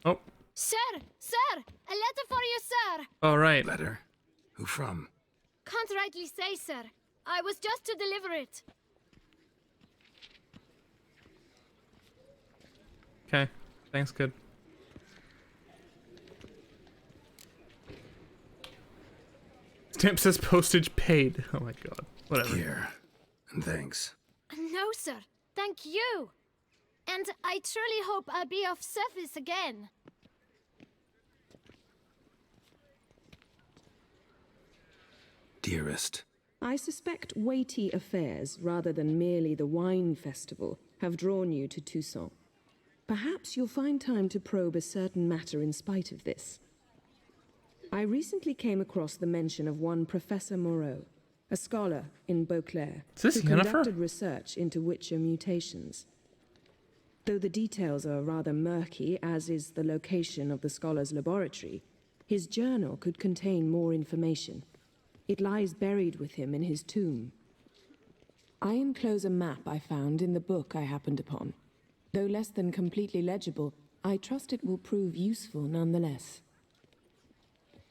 Oh. Sir! Sir! A letter for you, sir! All right. Letter? Who from? Can't rightly say, sir. I was just to deliver it. Okay. Thanks, good. Stamp says postage paid. Oh my god. Whatever. Here. And thanks. No, sir. Thank you. And I truly hope I'll be of service again. Dearest. I suspect weighty affairs, rather than merely the wine festival, have drawn you to Toussaint. Perhaps you'll find time to probe a certain matter in spite of this. I recently came across the mention of one Professor Moreau, a scholar in Beauclair, who conducted research into Witcher mutations. Though the details are rather murky, as is the location of the scholar's laboratory, his journal could contain more information. It lies buried with him in his tomb. I enclose a map I found in the book I happened upon. Though less than completely legible, I trust it will prove useful nonetheless.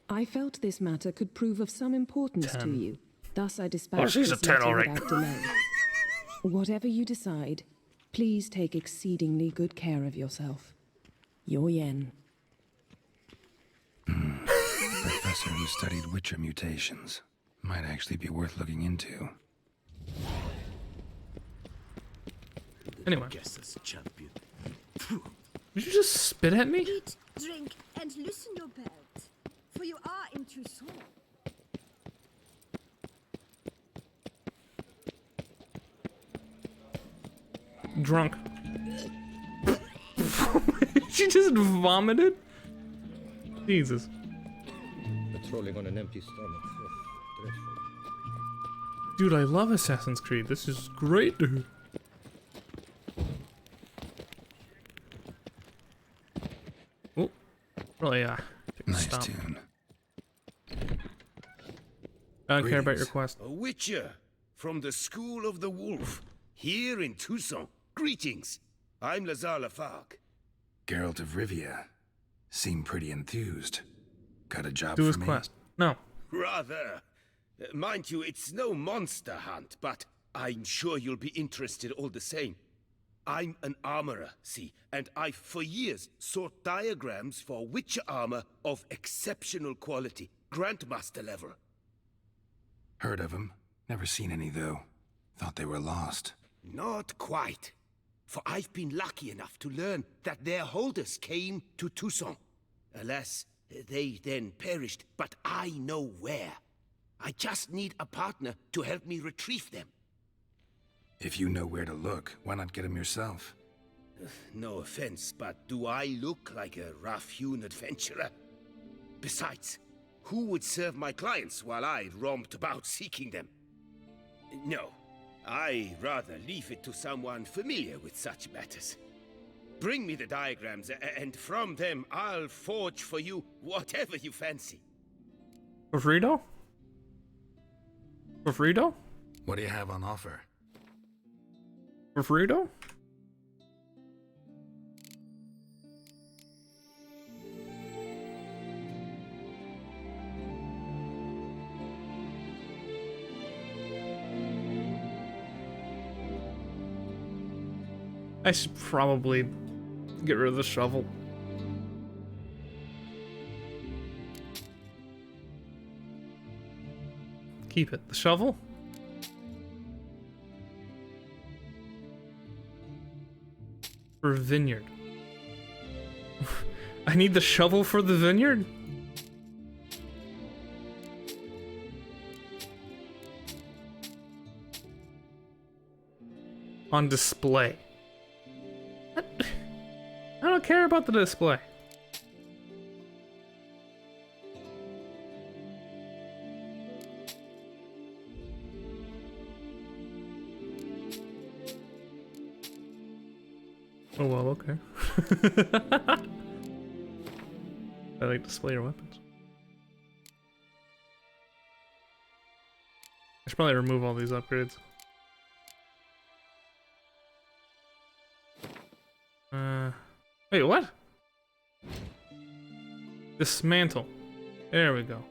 I felt this matter could prove of some importance to you. Thus I dispatched she's this a 10, letter all right. without delay. Whatever you decide, please take exceedingly good care of yourself. Your Yen. Professor who studied Witcher mutations. Might actually be worth looking into. Anyway. Champion. Did you just spit at me? Eat, drink, and loosen your belt, for you are in Toussaint. Drunk. She just vomited? Jesus. Patrolling on an empty stomach. Oof, dreadful. Dude, I love Assassin's Creed. This is great, dude. Oh, really, Nice stop. tune. I don't care about your quest. A Witcher from the School of the Wolf, here in Toussaint. Greetings. I'm Lazar Lafargue. Geralt of Rivia. Seem pretty enthused. Got a job Do for his me? quest. No. Rather. Mind you, it's no monster hunt, but I'm sure you'll be interested all the same. I'm an armorer, see, and I've for years sought diagrams for witcher armor of exceptional quality, Grandmaster level. Heard of them. Never seen any, though. Thought they were lost. Not quite. For I've been lucky enough to learn that their holders came to Toussaint. Alas, they then perished, but I know where. I just need a partner to help me retrieve them. If you know where to look, why not get them yourself? No offense, but do I look like a rough-hewn adventurer? Besides, who would serve my clients while I romped about seeking them? No, I rather leave it to someone familiar with such matters. Bring me the diagrams, and from them I'll forge for you whatever you fancy. For Frito? For Frito? What do you have on offer? For Frito? I should probably get rid of the shovel. Keep it. The shovel? For vineyard. I need the shovel for the vineyard? On display. I don't care about the display. Oh well, okay. I like display your weapons. I should probably remove all these upgrades. Wait, what? Dismantle. There we go.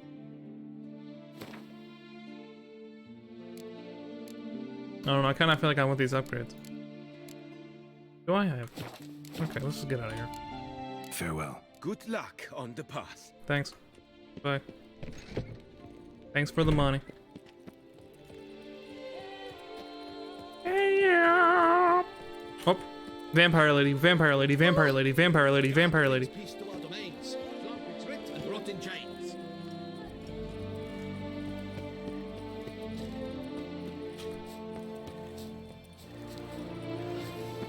I don't know, I kind of feel like I want these upgrades. Do I have to? Okay, let's just get out of here. Farewell. Good luck on the path. Thanks. Bye. Thanks for the money. Oh. Vampire lady, vampire lady, vampire lady, vampire lady, vampire lady. Peace to our domains. Flank retreat and rot in chains.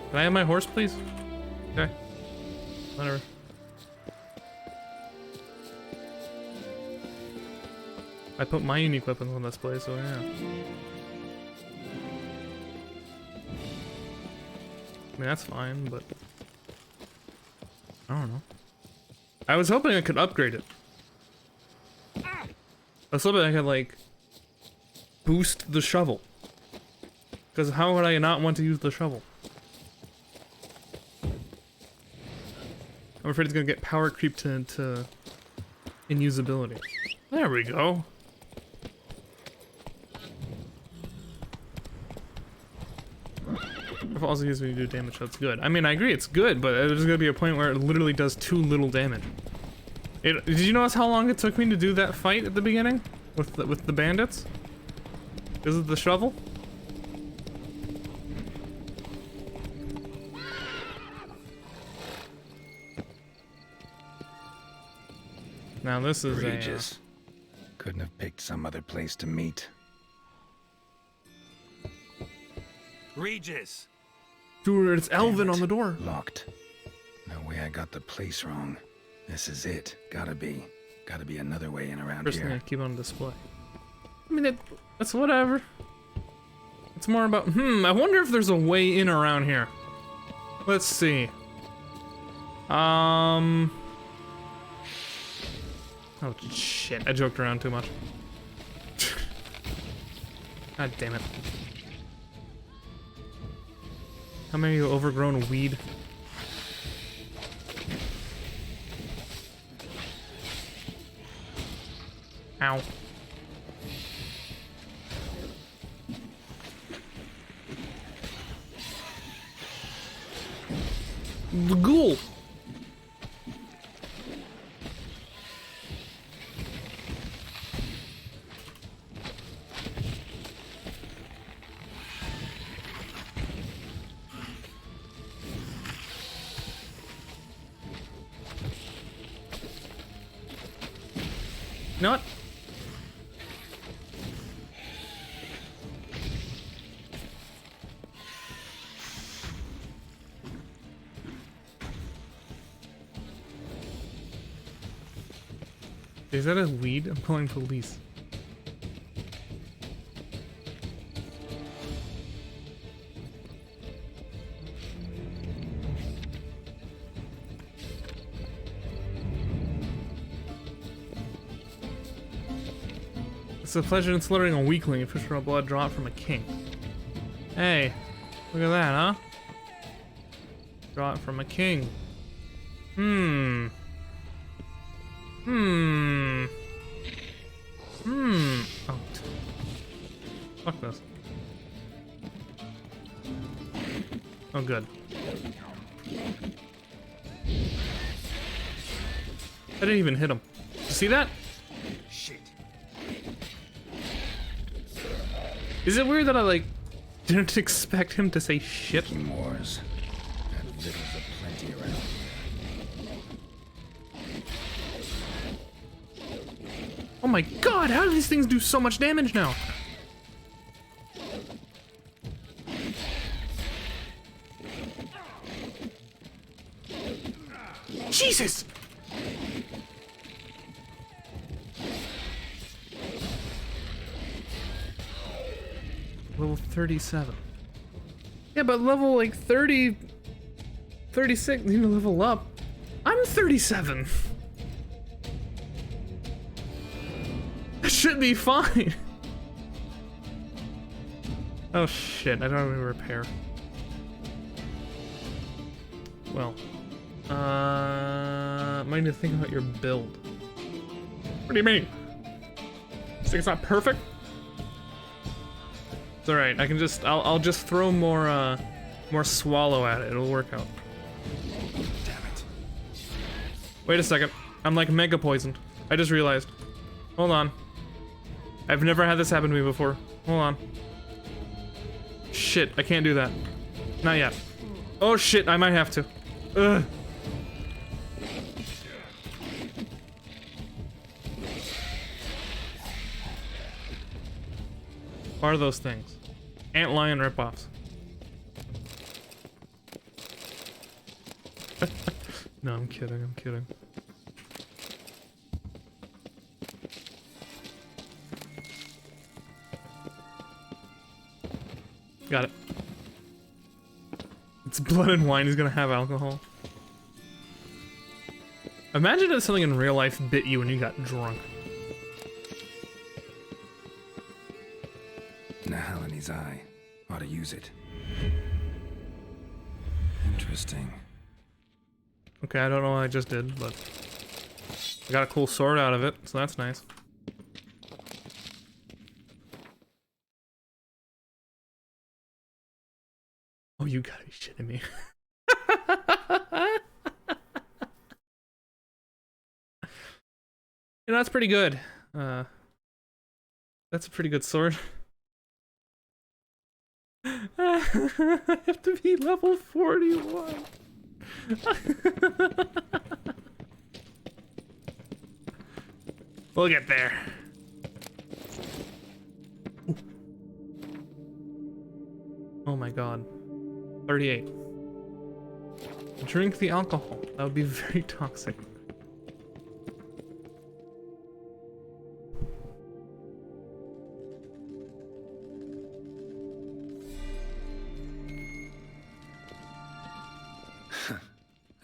Can I have my horse, please? Okay. Whatever. I put my unique weapons on display, so yeah. I mean, that's fine, but I don't know. I was hoping I could upgrade it. I was hoping I could, like, boost the shovel. Because how would I not want to use the shovel? I'm afraid it's gonna get power creep to inusability. There we go. If also gives me to do damage, that's good. I mean, I agree, it's good, but there's gonna be a point where it literally does too little damage. Did you notice how long it took me to do that fight at the beginning with the bandits? Because of the shovel? Now this is Regis. Couldn't have picked some other place to meet. Regis! Dude, it's Elvin on the door. Locked. No way I got the place wrong. This is it. Gotta be another way in around Personally, here. I keep on display. I mean, that's whatever. It's more about, I wonder if there's a way in around here. Let's see. Oh shit, I joked around too much. God damn it. How many overgrown weed? Ow. The ghoul. You know what? Is that a weed? I'm calling police. It's a pleasure in slaughtering a weakling, a fish for a blood drop from a king. Hey, look at that, huh? Draw it from a king. Oh. Fuck this. Oh, good. I didn't even hit him. You see that? Shit. Is it weird that I, like, didn't expect him to say shit? Wars. And victuals aplenty around. Oh my god, how do these things do so much damage now? Jesus! Level 37. Yeah, but level like 30, 36, you need to level up. I'm 37. That should be fine. Oh shit, I don't have any repair. Well, might need to think about your build. What do you mean? You think it's not perfect? It's alright, I can just, I'll just throw more, more swallow at it, it'll work out. Damn it. Wait a second, I'm like mega poisoned. I just realized. Hold on. I've never had this happen to me before. Hold on. Shit, I can't do that. Not yet. Oh shit, I might have to. Ugh. What are those things? Antlion ripoffs. No, I'm kidding, I'm kidding. Got it. It's blood and wine, he's gonna have alcohol. Imagine if something in real life bit you when you got drunk. Nahalani's eye. Ought to use it. Interesting. Okay, I don't know what I just did, but I got a cool sword out of it, so that's nice. Oh, you gotta be shitting me. You know, that's pretty good. That's a pretty good sword. I have to be level 41. We'll get there. Ooh. Oh my god. 38. Drink the alcohol. That would be very toxic.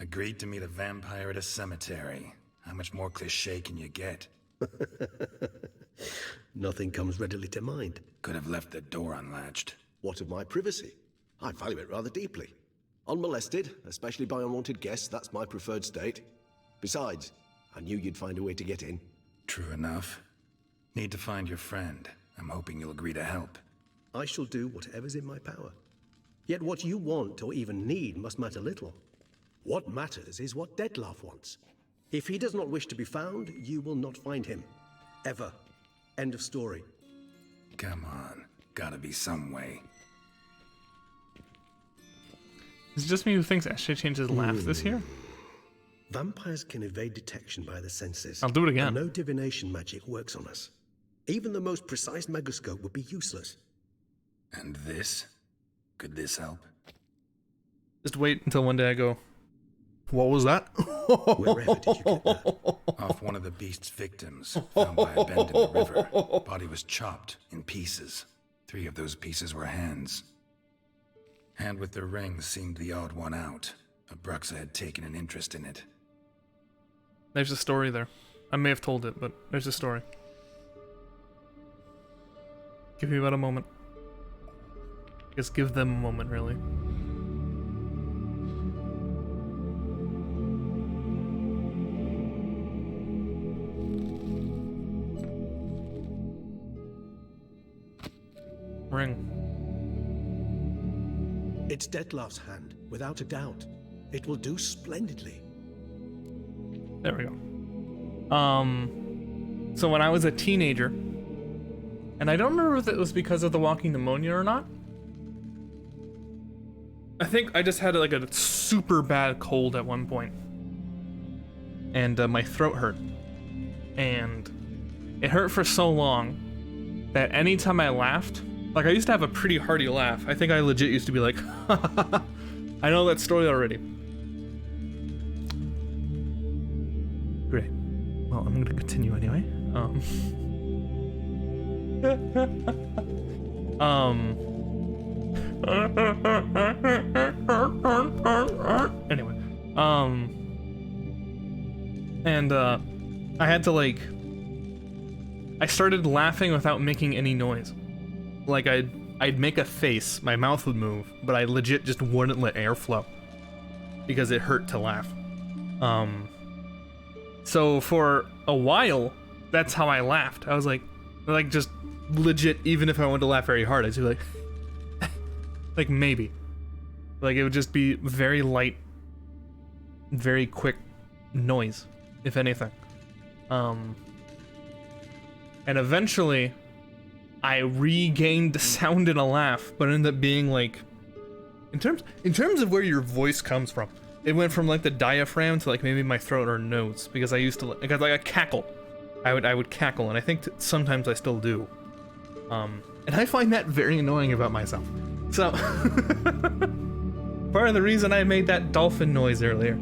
Agreed to meet a vampire at a cemetery. How much more cliché can you get? Nothing comes readily to mind. Could have left the door unlatched. What of my privacy? I value it rather deeply. Unmolested, especially by unwanted guests, that's my preferred state. Besides, I knew you'd find a way to get in. True enough. Need to find your friend. I'm hoping you'll agree to help. I shall do whatever's in my power. Yet what you want or even need must matter little. What matters is what Dettlaff wants. If he does not wish to be found, you will not find him. Ever. End of story. Come on. Gotta be some way. Is it just me who thinks Esjay changed his laugh this year? Vampires can evade detection by the senses. I'll do it again. And no divination magic works on us. Even the most precise megoscope would be useless. And this? Could this help? Just wait until one day I go, what was that? Wherever did you get that? Off one of the beast's victims, found by a bend in the river. Body was chopped in pieces. 3 of those pieces were hands. Hand with the ring seemed the odd one out. A Bruxa had taken an interest in it. There's a story there. I may have told it, but there's a story. Give me about a moment. Just give them a moment, really. Ring. It's Dettlaff's hand, without a doubt. It will do splendidly. There we go. So when I was a teenager, and I don't remember if it was because of the walking pneumonia or not. I think I just had like a super bad cold at one point. And my throat hurt. And it hurt for so long that anytime I laughed, like I used to have a pretty hearty laugh. I think I legit used to be like, I know that story already. Great. Well, I'm gonna continue anyway. Anyway. And I had to like, I started laughing without making any noise. Like I'd make a face, my mouth would move, but I legit just wouldn't let air flow because it hurt to laugh. So for a while, that's how I laughed. I was like just legit, even if I wanted to laugh very hard, I'd just be like, like maybe. Like it would just be very light, very quick noise, if anything. And eventually, I regained the sound in a laugh, but it ended up being like, in terms of where your voice comes from, it went from like the diaphragm to like maybe my throat or nose, because I used to, I got like a cackle. I would cackle, and I think sometimes I still do. And I find that very annoying about myself. So, part of the reason I made that dolphin noise earlier.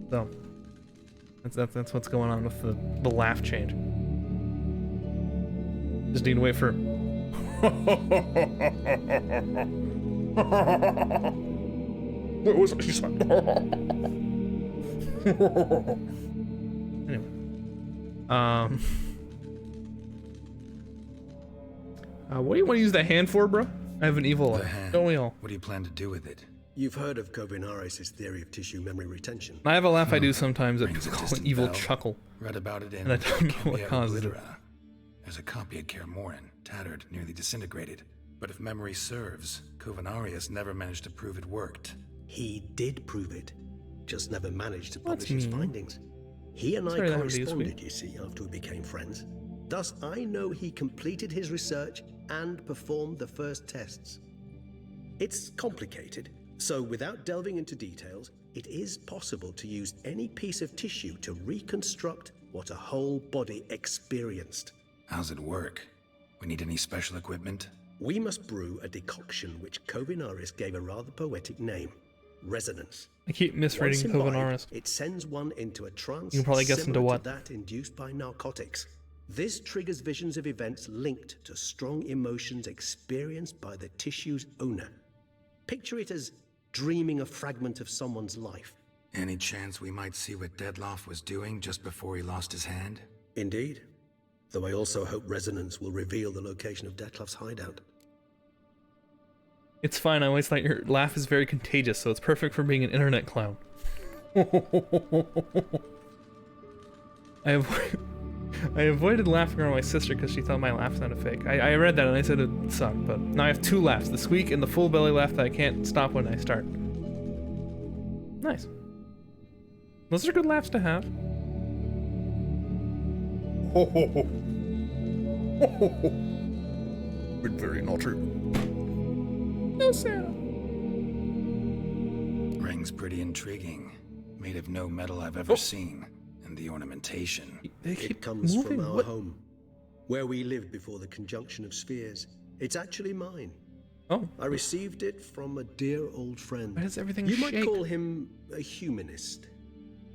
So, that's what's going on with the laugh change. Just need to wait for. What was it she said? Anyway. What do you want to use that hand for, bro? I have an evil eye. Don't we all? What do you plan to do with it? You've heard of Kovinaris' theory of tissue memory retention. I have a laugh I do sometimes that people call an evil chuckle. Read about it in and I don't know what causes it. There's a copy of Kermorin, tattered, nearly disintegrated. But if memory serves, Kovinaris never managed to prove it worked. He did prove it, just never managed to publish his findings. He and I corresponded, you see, after we became friends. Thus, I know he completed his research and performed the first tests. It's complicated, so without delving into details, it is possible to use any piece of tissue to reconstruct what a whole body experienced. How's it work? We need any special equipment? We must brew a decoction which Kovinaris gave a rather poetic name. Resonance. I keep misreading Kovinaris. It sends one into a trance. You can probably guess into what. To that induced by narcotics. This triggers visions of events linked to strong emotions experienced by the tissue's owner. Picture it as dreaming a fragment of someone's life. Any chance we might see what Dettlaff was doing just before he lost his hand? Indeed. Though I also hope resonance will reveal the location of Dettlaff's hideout. It's fine, I always thought your laugh is very contagious, so it's perfect for being an internet clown. I avoided laughing around my sister because she thought my laugh sounded fake. I read that and I said it sucked, but now I have 2 laughs. The squeak and the full belly laugh that I can't stop when I start. Nice. Those are good laughs to have. Ho ho ho. Ho ho ho. Been very naughty. No, Santa. Ring's pretty intriguing. Made of no metal I've ever seen. And the ornamentation. It comes from our home, where we lived before the conjunction of spheres. It's actually mine. Oh. I received it from a dear old friend. Why does everything You shake? might call him a humanist.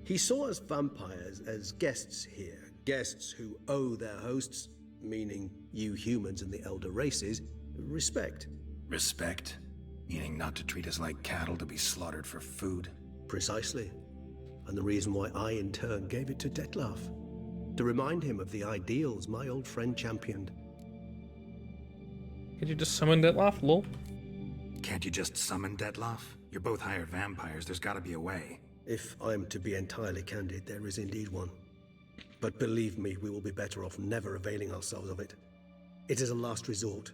He saw us vampires as guests here, guests who owe their hosts, meaning you humans and the elder races, respect. Respect? Meaning not to treat us like cattle to be slaughtered for food? Precisely. And the reason why I in turn gave it to Detlef, to remind him of the ideals my old friend championed. Could you just summon Detlef, lol? Can't you just summon Detlef? You're both hired vampires, there's gotta be a way. If I'm to be entirely candid, there is indeed one. But believe me, we will be better off never availing ourselves of it. It is a last resort.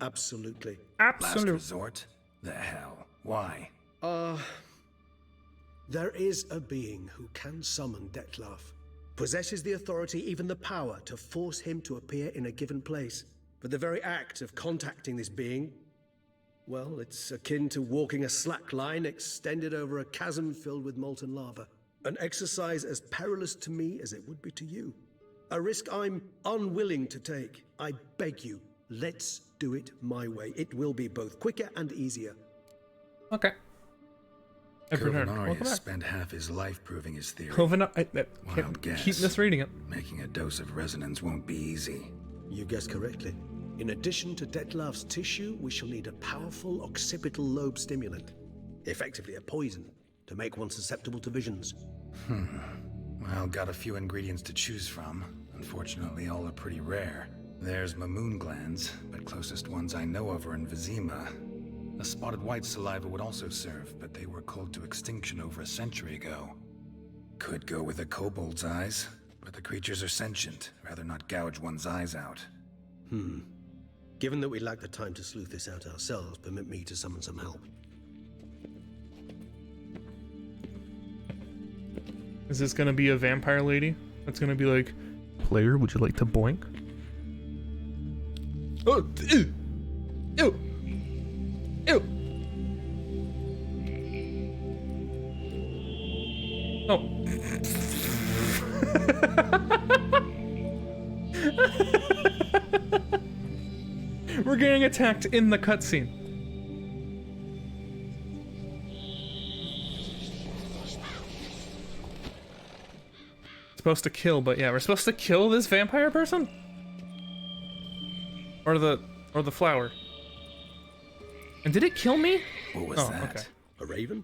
Absolutely. Last resort? The hell? Why? There is a being who can summon Detlef, possesses the authority, even the power, to force him to appear in a given place. But the very act of contacting this being, well, it's akin to walking a slack line extended over a chasm filled with molten lava. An exercise as perilous to me as it would be to you. A risk I'm unwilling to take. I beg you, let's do it my way. It will be both quicker and easier. Okay. Covenarius spent half his life proving his theory. Wild guess. Keep misreading it. Making a dose of resonance won't be easy. You guessed correctly. In addition to Detlef's tissue, we shall need a powerful occipital lobe stimulant. Effectively a poison, to make one susceptible to visions. Well, got a few ingredients to choose from. Unfortunately, all are pretty rare. There's Mamoon glands, but closest ones I know of are in Vizima. A spotted white saliva would also serve, but they were culled to extinction over a century ago. Could go with a kobold's eyes, but the creatures are sentient. Rather not gouge one's eyes out. Given that we lack the time to sleuth this out ourselves, permit me to summon some help. Is this gonna be a vampire lady? That's gonna be like, player, would you like to boink? Oh, ew! Ew! Ew! Oh. We're getting attacked in the cutscene. Supposed to kill, but yeah, we're supposed to kill this vampire person? Or the flower. And did it kill me? What was that? Okay. A raven?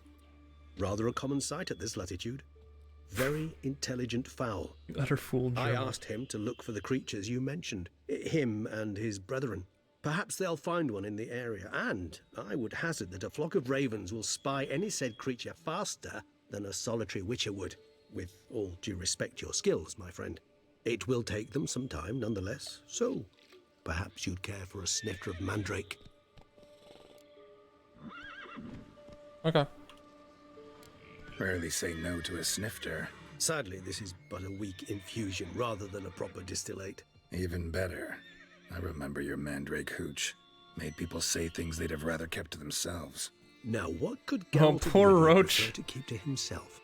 Rather a common sight at this latitude. Very intelligent fowl. You utter fool, I Geralt. asked him to look for the creatures you mentioned. Him and his brethren. Perhaps they'll find one in the area, and I would hazard that a flock of ravens will spy any said creature faster than a solitary witcher would. With all due respect to your skills, my friend. It will take them some time, nonetheless, so perhaps you'd care for a snifter of mandrake. Okay. Rarely say no to a snifter. Sadly, this is but a weak infusion rather than a proper distillate. Even better. I remember your mandrake hooch. Made people say things they'd have rather kept to themselves. Now, what could Oh, Geralt poor Roach. prefer to keep to himself?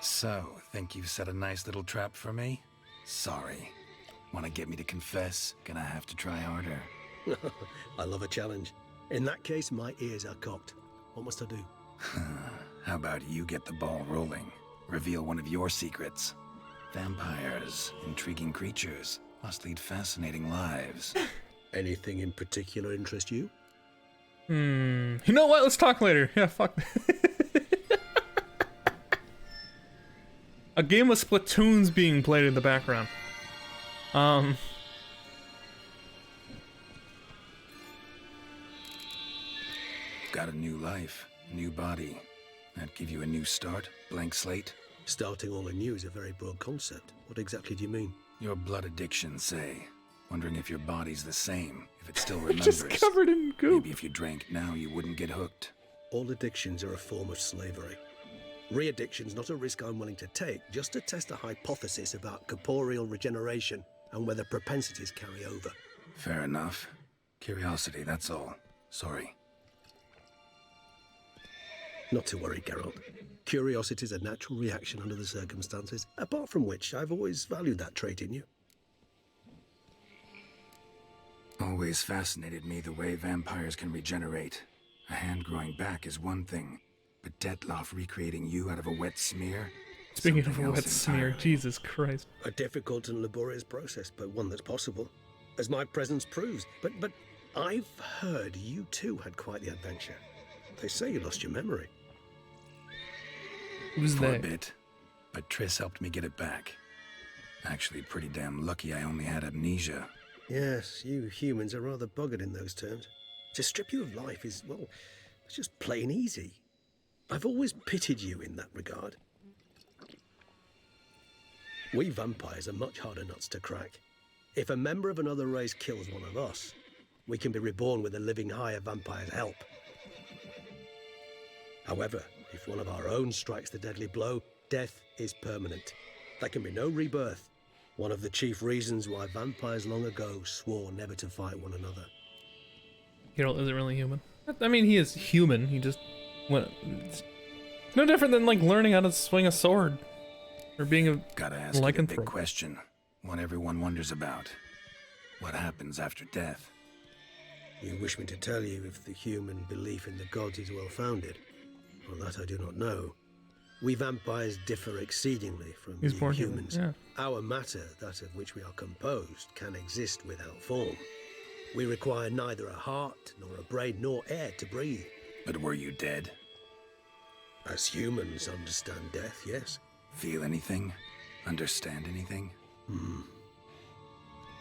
So, think you've set a nice little trap for me? Sorry. Want to get me to confess? Gonna have to try harder. I love a challenge. In that case, my ears are cocked. What must I do? How about you get the ball rolling? Reveal one of your secrets. Vampires, intriguing creatures, must lead fascinating lives. Anything in particular interest you? You know what? Let's talk later. Yeah, fuck. A game of Splatoon's being played in the background. got a new life, a new body. That give you a new start, blank slate? Starting all anew is a very broad concept. What exactly do you mean? Your blood addiction, say. Wondering if your body's the same, if it still remembers. Just covered in goop. Maybe if you drank now, you wouldn't get hooked. All addictions are a form of slavery. Re-addiction's not a risk I'm willing to take, just to test a hypothesis about corporeal regeneration and whether propensities carry over. Fair enough. Curiosity, that's all. Sorry. Not to worry, Geralt. Curiosity is a natural reaction under the circumstances, apart from which I've always valued that trait in you. Always fascinated me the way vampires can regenerate. A hand growing back is one thing, but Detloff recreating you out of a wet smear? Speaking of a wet smear, Jesus Christ. A difficult and laborious process, but one that's possible, as my presence proves. But I've heard you too had quite the adventure. They say you lost your memory. Who's For they? a bit, but Triss helped me get it back. Actually, pretty damn lucky I only had amnesia. Yes, you humans are rather buggered in those terms. To strip you of life is, well, it's just plain easy. I've always pitied you in that regard. We vampires are much harder nuts to crack. If a member of another race kills one of us, we can be reborn with a living higher vampire's help. However, if one of our own strikes the deadly blow, death is permanent. There can be no rebirth. One of the chief reasons why vampires long ago swore never to fight one another. Geralt isn't really human. I mean, he is human. He just it's no different than like learning how to swing a sword or being a Gotta ask you a lycanthrope. big question. One everyone wonders about. What happens after death? You wish me to tell you if the human belief in the gods is well founded? Well, that I do not know. We vampires differ exceedingly from He's you born humans. human, Our matter, that of which we are composed, can exist without form. We require neither a heart, nor a brain, nor air to breathe. But were you dead? As humans understand death, yes. Feel anything? Understand anything?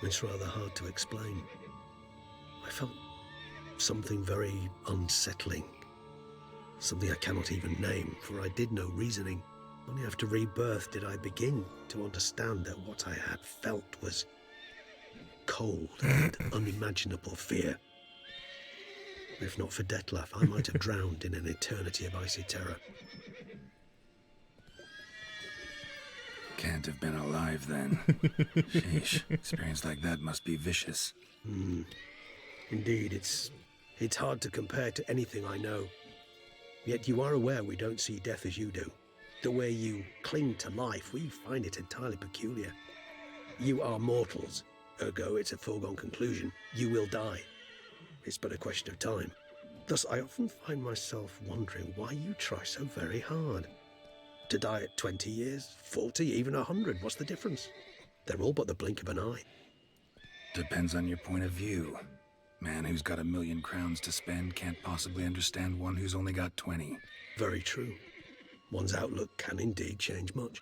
It's rather hard to explain. I felt something very unsettling. Something I cannot even name, for I did no reasoning. Only after rebirth did I begin to understand that what I had felt was cold and unimaginable fear. If not for Detloff, I might have drowned in an eternity of icy terror. Can't have been alive then. Sheesh, experience like that must be vicious. Indeed, it's hard to compare to anything I know. Yet you are aware we don't see death as you do. The way you cling to life, we find it entirely peculiar. You are mortals, ergo it's a foregone conclusion. You will die. It's but a question of time. Thus, I often find myself wondering why you try so very hard. To die at 20 years, 40, even 100, what's the difference? They're all but the blink of an eye. Depends on your point of view. Man who's got 1,000,000 crowns to spend can't possibly understand one who's only got 20. Very true. One's outlook can indeed change much.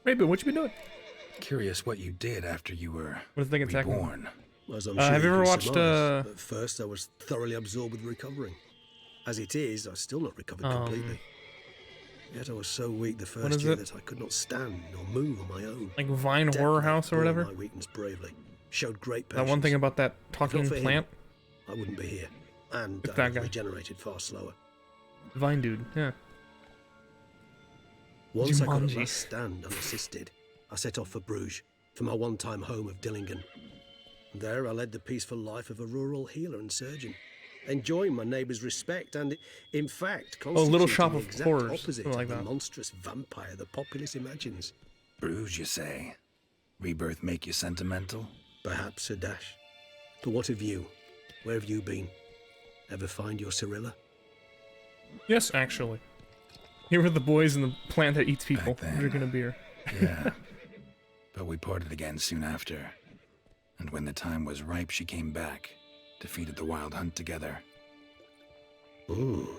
Hey, but what you been doing? Curious what you did after you were What is the attack? reborn. As I'm have you sure ever can watched, surmise, At first, I was thoroughly absorbed with recovering. As it is, I've still not recovered completely. Yet I was so weak the first is year it? that I could not stand or move on my own. Like Vine Horror House or bore whatever? my weakness bravely. Showed great That patience. one thing about that If not talking for him, plant? I wouldn't be here. And It's I that have guy. regenerated far slower. Vine dude, yeah. Once I could at Jumanji. last stand unassisted, I set off for Bruges, for my one-time home of Dillingen. There I led the peaceful life of a rural healer and surgeon, enjoying my neighbours' respect and, in fact, Little Shop constituting the of exact Horrors, opposite something like of the that. monstrous vampire the populace imagines. Bruges, you say? Rebirth make you sentimental? Perhaps a dash. But what of you? Where have you been? Ever find your Cyrilla? Yes, actually. Here were the boys in the plant that eats people, Back then. drinking a beer. Yeah. But we parted again soon after. And when the time was ripe, she came back. Defeated the Wild Hunt together. Ooh.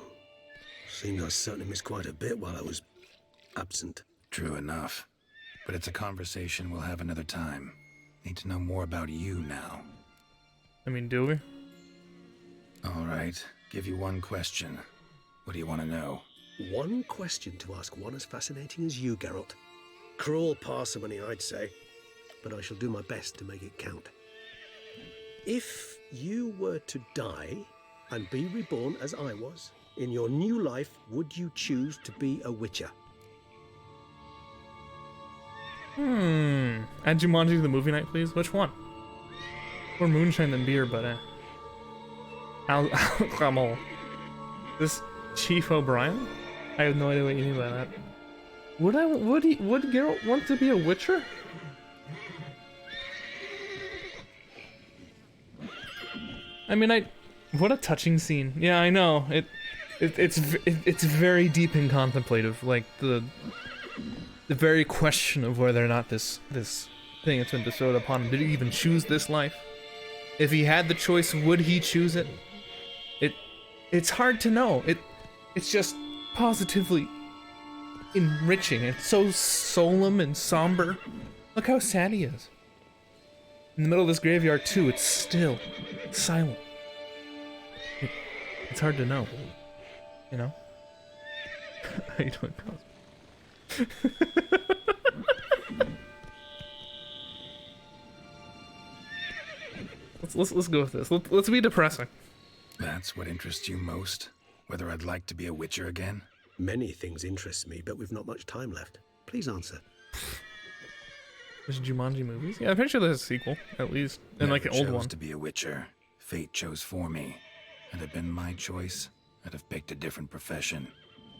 Seems I certainly missed quite a bit while I was absent. True enough. But it's a conversation we'll have another time. Need to know more about you now. I mean, do we? All right, give you one question. What do you want to know? One question to ask one as fascinating as you, Geralt. Cruel parsimony, I'd say, but I shall do my best to make it count. If you were to die and be reborn as I was, in your new life, would you choose to be a witcher? Add Jumanji to the movie night, please. Which one? More moonshine than beer, but Alcohol. This Chief O'Brien? I have no idea what you mean by that. Would Geralt want to be a witcher? I mean, what a touching scene. Yeah, I know. It's very deep and contemplative. Like the very question of whether or not this thing that's been bestowed upon him, did he even choose this life? If he had the choice, would he choose it? It's hard to know. It's just positively enriching. It's so solemn and somber. Look how sad he is. In the middle of this graveyard too, it's still silent. It's hard to know. You know? How you doing, Cosmo? Let's go with this. Let's be depressing. That's what interests you most? Whether I'd like to be a witcher again? Many things interest me, but we've not much time left. Please answer. There's Jumanji movies? Yeah, I'm pretty sure there's a sequel, at least. And like an old one. To be a witcher. Fate chose for me. Had it been my choice, I'd have picked a different profession.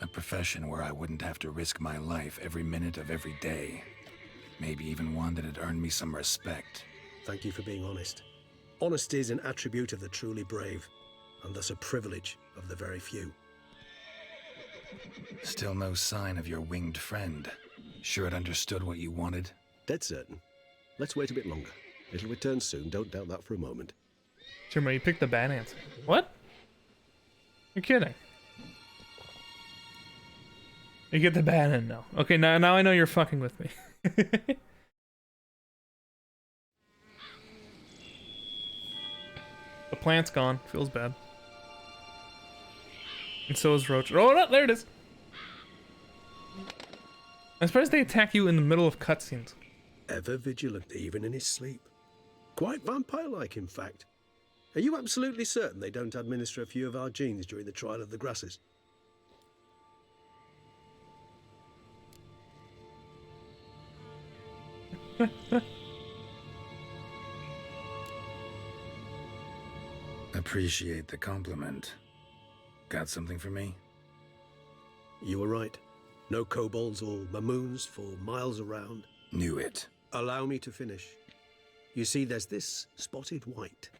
A profession where I wouldn't have to risk my life every minute of every day. Maybe even one that had earned me some respect. Thank you for being honest. Honesty is an attribute of the truly brave, and thus a privilege of the very few. Still no sign of your winged friend. Sure it understood what you wanted? Dead certain. Let's wait a bit longer. It'll return soon, don't doubt that for a moment. Jerma, you picked the bad answer. What? You're kidding. You get the bad end now. Okay, now I know you're fucking with me. The plant's gone. Feels bad. And so is Roach. Oh, no, there it is. I'm surprised they attack you in the middle of cutscenes. Ever vigilant, even in his sleep. Quite vampire-like, in fact. Are you absolutely certain they don't administer a few of our genes during the trial of the grasses? Appreciate the compliment. Got something for me? You were right. No kobolds or mamoons for miles around. Knew it. Allow me to finish. You see, there's this spotted wight.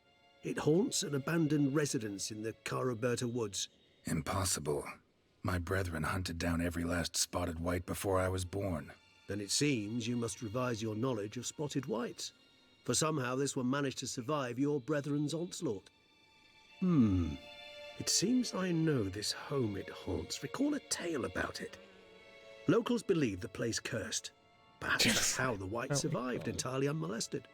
It haunts an abandoned residence in the Caraberta woods. Impossible. My brethren hunted down every last spotted wight before I was born. Then it seems you must revise your knowledge of spotted wights. For somehow this one managed to survive your brethren's onslaught. It seems I know this home it haunts. Recall a tale about it. Locals believe the place cursed. Perhaps that's how the wight survived entirely unmolested.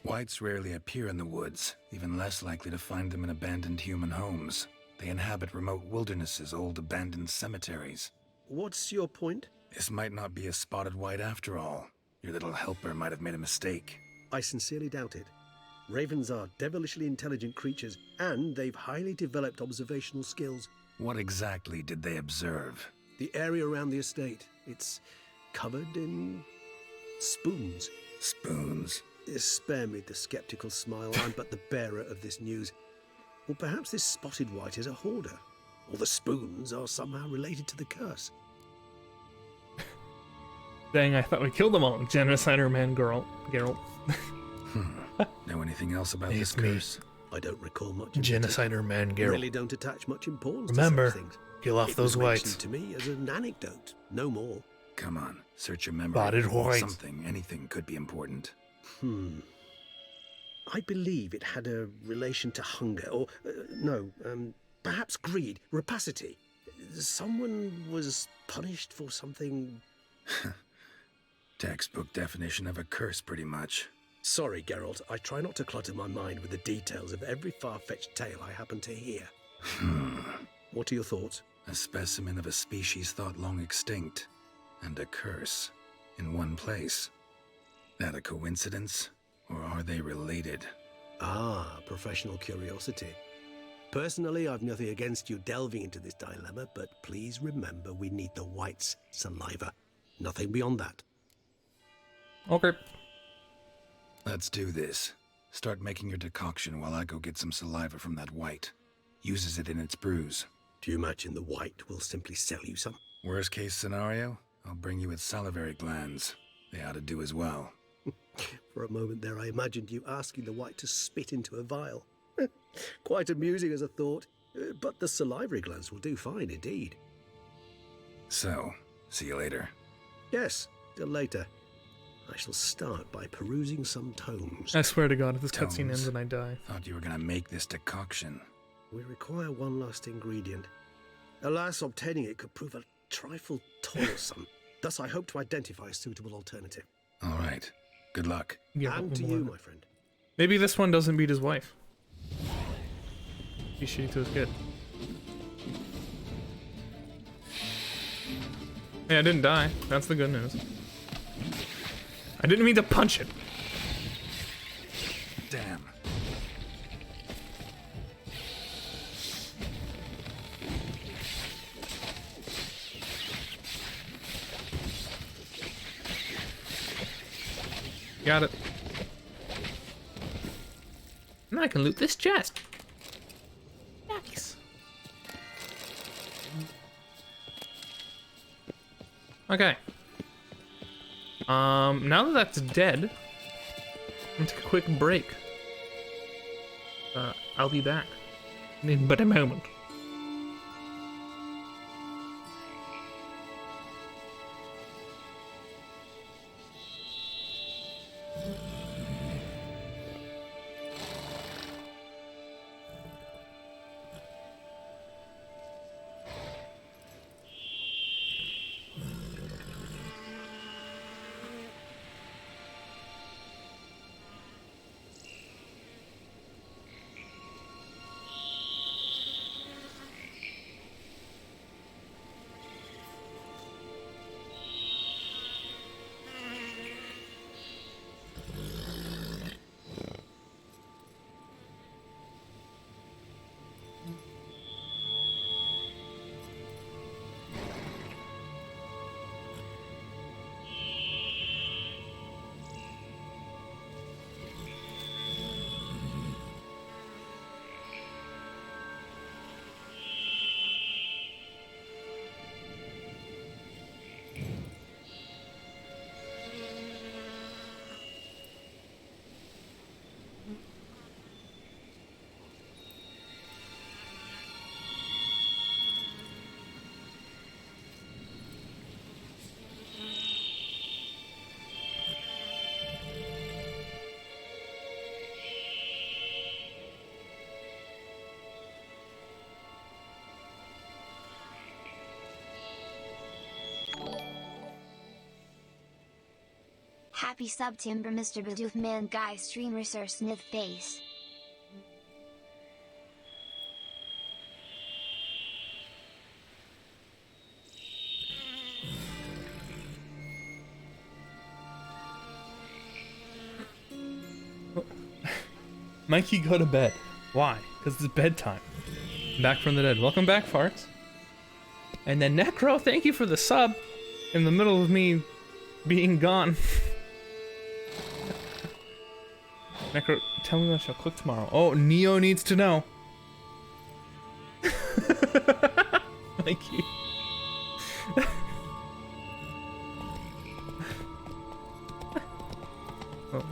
Wights rarely appear in the woods, even less likely to find them in abandoned human homes. They inhabit remote wildernesses, old abandoned cemeteries. What's your point? This might not be a spotted wight after all. Your little helper might have made a mistake. I sincerely doubt it. Ravens are devilishly intelligent creatures, and they've highly developed observational skills. What exactly did they observe? The area around the estate. It's covered in spoons. Spoons? Spare me the skeptical smile. I'm but the bearer of this news. Or perhaps this spotted wight is a hoarder. Or the spoons are somehow related to the curse. Dang, I thought we killed them all. Genocider man Geralt. Know anything else about this curse? I don't recall much. Genocider man Geralt. Really don't attach much importance Remember, to such things. kill off those wights. To me as an anecdote, no more. Come on, search your memory. Spotted wights. Something, anything could be important. I believe it had a relation to hunger, or perhaps greed, rapacity. Someone was punished for something. Textbook definition of a curse, pretty much. Sorry, Geralt. I try not to clutter my mind with the details of every far-fetched tale I happen to hear. What are your thoughts? A specimen of a species thought long extinct, and a curse, in one place. That a coincidence, or are they related? Ah, professional curiosity. Personally, I've nothing against you delving into this dilemma, but please remember we need the Wight's saliva. Nothing beyond that. Okay. Let's do this. Start making your decoction while I go get some saliva from that Wight. Uses it in its brews. Do you imagine the Wight will simply sell you some? Worst case scenario, I'll bring you its salivary glands. They ought to do as well. For a moment there, I imagined you asking the Wight to spit into a vial. Quite amusing as a thought, but the salivary glands will do fine indeed. So, see you later. Yes, till later. I shall start by perusing some tomes. I swear to God, if this cutscene ends and I die. Thought you were gonna make this decoction. We require one last ingredient. Alas, obtaining it could prove a trifle toilsome. Thus, I hope to identify a suitable alternative. All right. Good luck. Yeah, and to you, my friend. Maybe this one doesn't beat his wife. He's shitty to his kid. Hey, I didn't die. That's the good news. I didn't mean to punch it. Damn. Got it. Now I can loot this chest. Nice. Okay. Now that that's dead, I'm gonna take a quick break. I'll be back in but a moment. Happy September, Mr. Bidoof Man Guy Streamer Sir Smith Face. Mikey, go to bed. Why? Because it's bedtime. Back from the dead. Welcome back, Farts. And then Necro, thank you for the sub. In the middle of me being gone. Necro, tell me when I shall cook tomorrow. Oh, Neo needs to know. Mikey. Oh, God.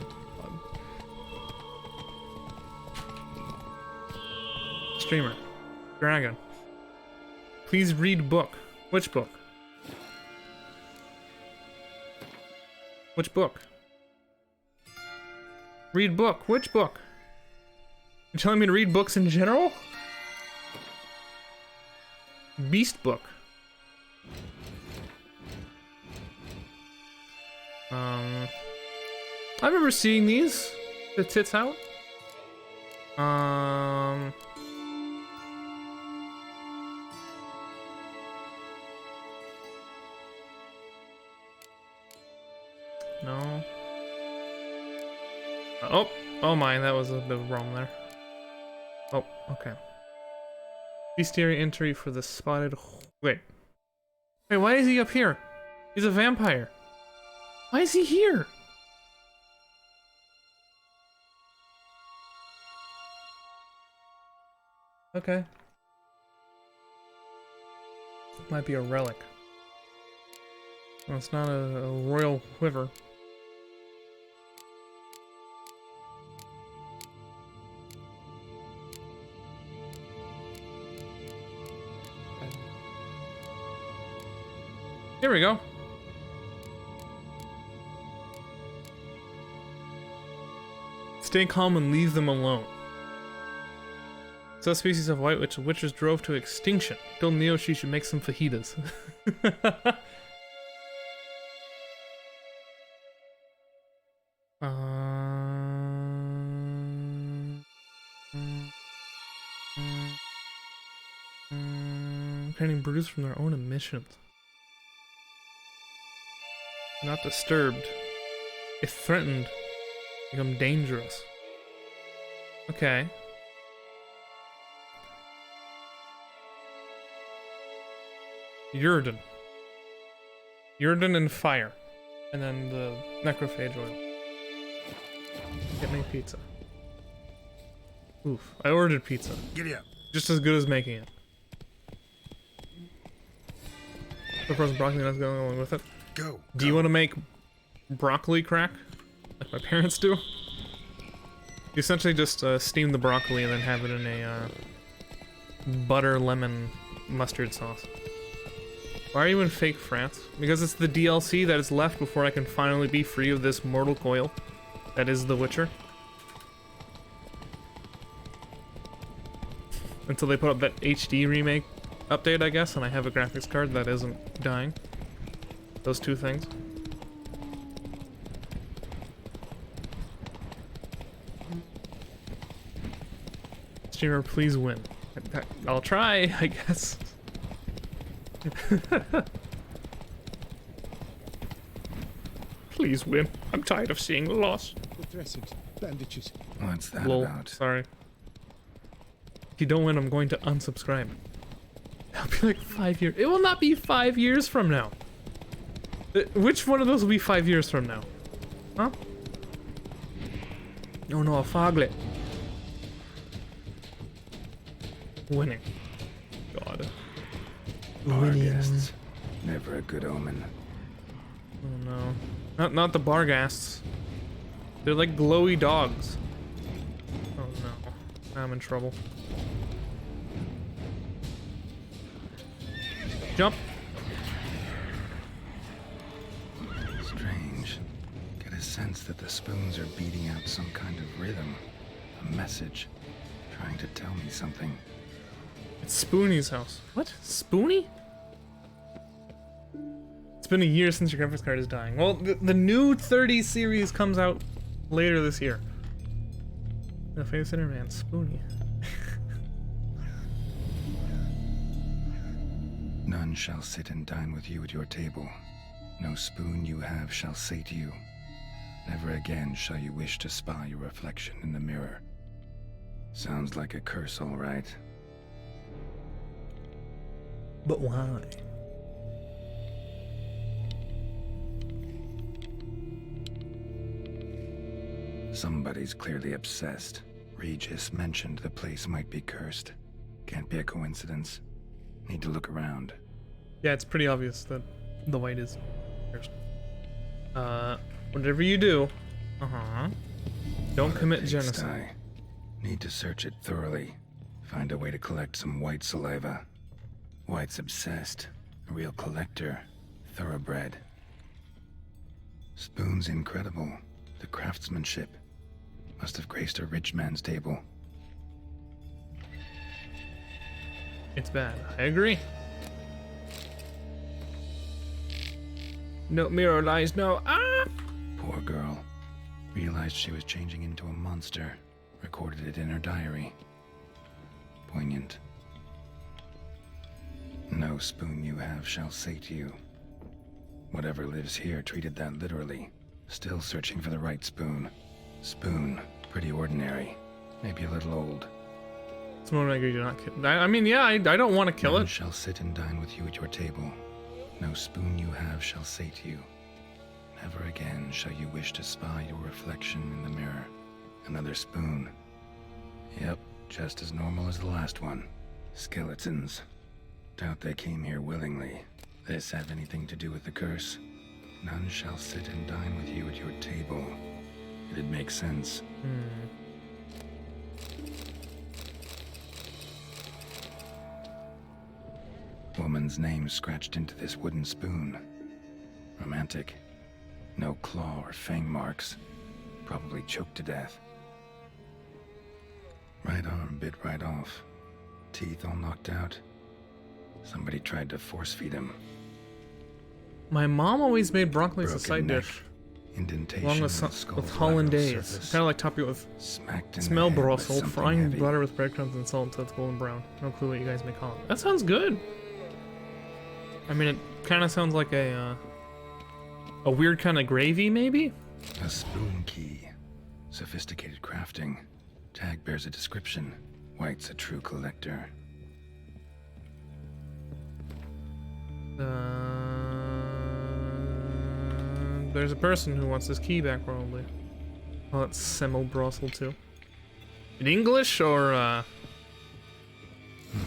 Streamer. Dragon. Please read book. Which book? Which book? Read book. Which book? You're telling me to read books in general? Beast book. I remember seeing these. The tits out. No. Oh my, that was a bit of wrong there. Oh, okay. Bestiary entry for the spotted. Wait, why is he up here? He's a vampire. Why is he here? Okay. Might be a relic. Well, it's not a royal quiver. Here we go. Stay calm and leave them alone. Subspecies of white which witches drove to extinction. Told Neo she should make some fajitas. Creating brews from their own emissions. Not disturbed. If threatened, become dangerous. Okay. Yrden and fire. And then the necrophage oil. Get me pizza. Oof. I ordered pizza. Giddy up. Just as good as making it. The frozen broccoli that's going along with it. Go. Do you want to make broccoli crack? Like my parents do? You essentially just steam the broccoli and then have it in a butter lemon mustard sauce. Why are you in fake France? Because it's the DLC that is left before I can finally be free of this mortal coil that is The Witcher. Until they put up that HD remake update, I guess, and I have a graphics card that isn't dying. Those two things. Streamer, please win. I'll try, I guess. Please win. I'm tired of seeing the loss. Dressings, bandages. What's that Lol, about? sorry. If you don't win, I'm going to unsubscribe. It'll be like 5 years. It will not be 5 years from now. Which one of those will be 5 years from now? Huh? Oh no, a foglet. Winning. God. Bar guests. Never a good omen. Oh no. Not the Barghasts. They're like glowy dogs. Oh no. I'm in trouble. Jump. Strange. Get a sense that the spoons are beating out some kind of rhythm. A message. Trying to tell me something. It's Spoonie's house. What? Spoonie? It's been a year since your graphics card is dying. Well, the new 30 series comes out later this year. The Face Center Man, Spoonie. None shall sit and dine with you at your table. No spoon you have shall say to you. Never again shall you wish to spy your reflection in the mirror. Sounds like a curse, all right. But why? Somebody's clearly obsessed. Regis mentioned the place might be cursed. Can't be a coincidence. Need to look around. Yeah, it's pretty obvious that the Wight is cursed. Whatever you do, don't commit genocide. Need to search it thoroughly. Find a way to collect some white saliva. White's obsessed. A real collector. Thoroughbred. Spoon's incredible. The craftsmanship. Must have graced a rich man's table. It's bad. I agree. No mirror lies, no. Ah! Poor girl. Realized she was changing into a monster. Recorded it in her diary. Poignant. No spoon you have shall sate you. Whatever lives here treated that literally. Still searching for the right spoon. Spoon, pretty ordinary. Maybe a little old. It's more like you're not kidding. I mean, yeah, I don't want to kill None it. Shall sit and dine with you at your table. No spoon you have shall sate you. Never again shall you wish to spy your reflection in the mirror. Another spoon. Yep, just as normal as the last one. Skeletons. Doubt they came here willingly. This have anything to do with the curse? None shall sit and dine with you at your table. It'd make sense. Woman's name scratched into this wooden spoon. Romantic. No claw or fang marks. Probably choked to death. Right arm bit right off. Teeth all knocked out. Somebody tried to force feed him. My mom always made broccoli as a Broken side neck, dish. Indentation Along on with, the skull's with hollandaise. lateral surface. Kind of like topping it with Smacked in smell the head with brossel, something frying heavy. butter with breadcrumbs and salt until it's golden brown. No clue what you guys may call it. That sounds good. I mean, it kind of sounds like a weird kind of gravy, maybe? A spoon key. Sophisticated crafting. Tag bears a description. Wight's a true collector. There's a person who wants his key back, probably. Oh, that's Semmelbrossel too. In English or Oh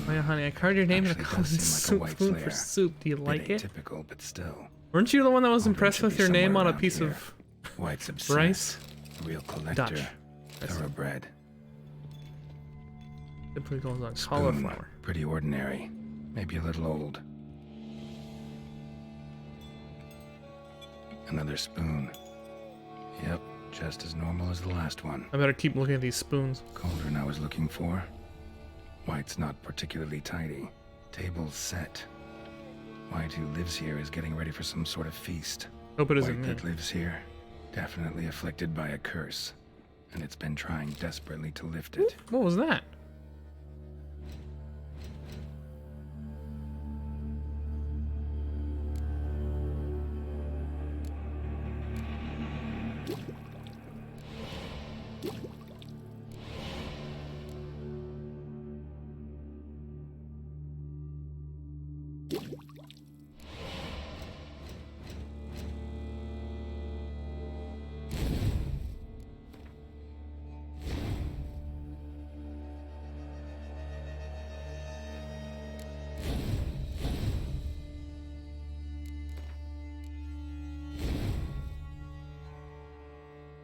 yeah, honey, I carved your name in a Actually, common does seem like a soup White spoon for Slayer. soup. Do you like Bit it? atypical, but still. Weren't you the one that was Aldrin impressed should with be your name somewhere on a around piece here. of White's obsessed. rice? A real collector. Dutch. Thoroughbred. Typically goes on Spoon, cauliflower. pretty ordinary. Maybe a little old. Another spoon. Yep, just as normal as the last one. I better keep looking at these spoons. Cauldron I was looking for. White's not particularly tidy. Table's set. White, who lives here, is getting ready for some sort of feast. Hope it isn't White me. that lives here, definitely afflicted by a curse, and it's been trying desperately to lift it. What was that?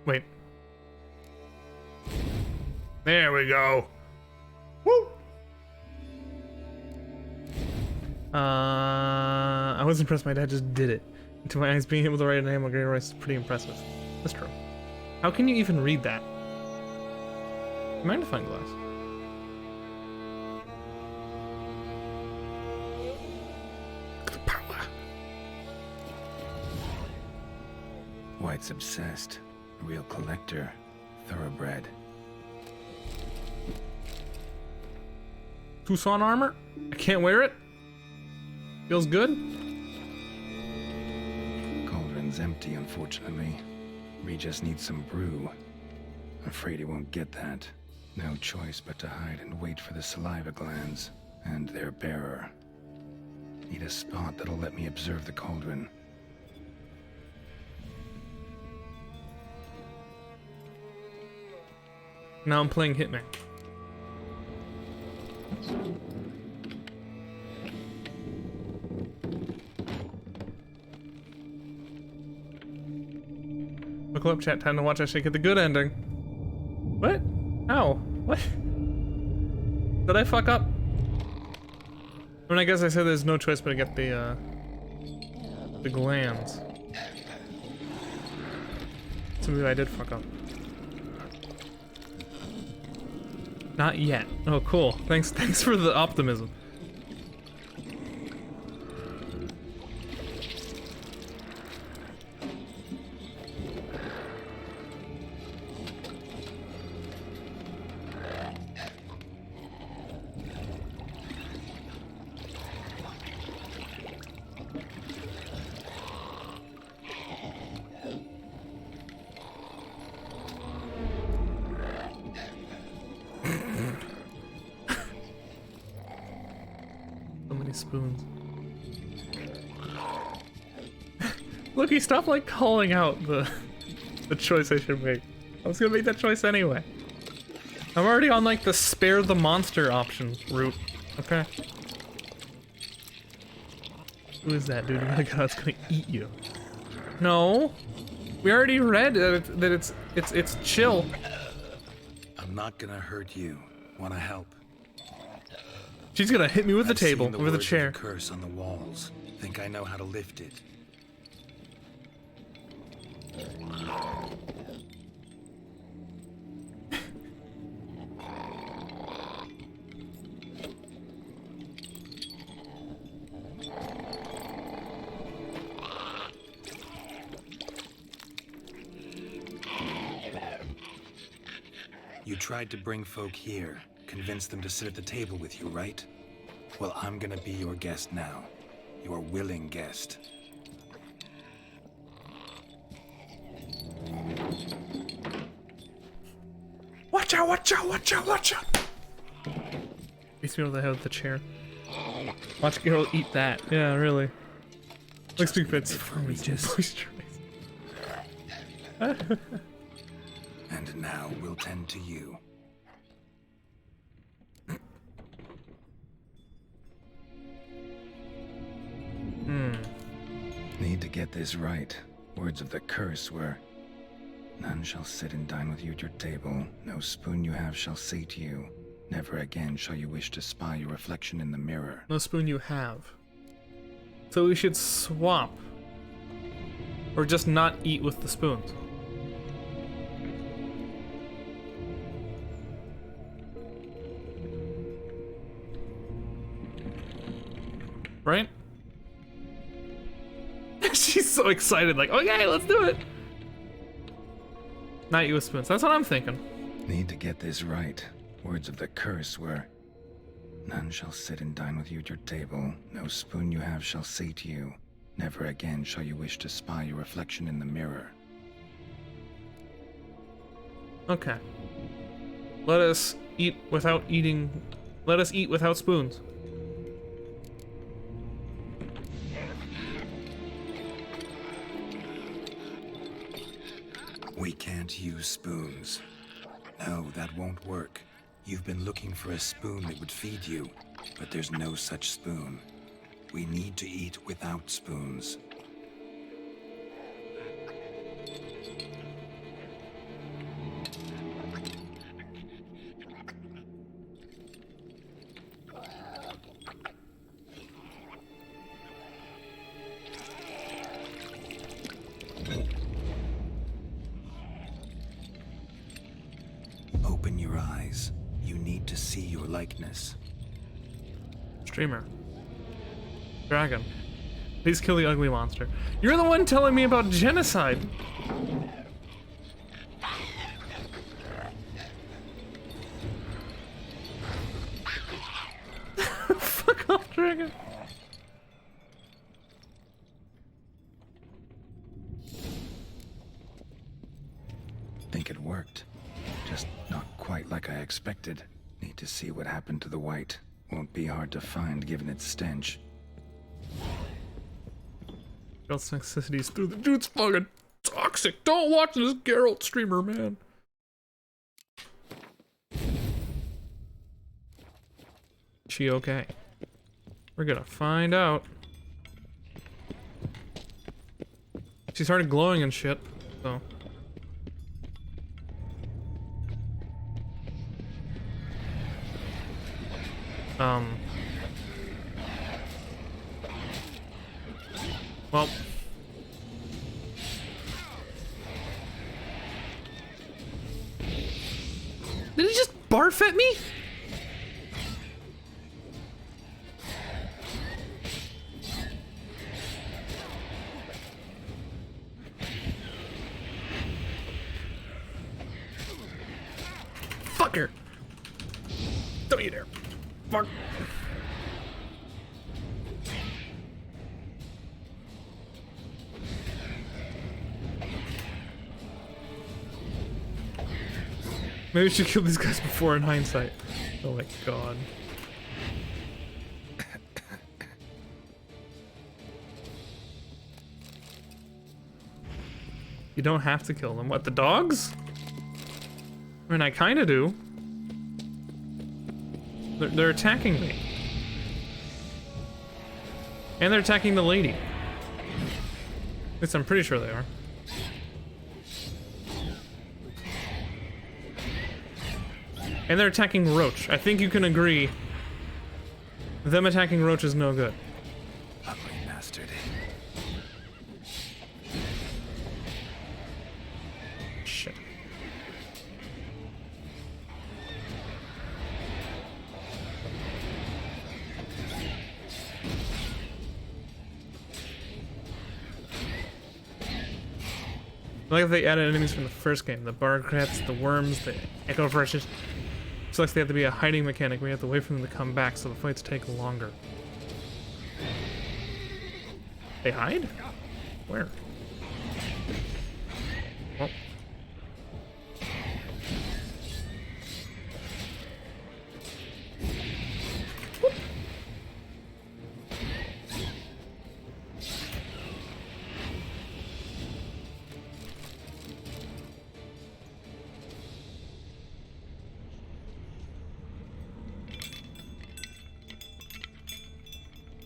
Wait. There we go. Woo! I was impressed my dad just did it. To my eyes, being able to write a name on Grey Rice is pretty impressive. That's true. How can you even read that? Magnifying glass. White's obsessed. A real collector. Thoroughbred. Toussaint armor? I can't wear it? Feels good? Cauldron's empty, unfortunately. Regis needs some brew. Afraid he won't get that. No choice but to hide and wait for the saliva glands and their bearer. Need a spot that'll let me observe the cauldron. Now I'm playing Hitman. Buckle up, chat. Time to watch Esjay get the good ending. What? How? What? Did I fuck up? I mean, I guess I said there's no choice but to get the glands. So maybe I did fuck up. Not yet. Oh, cool. Thanks for the optimism. these spoons. Look, he stopped like calling out the choice I should make. I was gonna make that choice anyway. I'm already on like the spare the monster option route. Okay. Who is that dude? Oh my god, it's gonna eat you. No. We already read that it's chill. I'm not gonna hurt you. Wanna help? She's gonna hit me with the table, the with a words of chair. the curse on the walls. Think I know how to lift it. You tried to bring folk here, convince them to sit at the table with you, right? Well, I'm gonna be your guest now. Your willing guest. Watch out, watch out, watch out, watch out! Beats me over the head with the chair. Watch Geralt eat that. Yeah, really. Looks too fits for me, just And now we'll tend to you. Need to get this right. Words of the curse were, none shall sit and dine with you at your table. No spoon you have shall sate you. Never again shall you wish to spy your reflection in the mirror. No spoon you have. So we should swap. Or just not eat with the spoons. Right? She's so excited, like, okay, let's do it. Not eat with spoons. That's what I'm thinking. Need to get this right. Words of the curse were, none shall sit and dine with you at your table. No spoon you have shall sate you. Never again shall you wish to spy your reflection in the mirror. Okay. Let us eat without eating. Let us eat without spoons. We can't use spoons. No, that won't work. You've been looking for a spoon that would feed you, but there's no such spoon. We need to eat without spoons. Open your eyes. You need to see your likeness. Streamer. Dragon. Please kill the ugly monster. You're the one telling me about genocide. Fuck off, dragon. Think it worked. Just not quite like I expected. Need to see what happened to the Wight. Won't be hard to find given its stench. Geralt's toxicity's through the dude's fucking toxic. Don't watch this Geralt streamer, man. She okay? We're gonna find out. She started glowing and shit, so. Well. Did he just barf at me? Fucker! Don't you dare. Fuck. Maybe we should kill these guys before in hindsight. Oh my god. You don't have to kill them. What, the dogs? I mean, I kind of do. They're attacking me. And they're attacking the lady. At least I'm pretty sure they are. And they're attacking Roach. I think you can agree. Them attacking Roach is no good. Ugly bastard. Shit. I like if they added enemies from the first game. The Bargrats, the worms, the Echo Verses. Looks like they have to be a hiding mechanic. We have to wait for them to come back, so the fights take longer. They hide? Where? Oh.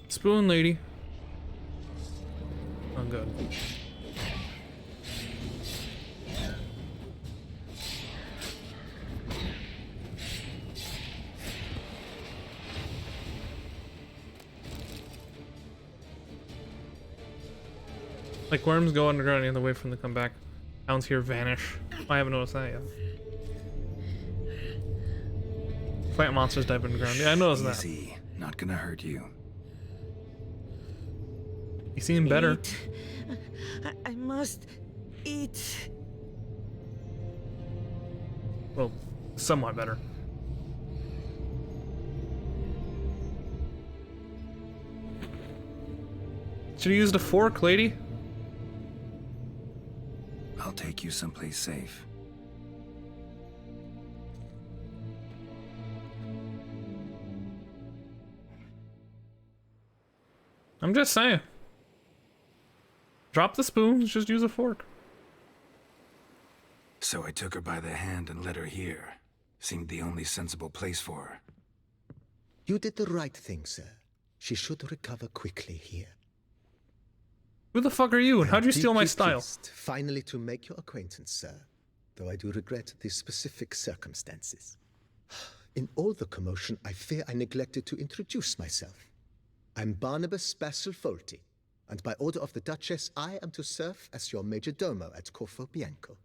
Spoon lady. Oh, good. Like worms go underground and the way for them to come back. Hounds here vanish. I haven't noticed that yet. Plant monsters dive underground. Yeah, I noticed that. Easy. Not gonna hurt you. You seem better. I must eat. Well, somewhat better. Should've used a fork, lady. I'll take you someplace safe. I'm just saying. Drop the spoons, just use a fork. So I took her by the hand and led her here. Seemed the only sensible place for her. You did the right thing, sir. She should recover quickly here. Who the fuck are you, and how'd you steal my style? Pleased finally to make your acquaintance, sir. Though I do regret the specific circumstances. In all the commotion, I fear I neglected to introduce myself. I'm Barnabas Basil Folty, and by order of the Duchess, I am to serve as your major domo at Corfo Bianco.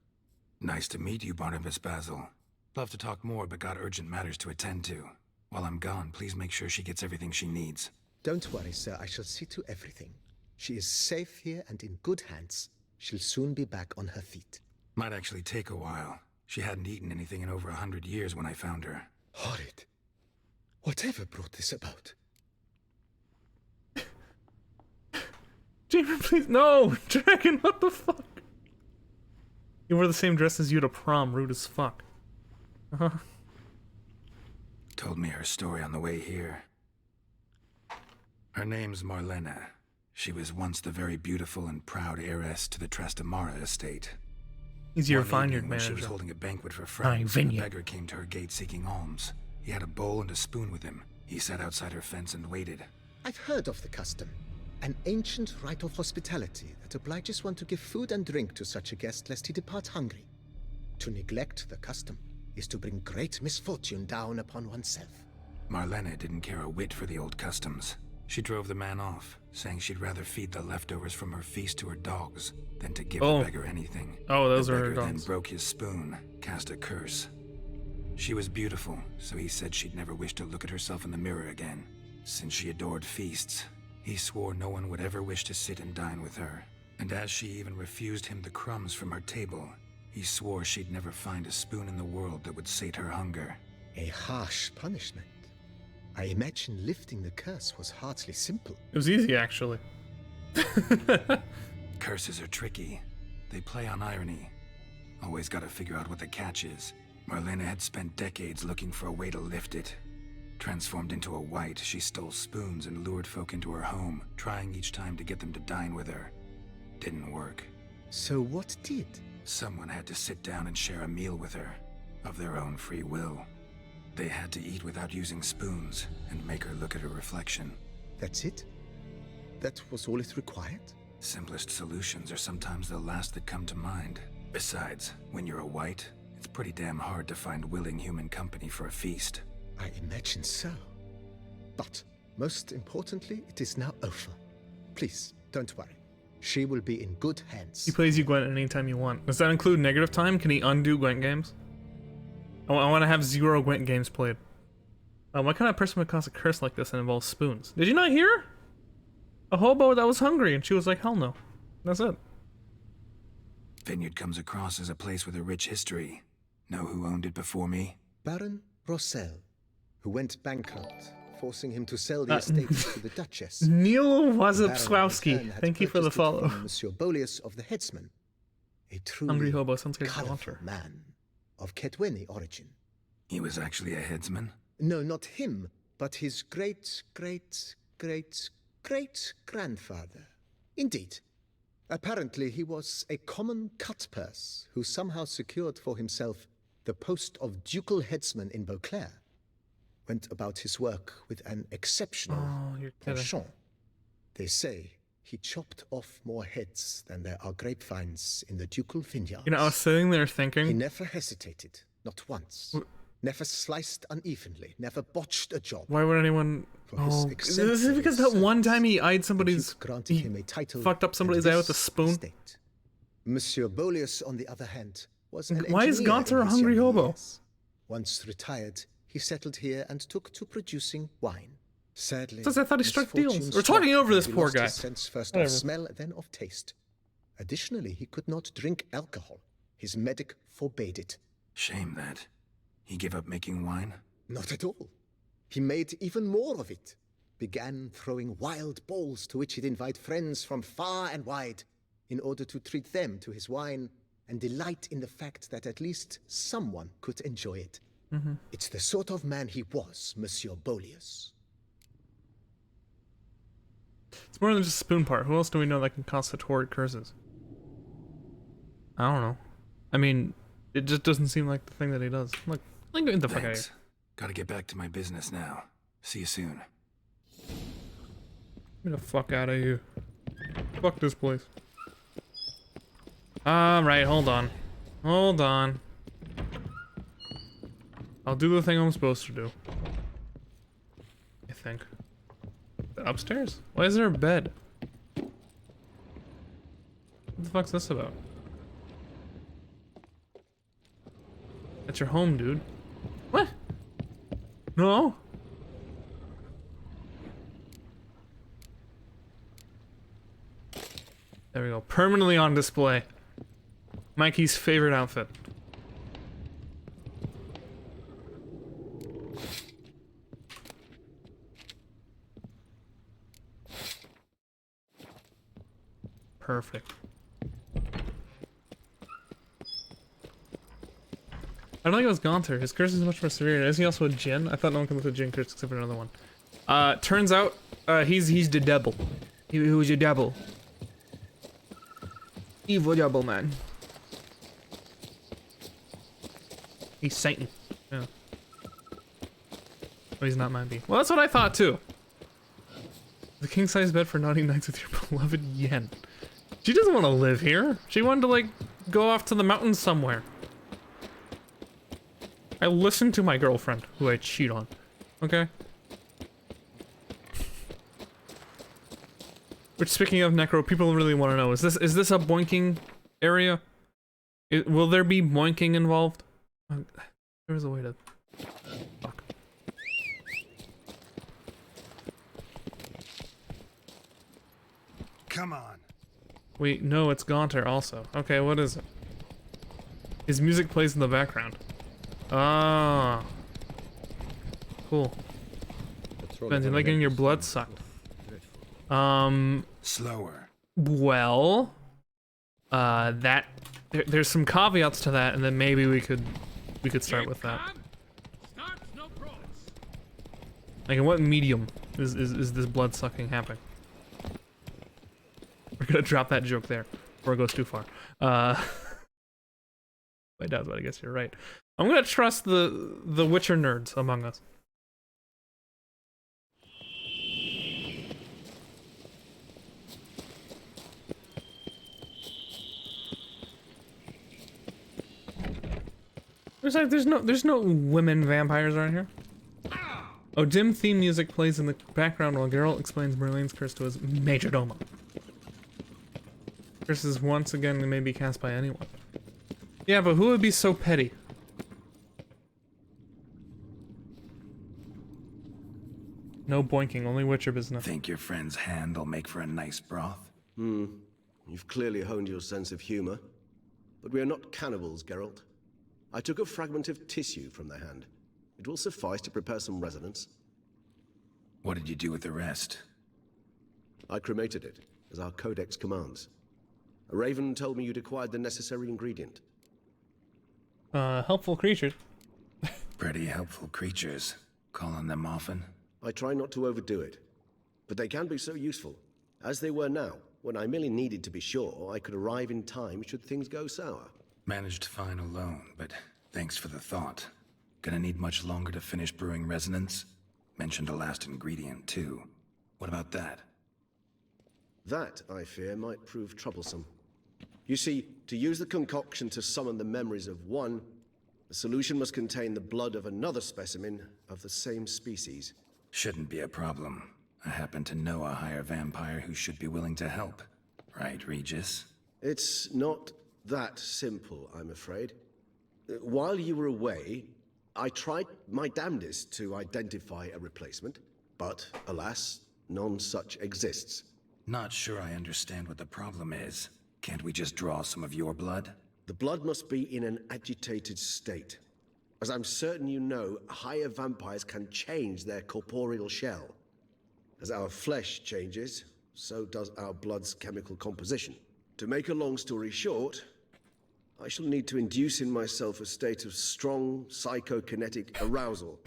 Nice to meet you, Barnabas Basil. Love to talk more, but got urgent matters to attend to. While I'm gone, please make sure she gets everything she needs. Don't worry, sir. I shall see to everything. She is safe here and in good hands. She'll soon be back on her feet. Might actually take a while. She hadn't eaten anything in over 100 years when I found her. Horrid. Whatever brought this about? Jamie, please, no! Dragon, what the fuck? You wore the same dress as you to prom, rude as fuck. Uh-huh. Told me her story on the way here. Her name's Marlena. She was once the very beautiful and proud heiress to the Trastamara estate. He's your One vineyard evening when she was manager. holding a banquet for friends, a beggar came to her gate seeking alms. He had a bowl and a spoon with him. He sat outside her fence and waited. I've heard of the custom. An ancient rite of hospitality that obliges one to give food and drink to such a guest lest he depart hungry. To neglect the custom is to bring great misfortune down upon oneself. Marlena didn't care a whit for the old customs. She drove the man off, saying she'd rather feed the leftovers from her feast to her dogs than to give the beggar anything. Oh, those are her beggar then dogs. broke his spoon, cast a curse. She was beautiful, so he said she'd never wish to look at herself in the mirror again. Since she adored feasts, he swore no one would ever wish to sit and dine with her. And as she even refused him the crumbs from her table, he swore she'd never find a spoon in the world that would sate her hunger. A harsh punishment. I imagine lifting the curse was hardly simple. It was easy, actually. Curses are tricky. They play on irony. Always gotta figure out what the catch is. Marlena had spent decades looking for a way to lift it. Transformed into a wight, she stole spoons and lured folk into her home, trying each time to get them to dine with her. Didn't work. So what did? Someone had to sit down and share a meal with her, of their own free will. They had to eat without using spoons, and make her look at her reflection. That's it? That was all it required? Simplest solutions are sometimes the last that come to mind. Besides, when you're a Wight, it's pretty damn hard to find willing human company for a feast. I imagine so. But, most importantly, it is now over. Please, don't worry. She will be in good hands. He plays you Gwent anytime you want. Does that include negative time? Can he undo Gwent games? I want to have 0 Gwent games played. What kind of person would cause a curse like this and involves spoons? Did you not hear? A hobo that was hungry, and she was like, hell no. That's it. Vineyard comes across as a place with a rich history. Know who owned it before me? Baron Rossel, who went bankrupt, forcing him to sell the estates to the Duchess. Neil Wazowski, thank you for the follow. Monsieur Bolius of the Headsman, a truly hungry hobo sounds like colorful man of Ketweni origin. He was actually a headsman? No, not him, but his great-great-great-great-grandfather. Indeed. Apparently, he was a common cut-purse who somehow secured for himself the post of ducal headsman in Beauclair. Went about his work with an exceptional penchant. They say he chopped off more heads than there are grapevines in the ducal vineyards. You know, I was sitting there thinking... He never hesitated, not once. Never sliced unevenly, never botched a job. Why would anyone... Oh, is it because that one time he eyed somebody's... He fucked up somebody's eye with a spoon? Monsieur Bolius, on the other hand, was an Why is Gaunter a hungry hobo? Once retired, he settled here and took to producing wine. Sadly, I thought he struck deals. We're talking over this poor guy. His sense first of smell, then of taste. Additionally, he could not drink alcohol. His medic forbade it. Shame that. He gave up making wine? Not at all. He made even more of it. Began throwing wild balls to which he'd invite friends from far and wide in order to treat them to his wine and delight in the fact that at least someone could enjoy it. It's the sort of man he was, Monsieur Bolius. It's more than just a spoon part. Who else do we know that can cause such horrid curses? I don't know. I mean, it just doesn't seem like the thing that he does. Like get the fuck out of here. Gotta get back to my business now. See you soon. Get the fuck out of here. Fuck this place. Alright, hold on. Hold on. I'll do the thing I'm supposed to do. I think. Upstairs? Why is there a bed? What the fuck's this about? That's your home, dude. What? No? There we go. Permanently on display. Mikey's favorite outfit. Perfect. I don't think it was Gaunter. His curse is much more severe. Is he also a Jinn? I thought no one can lift a Jinn curse except for another one. Turns out, he's the devil. He was your devil. Evil devil man. He's Satan. Yeah. Oh, he's not Mandy. Well, that's what I thought too. The king-size bed for naughty nights with your beloved Yen. She doesn't want to live here. She wanted to, like, go off to the mountains somewhere. I listened to my girlfriend, who I cheat on. Okay? Which, speaking of necro, people really want to know, is this a boinking area? Will there be boinking involved? There was a way to... Fuck. Come on. Wait, no, it's Gaunter also. Okay, what is it? His music plays in the background. Ah. Cool. Benji, like getting your blood sucked. Slower. Well, there's some caveats to that, and then maybe we could start with that. Like, in what medium is this blood sucking happening? We're gonna drop that joke there. Before it goes too far. I doubt, but I guess you're right. I'm gonna trust the Witcher nerds among us. There's no women vampires around here. Oh, dim theme music plays in the background while Geralt explains Merlin's curse to his majordomo. Curse is once again may be cast by anyone. Yeah, but who would be so petty? No boinking, only Witcher business. Think your friend's hand will make for a nice broth? You've clearly honed your sense of humor. But we are not cannibals, Geralt. I took a fragment of tissue from the hand. It will suffice to prepare some resonance. What did you do with the rest? I cremated it, as our codex commands. A raven told me you'd acquired the necessary ingredient. Helpful creatures. Pretty helpful creatures. Call on them often? I try not to overdo it. But they can be so useful, as they were now, when I merely needed to be sure I could arrive in time should things go sour. Managed fine alone, but thanks for the thought. Gonna need much longer to finish brewing resonance? Mentioned a last ingredient, too. What about that? That, I fear, might prove troublesome. You see, to use the concoction to summon the memories of one, the solution must contain the blood of another specimen of the same species. Shouldn't be a problem. I happen to know a higher vampire who should be willing to help. Right, Regis? It's not that simple, I'm afraid. While you were away, I tried my damnedest to identify a replacement, but alas, none such exists. Not sure I understand what the problem is. Can't we just draw some of your blood? The blood must be in an agitated state. As I'm certain you know, higher vampires can change their corporeal shell. As our flesh changes, so does our blood's chemical composition. To make a long story short, I shall need to induce in myself a state of strong psychokinetic arousal.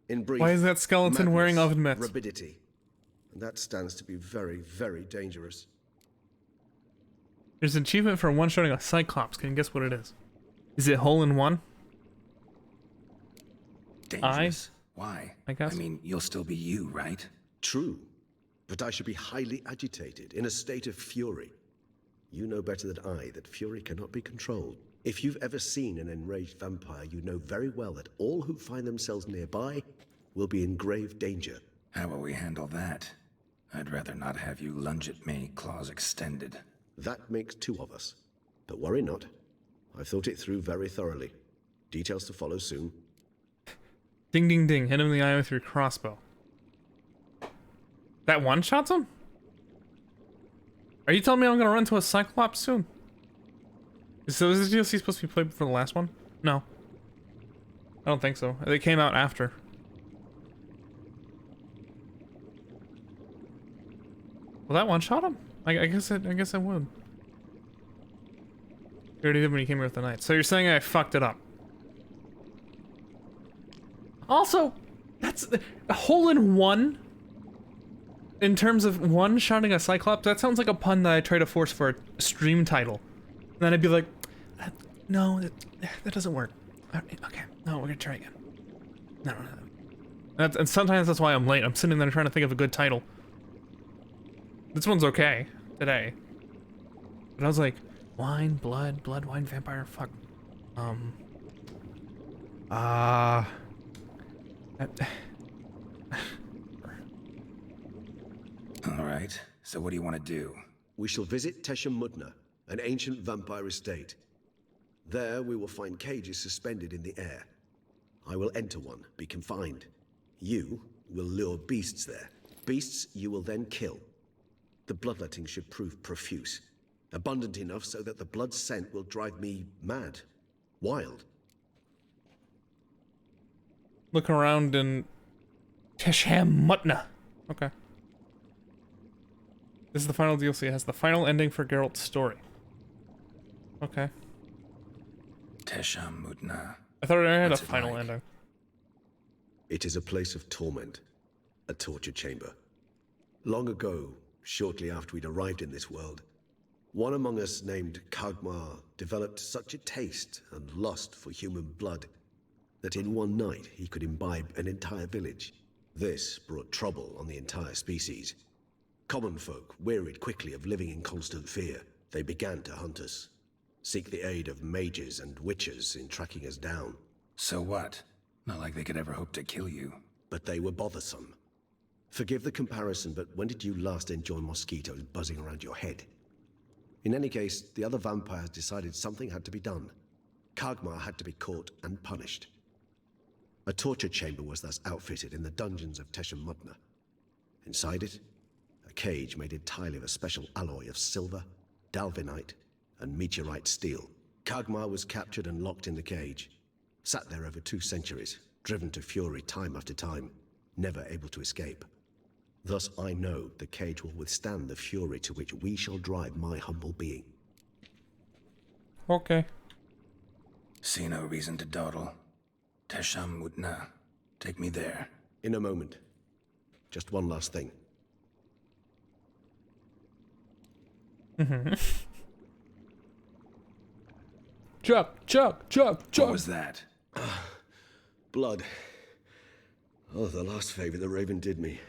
In brief, why is that skeleton wearing oven mitts? Rapidity. And that stands to be very, very dangerous. There's an achievement for one-shotting a cyclops. Can you guess what it is? Is it hole in one? Dangerous? Why? I guess. I mean, you'll still be you, right? True. But I should be highly agitated, in a state of fury. You know better than I that fury cannot be controlled. If you've ever seen an enraged vampire, you know very well that all who find themselves nearby will be in grave danger. How will we handle that? I'd rather not have you lunge at me, claws extended. That makes two of us. But worry not. I've thought it through very thoroughly. Details to follow soon. Ding ding ding, hit him in the eye with your crossbow. That one-shots him? Are you telling me I'm gonna run to a cyclops soon? So is this DLC supposed to be played before the last one? No. I don't think so. They came out after. Will that one-shot him? I guess I would. You already did when you came here with the knight. So you're saying I fucked it up. Also, that's a hole in one. In terms of one-shotting a cyclops, that sounds like a pun that I try to force for a stream title. And then I'd be like, no, that doesn't work. Okay, no, we're gonna try again. No. And sometimes that's why I'm late. I'm sitting there trying to think of a good title. This one's okay today. But I was like, wine, blood, wine, vampire, fuck. Alright, so what do you want to do? We shall visit Tesha Mudna, an ancient vampire estate. There we will find cages suspended in the air. I will enter one, be confined. You will lure beasts there. Beasts you will then kill. The bloodletting should prove profuse. Abundant enough so that the blood scent will drive me mad. Wild. Look around in Tesha Mudna. Okay. This is the final DLC. It has the final ending for Geralt's story. Okay. Tesha Mudna. I thought it had a final ending. It is a place of torment. A torture chamber. Long ago, shortly after we'd arrived in this world, One among us named Kagmar developed such a taste and lust for human blood that in one night he could imbibe an entire village. This brought trouble on the entire species. Common folk wearied quickly of living in constant fear. They began to hunt us, seek the aid of mages and witches in tracking us down. So what? Not like they could ever hope to kill you. But they were bothersome. Forgive the comparison, but when did you last enjoy mosquitoes buzzing around your head? In any case, the other vampires decided something had to be done. Kagmar had to be caught and punished. A torture chamber was thus outfitted in the dungeons of Teşemmütne. Inside it, a cage made entirely of a special alloy of silver, dalvinite, and meteorite steel. Kagmar was captured and locked in the cage. Sat there over 2 centuries, driven to fury time after time, never able to escape. Thus I know the cage will withstand the fury to which we shall drive my humble being. Okay. See no reason to dawdle. Teşemmütne. Take me there. In a moment. Just one last thing. Chuck. What was that? Blood. Oh, the last favor the Raven did me.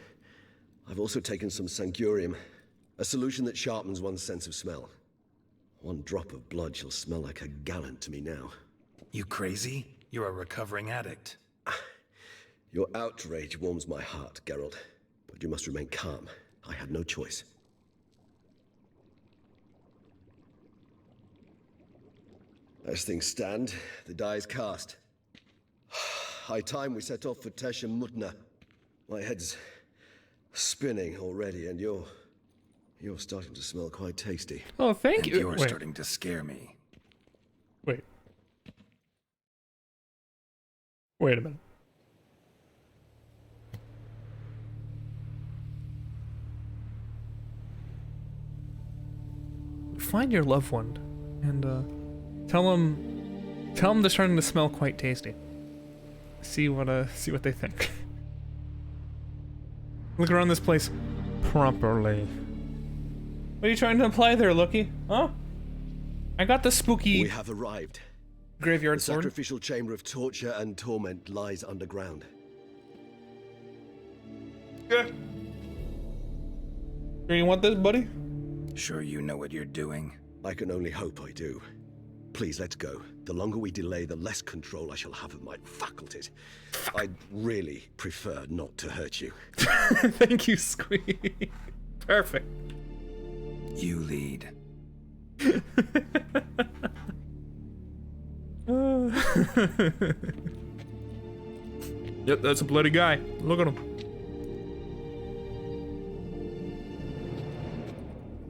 I've also taken some Sangurium, a solution that sharpens one's sense of smell. One drop of blood shall smell like a gallon to me now. You crazy? You're a recovering addict. Your outrage warms my heart, Geralt. But you must remain calm. I had no choice. As things stand, the die is cast. High time we set off for Teşemmütne. My head's spinning already, and you're starting to smell quite tasty. Oh, thank you. You're starting to scare me. Wait a minute. Find your loved one and tell them they're starting to smell quite tasty. See what they think. Look around this place properly. What are you trying to imply there, Loki? Huh? I got the spooky. We have arrived. Graveyard the sword. sacrificial chamber of torture and torment lies underground. Yeah. Do you want this, buddy? Sure you know what you're doing? I can only hope I do. Please, let's go. The longer we delay, the less control I shall have of my faculties. I'd really prefer not to hurt you. Thank you, Squee. Perfect. You lead. Yep, that's a bloody guy. Look at him.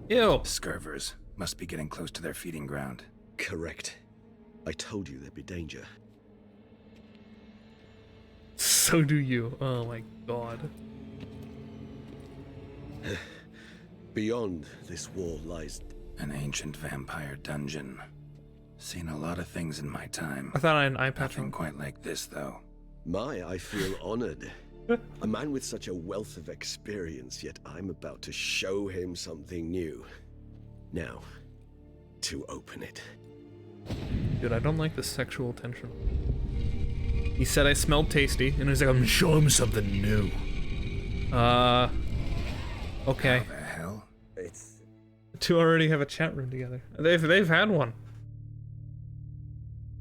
Ew. Scurvers must be getting close to their feeding ground. Correct. I told you there'd be danger. So do you. Oh my god. Beyond this wall lies an ancient vampire dungeon. Seen a lot of things in my time. I thought I had an eye patch. Nothing quite like this, though. I feel honored. A man with such a wealth of experience, yet I'm about to show him something new. Now, to open it. Dude, I don't like the sexual tension. He said I smelled tasty, and he's like, I'm gonna show him something new. Okay. How the hell? It's... The two already have a chat room together. They've had one.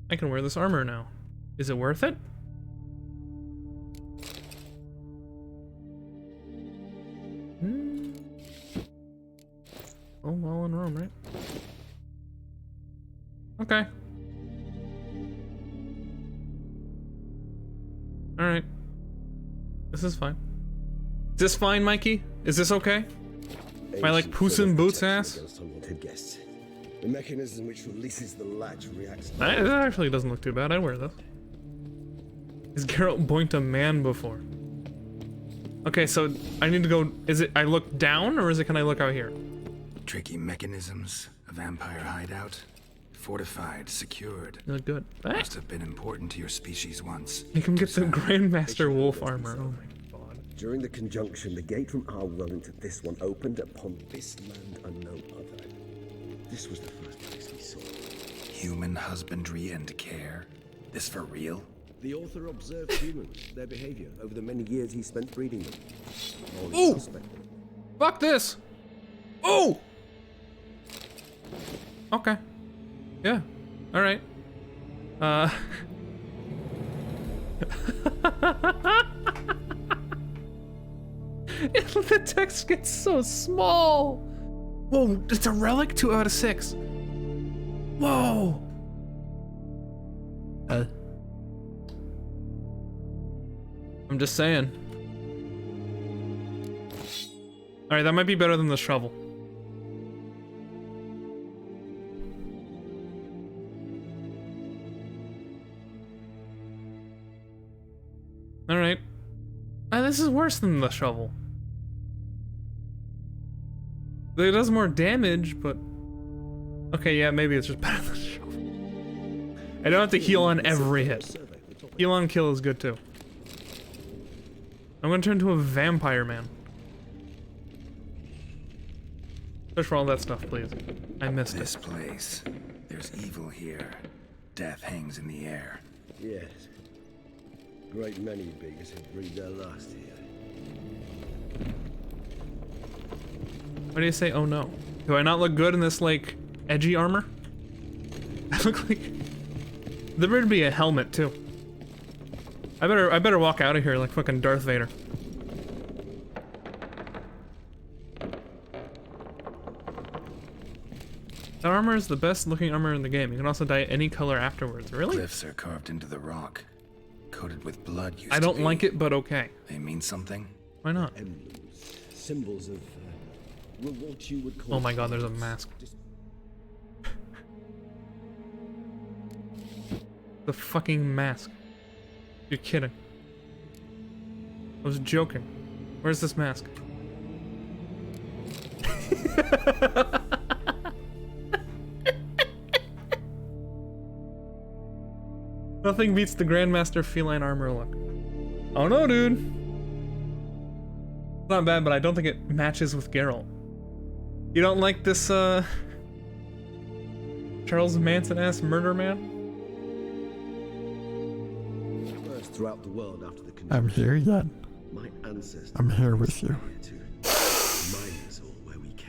I can wear this armor now. Is it worth it? Oh, well in Rome, right? Okay. Alright. This is fine. Is this fine, Mikey? Is this okay? Am I like Puss in Boots ass? Guests. The mechanism which releases the latch reacts. That actually doesn't look too bad. I'd wear this. Has Geralt boinked a man before? Okay, so I need to go. Is it I look down or is it can I look out here? Tricky mechanisms, a vampire hideout. Fortified, secured. You look good. Must have been important to your species once. You can get the Grandmaster Wolf armor. Oh my god. During the conjunction, the gate from our world into this one opened upon this land and no other. This was the first place we saw. Human husbandry and care? This for real? The author observed humans, their behavior, over the many years he spent breeding them. Ooh! Fuck this! Oh! Okay. Yeah. Alright. The text gets so small! Whoa, it's a relic? 2 out of 6. Whoa! I'm just saying. Alright, that might be better than the shovel. Alright. This is worse than the shovel. It does more damage, but... Okay, yeah, maybe it's just better than the shovel. I don't have to heal on every hit. Heal on kill is good too. I'm gonna turn into a vampire man. Search for all that stuff, please. I missed this it. Place. There's evil here. Death hangs in the air. Yes. Great many beggars have breathed their last here. Why do you say, oh no? Do I not look good in this, like, edgy armor? I look like... There better be a helmet, too. I better walk out of here like fucking Darth Vader. That armor is the best looking armor in the game. You can also dye it any color afterwards. Really? Glyphs are carved into the rock. Coated with blood I don't like it, but okay. They mean something? Why not? Emblems. Symbols of... what you would call... Oh my god, there's a mask. The fucking mask. You're kidding. I was joking. Where's this mask? Nothing beats the Grandmaster feline armor look. Oh no, dude. It's not bad, but I don't think it matches with Geralt. You don't like this, Charles Manson-ass murder man? First throughout the world after the I'm here yet. My ancestors. I'm here with you.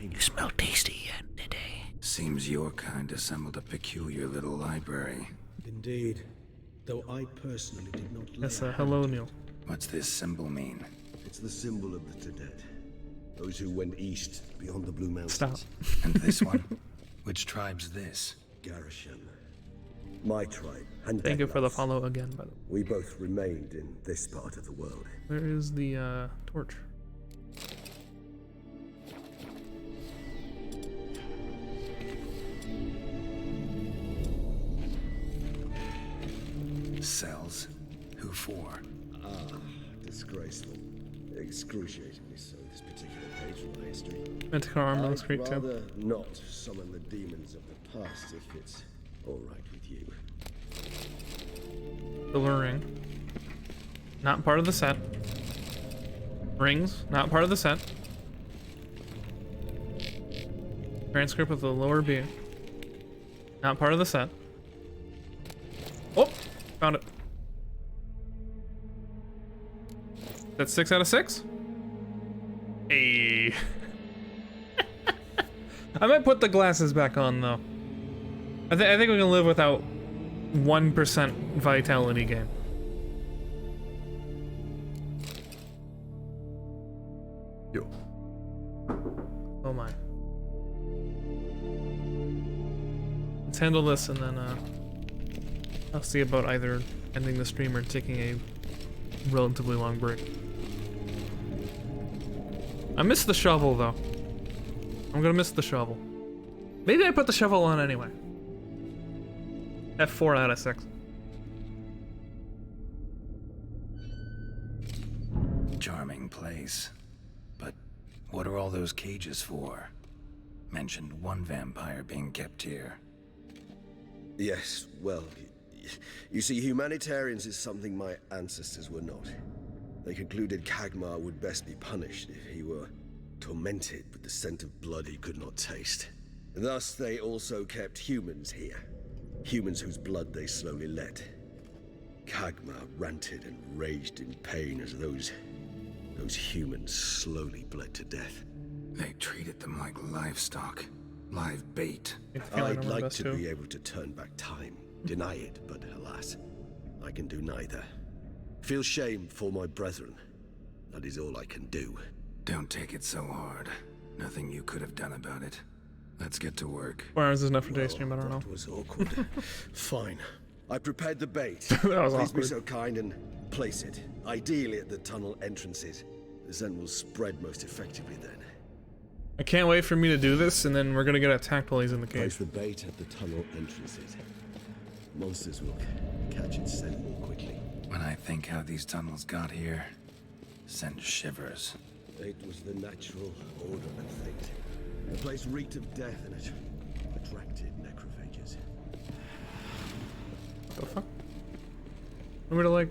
You smell tasty yet today. Seems your kind assembled a peculiar little library. Indeed. Though I personally did not lay Yes, a hello, hand. Neil. What's this symbol mean? It's the symbol of the Tedet. Those who went east beyond the Blue Mountains. Stop. And this one? Which tribe's this? Garisham. My tribe and Thank you for the Deadlock's. follow again, by the way. We both remained in this part of the world. Where is the, torch? Cells? Who for? Ah, disgraceful. Excruciatingly so, this particular page from my history. Manticore armor looks great I'd too. rather not summon the demons of the past if it's alright with you. Silver ring. Not part of the set. Rings, not part of the set. Transcript with the lower B. Not part of the set. Oh! Found it. That's 6 out of 6? Hey. I might put the glasses back on though. I think we can live without 1% vitality gain. Yo. Oh my. Let's handle this and then I'll see about either ending the stream or taking a relatively long break. I missed the shovel though. I'm gonna miss the shovel. Maybe I put the shovel on anyway. At 4 out of 6. Charming place. But what are all those cages for? Mentioned one vampire being kept here. Yes, well, you see, humanitarians is something my ancestors were not. They concluded Kagmar would best be punished if he were tormented with the scent of blood he could not taste. Thus, they also kept humans here. Humans whose blood they slowly let. Kagma ranted and raged in pain as those humans slowly bled to death. They treated them like livestock. Live bait. I'd like to be able to turn back time, deny it, but alas, I can do neither. Feel shame for my brethren. That is all I can do. Don't take it so hard. Nothing you could have done about it. Let's get to work. 4 hours is enough for day stream, I don't know. That was awkward. Fine. I prepared the bait. That was Please awkward. be so kind and place it, ideally at the tunnel entrances. The scent will spread most effectively then. I can't wait for me to do this, and then we're gonna get attacked while he's in the Place cage. the bait at the tunnel entrances. Monsters will catch its scent more quickly. When I think how these tunnels got here, send shivers. It was the natural order of things. The place reeked of death and it attracted necrophages. What the fuck? I'm gonna like...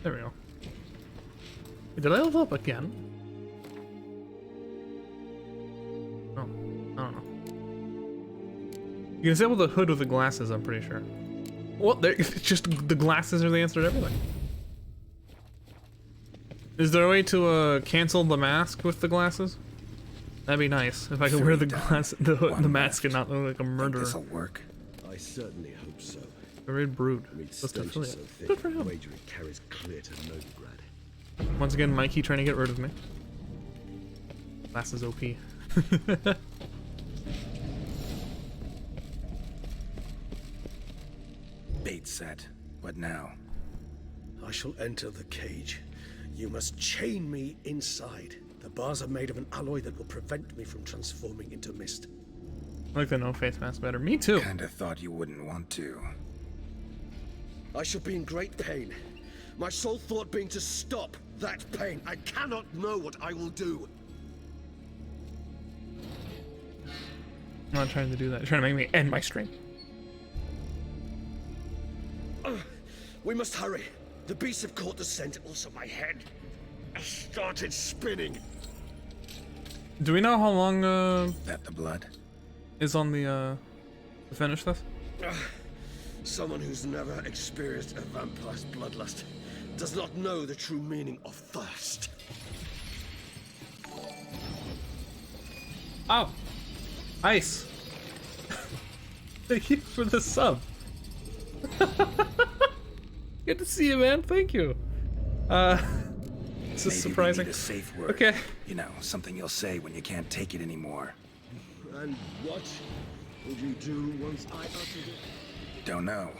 There we go. Did I level up again? Oh, I don't know. You can disable the hood with the glasses, I'm pretty sure. Well, it's just the glasses are the answer to everything. Is there a way to cancel the mask with the glasses? That'd be nice if I could wear the the mask and not look like a murderer. This'll work. I certainly hope so. A red brood. Meat's Let's stench is so affiliate. thick, Good for him. wager it carries clear to Novigrad. Once again, Mikey trying to get rid of me. Glasses OP. Bait set. What now? I shall enter the cage. You must chain me inside. The bars are made of an alloy that will prevent me from transforming into mist. I like the no face mask better. Me too. Kinda thought you wouldn't want to. I shall be in great pain. My sole thought being to stop that pain. I cannot know what I will do. I'm not trying to do that. You're trying to make me end my stream. We must hurry. The beasts have caught the scent. Also, my head started spinning. Do we know how long that the blood is on the to finish this? Someone who's never experienced a vampire's bloodlust does not know the true meaning of thirst. Oh, ice. Thank you for the sub. Good to see you, man. Thank you. This is surprising. We need a safe word. Okay. You know, something you'll say when you can't take it anymore. And what would you do once I uttered it? Don't know.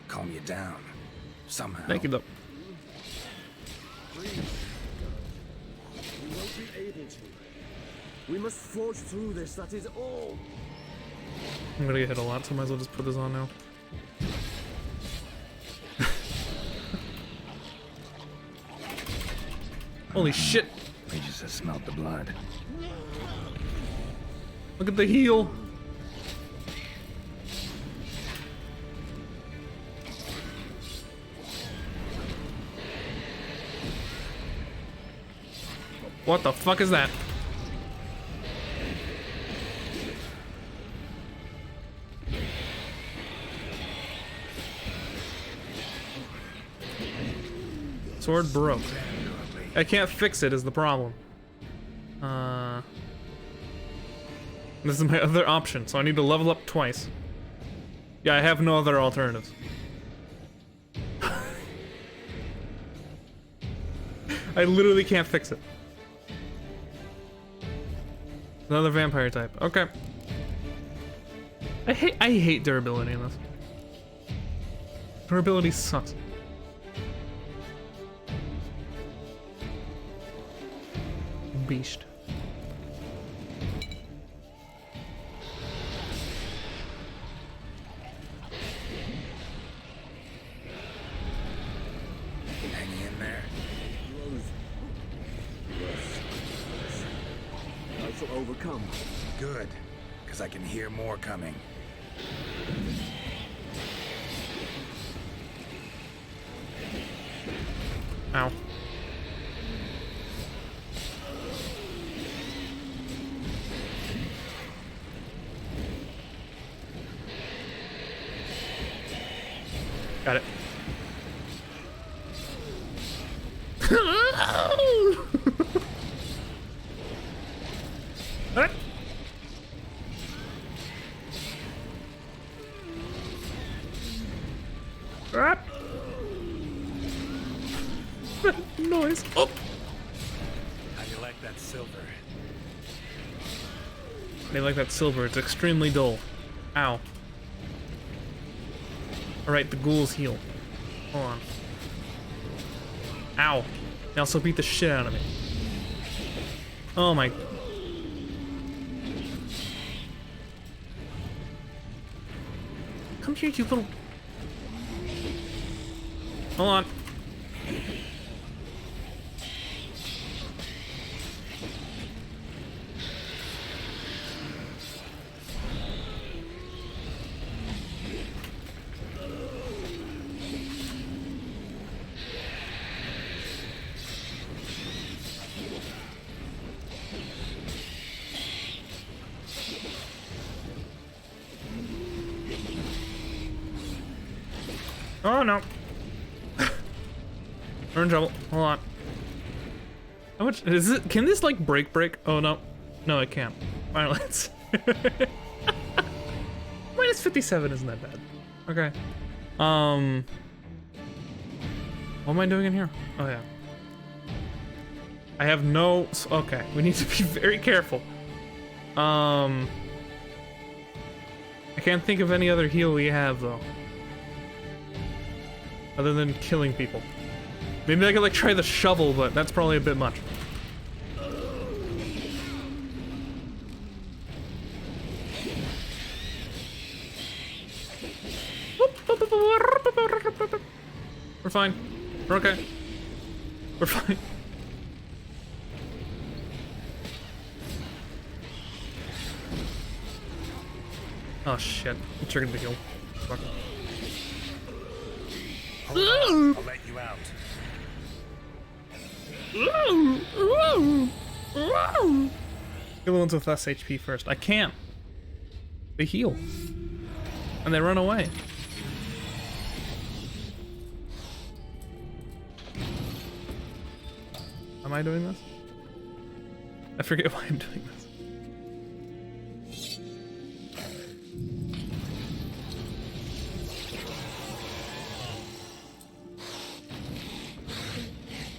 Calm you down. Somehow. Thank you, though. Please. We won't be able to. We must forge through this, that is all. I'm gonna get hit a lot, so I might as well just put this on now. Holy shit! We just have smelled the blood. Look at the heel! What the fuck is that? Sword broke. I can't fix it is the problem. This is my other option, so I need to level up twice. Yeah, I have no other alternatives. I literally can't fix it. Another vampire type. Okay. I hate durability in this. Durability sucks. Beast. Hanging in there. I shall overcome. Good, because I can hear more coming. Ow. What? Ah. Noise. Oh. How do you like that silver? They like that silver. It's extremely dull. Ow. Alright, the ghouls heal. Hold on. Ow. They also beat the shit out of me. Oh my. Come here, you little. Hold on. Oh no. We're in trouble. Hold on. How much is it? Can this like break? Oh no. No, it can't. Violence. Minus 57 isn't that bad. Okay. What am I doing in here? Oh yeah. I have no. Okay, we need to be very careful. I can't think of any other heal we have though. Other than killing people. Maybe I could like try the shovel, but that's probably a bit much. We're fine. We're okay. We're fine. Oh shit. I triggered the heal. Fuck. Hold on, I'll let you out. Kill the ones with less HP first. I can't. They heal. And they run away. Am I doing this? I forget why I'm doing this.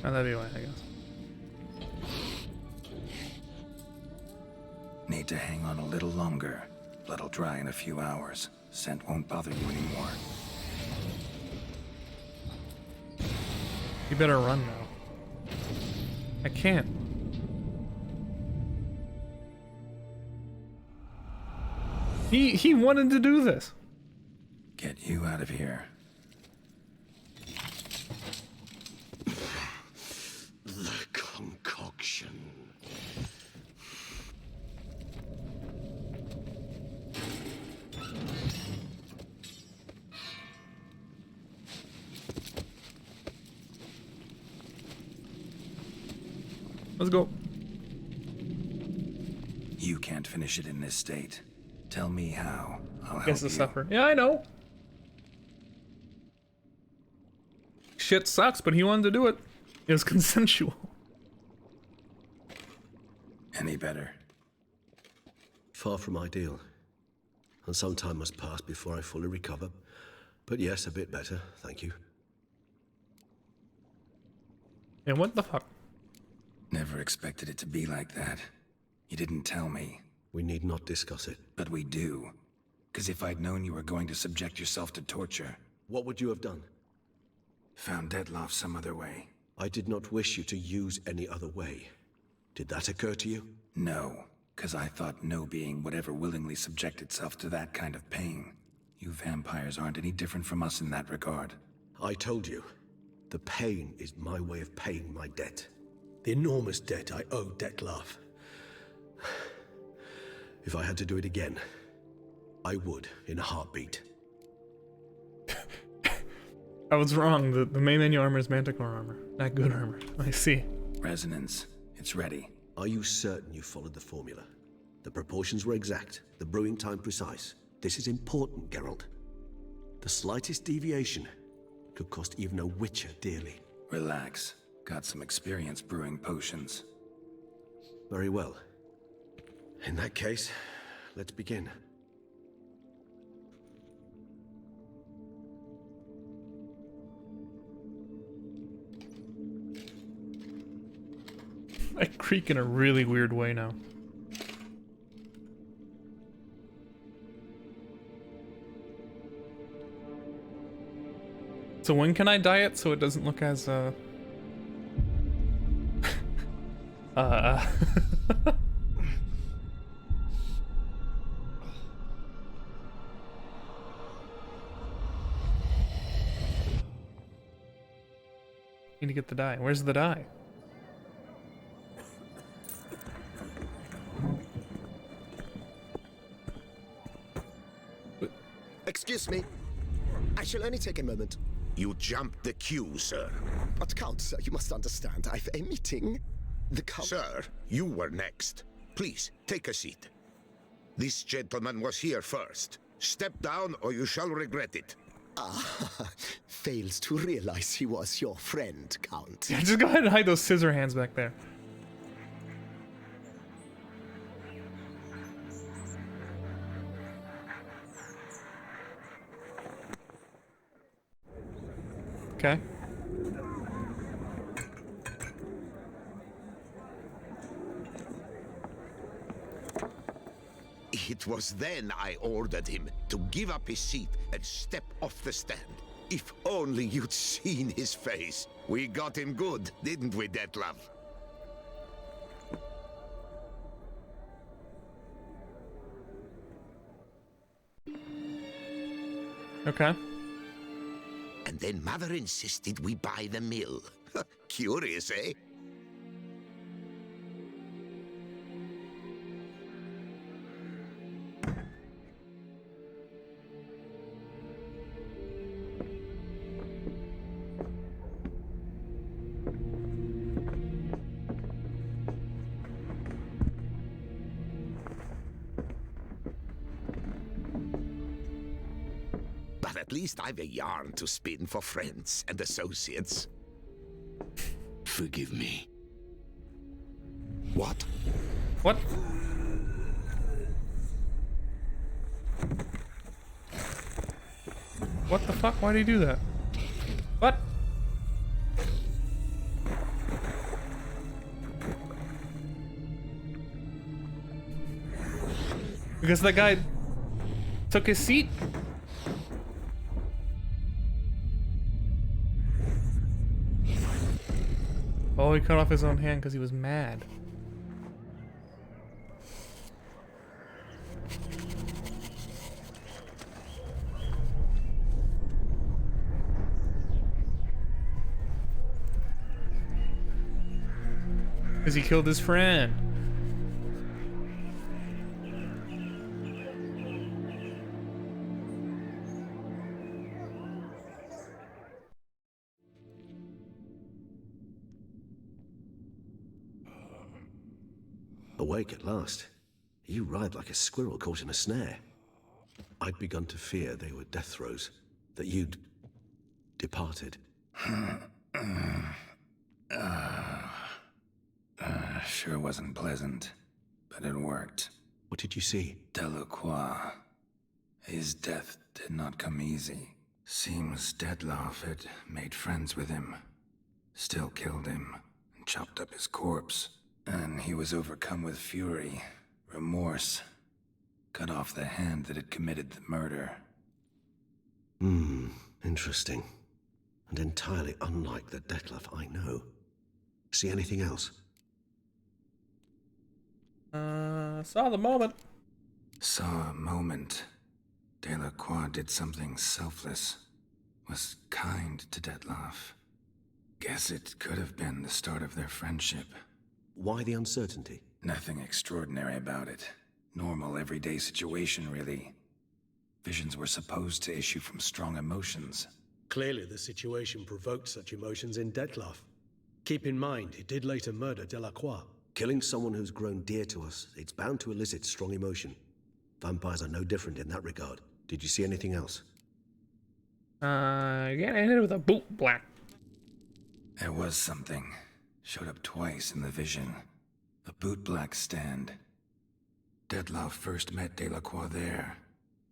Oh, that'd be why, I guess. Need to hang on a little longer. Blood'll dry in a few hours. Scent won't bother you anymore. You better run now. I can't. He wanted to do this. Get you out of here. The concoction. Let's go. You can't finish it in this state. Tell me how. I'll Guess help the you. suffer. Yeah, I know. Shit sucks, but he wanted to do it. It was consensual. Any better? Far from ideal. And some time must pass before I fully recover. But yes, a bit better, thank you. And what the fuck? Never expected it to be like that. You didn't tell me. We need not discuss it. But we do. Because if I'd known you were going to subject yourself to torture... What would you have done? Found Dettlaff some other way. I did not wish you to use any other way. Did that occur to you? No, because I thought no being would ever willingly subject itself to that kind of pain. You vampires aren't any different from us in that regard. I told you, the pain is my way of paying my debt. The enormous debt I owe Dettlaff. If I had to do it again, I would in a heartbeat. I was wrong. The main menu armor is manticore armor, not good armor. I see. Resonance. It's ready. Are you certain you followed the formula? The proportions were exact, the brewing time precise. This is important, Geralt. The slightest deviation could cost even a witcher dearly. Relax. Got some experience brewing potions. Very well. In that case, let's begin. I creak in a really weird way now. So when can I dye it so it doesn't look as Need to get the dye. Where's the dye? Excuse me. I shall only take a moment. You jumped the queue, sir. But Count, sir, you must understand. I've a meeting. The Count... Sir, you were next. Please, take a seat. This gentleman was here first. Step down or you shall regret it. Ah, fails to realize he was your friend, Count. Yeah, just go ahead and hide those scissor hands back there. Okay. It was then I ordered him to give up his seat and step off the stand. If only you'd seen his face. We got him good, didn't we, Detlef? Okay. And then Mother insisted we buy the mill. Curious, eh? But at least I've a yarn to spin for friends and associates. Forgive me. What? What? What the fuck? Why did he do that? What? Because that guy took his seat? Oh, he cut off his own hand because he was mad. Because he killed his friend. Awake at last. You ride like a squirrel caught in a snare. I'd begun to fear they were death throes, that you'd departed. Sure wasn't pleasant, but it worked. What did you see? Delacroix. His death did not come easy. Seems Detlef had made friends with him, still killed him, and chopped up his corpse. And he was overcome with fury, remorse, cut off the hand that had committed the murder. Interesting. And entirely unlike the Detlef I know. See anything else? Saw the moment. Saw a moment. Delacroix did something selfless. Was kind to Detlef. Guess it could have been the start of their friendship. Why the uncertainty? Nothing extraordinary about it. Normal, everyday situation, really. Visions were supposed to issue from strong emotions. Clearly the situation provoked such emotions in Detlef. Keep in mind, he did later murder Delacroix. Killing someone who's grown dear to us, it's bound to elicit strong emotion. Vampires are no different in that regard. Did you see anything else? Yeah, I hit it with a boot black. There was something. Showed up twice in the vision. A bootblack stand. Dettlaff first met Delacroix there.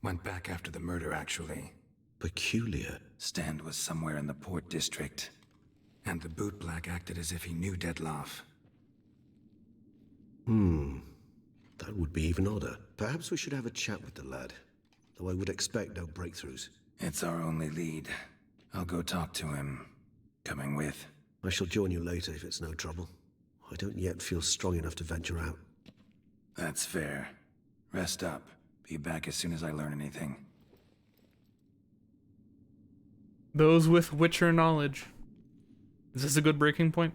Went back after the murder, actually. Peculiar. Stand was somewhere in the port district. And the bootblack acted as if he knew Dettlaff. That would be even odder. Perhaps we should have a chat with the lad. Though I would expect no breakthroughs. It's our only lead. I'll go talk to him. Coming with? I shall join you later if it's no trouble. I don't yet feel strong enough to venture out. That's fair. Rest up. Be back as soon as I learn anything. Those with Witcher knowledge. Is this a good breaking point?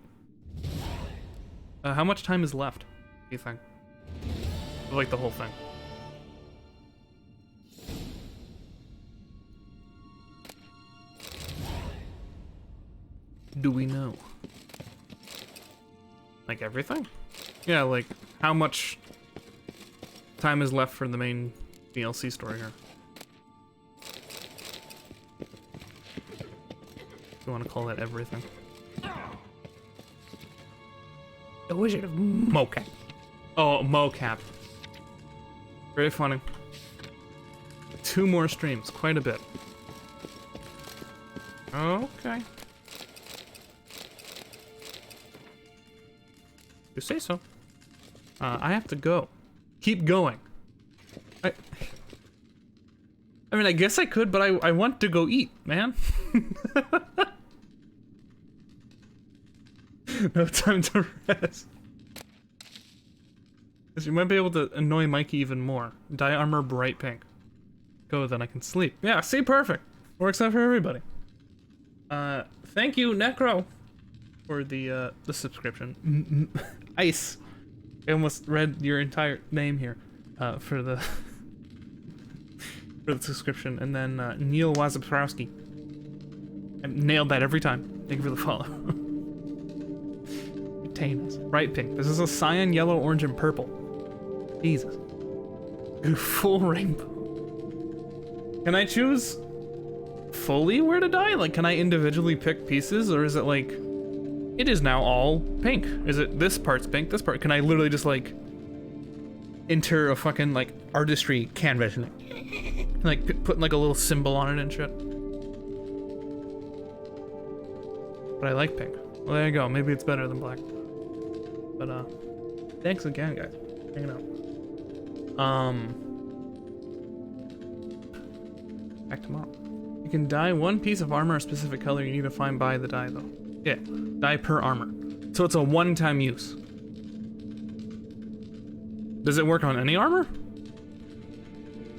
How much time is left, do you think? Like the whole thing. Do we know? Like everything? Yeah, like how much time is left for the main DLC story here? If you want to call that everything. The Wizard of Mocap. Oh, Mocap. Very funny. 2 more streams, quite a bit. Okay. You say so. I have to go. Keep going. I mean, I guess I could, but I want to go eat, man. No time to rest. Because you might be able to annoy Mikey even more. Dye armor bright pink. Go, then I can sleep. Yeah, see, perfect. Works out for everybody. Thank you, Necro, for the subscription. Ice. I almost read your entire name here, for the subscription. And then Neil Wazowski. I nailed that every time. Thank you for the follow. Containers. Bright pink. This is a cyan, yellow, orange, and purple. Jesus. Full rainbow. Can I choose fully where to dye? Like, can I individually pick pieces, or is it like, it is now all pink? Is it this part's pink, this part? Can I literally just like enter a fucking like artistry canvas and like put like a little symbol on it and shit? But I like pink. Well, there you go. Maybe it's better than black. But thanks again, guys. Hanging out. Back tomorrow. You can dye 1 piece of armor a specific color. You need to find by the dye though. Yeah, dye per armor. So it's a one-time use. Does it work on any armor?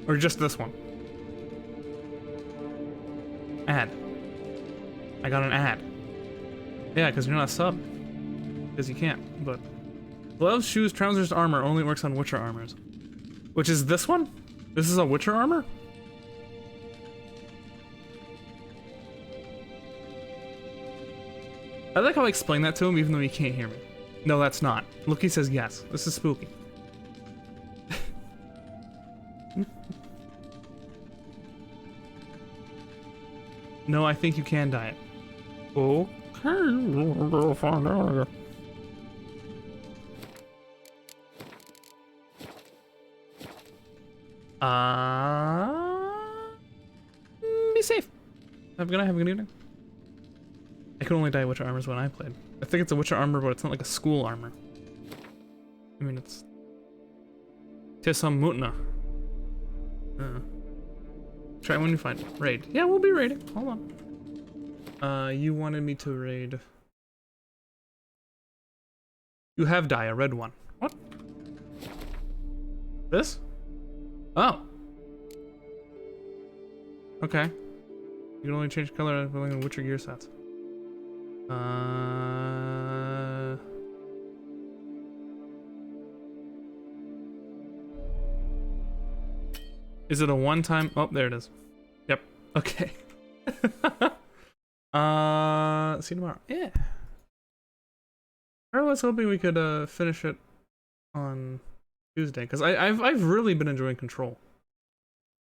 Or just this one? Ad. I got an ad. Yeah, because you're not a sub. Because you can't, but... Gloves, shoes, trousers, armor only works on Witcher armors. Which is this one? This is a Witcher armor? I like how I explain that to him even though he can't hear me. No, that's not. Look, he says yes. This is spooky. No, I think you can dye it. Okay, we'll find out. Be safe. I'm gonna have a good evening. I could only dye Witcher armors when I played. I think it's a Witcher armor, but it's not like a school armor. I mean, it's... Toussaint Mutna. Try when you find it. Raid. Yeah, we'll be raiding. Hold on. You wanted me to raid... You have dye, a red one. What? This? Oh. Okay. You can only change color in Witcher gear sets. Is it a one-time? Oh, there it is. Yep. Okay. See you tomorrow. Yeah. I was hoping we could finish it on Tuesday because I've really been enjoying Control,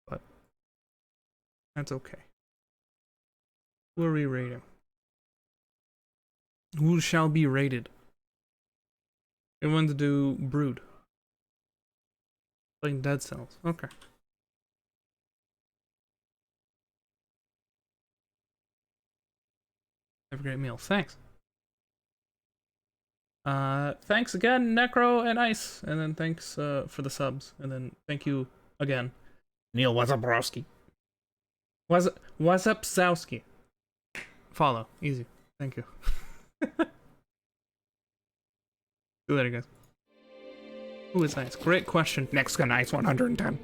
but that's okay. Who are we rating? Who shall be raided? I wanted to do Brood. Playing Dead Cells. Okay. Have a great meal. Thanks. Thanks again, Necro and Ice. And then thanks for the subs. And then thank you again, Neil Wazabrowski. What's up, Zowski? Follow. Easy. Thank you. See you later, guys. Who is Ice? Great question. Next guy, Ice 110.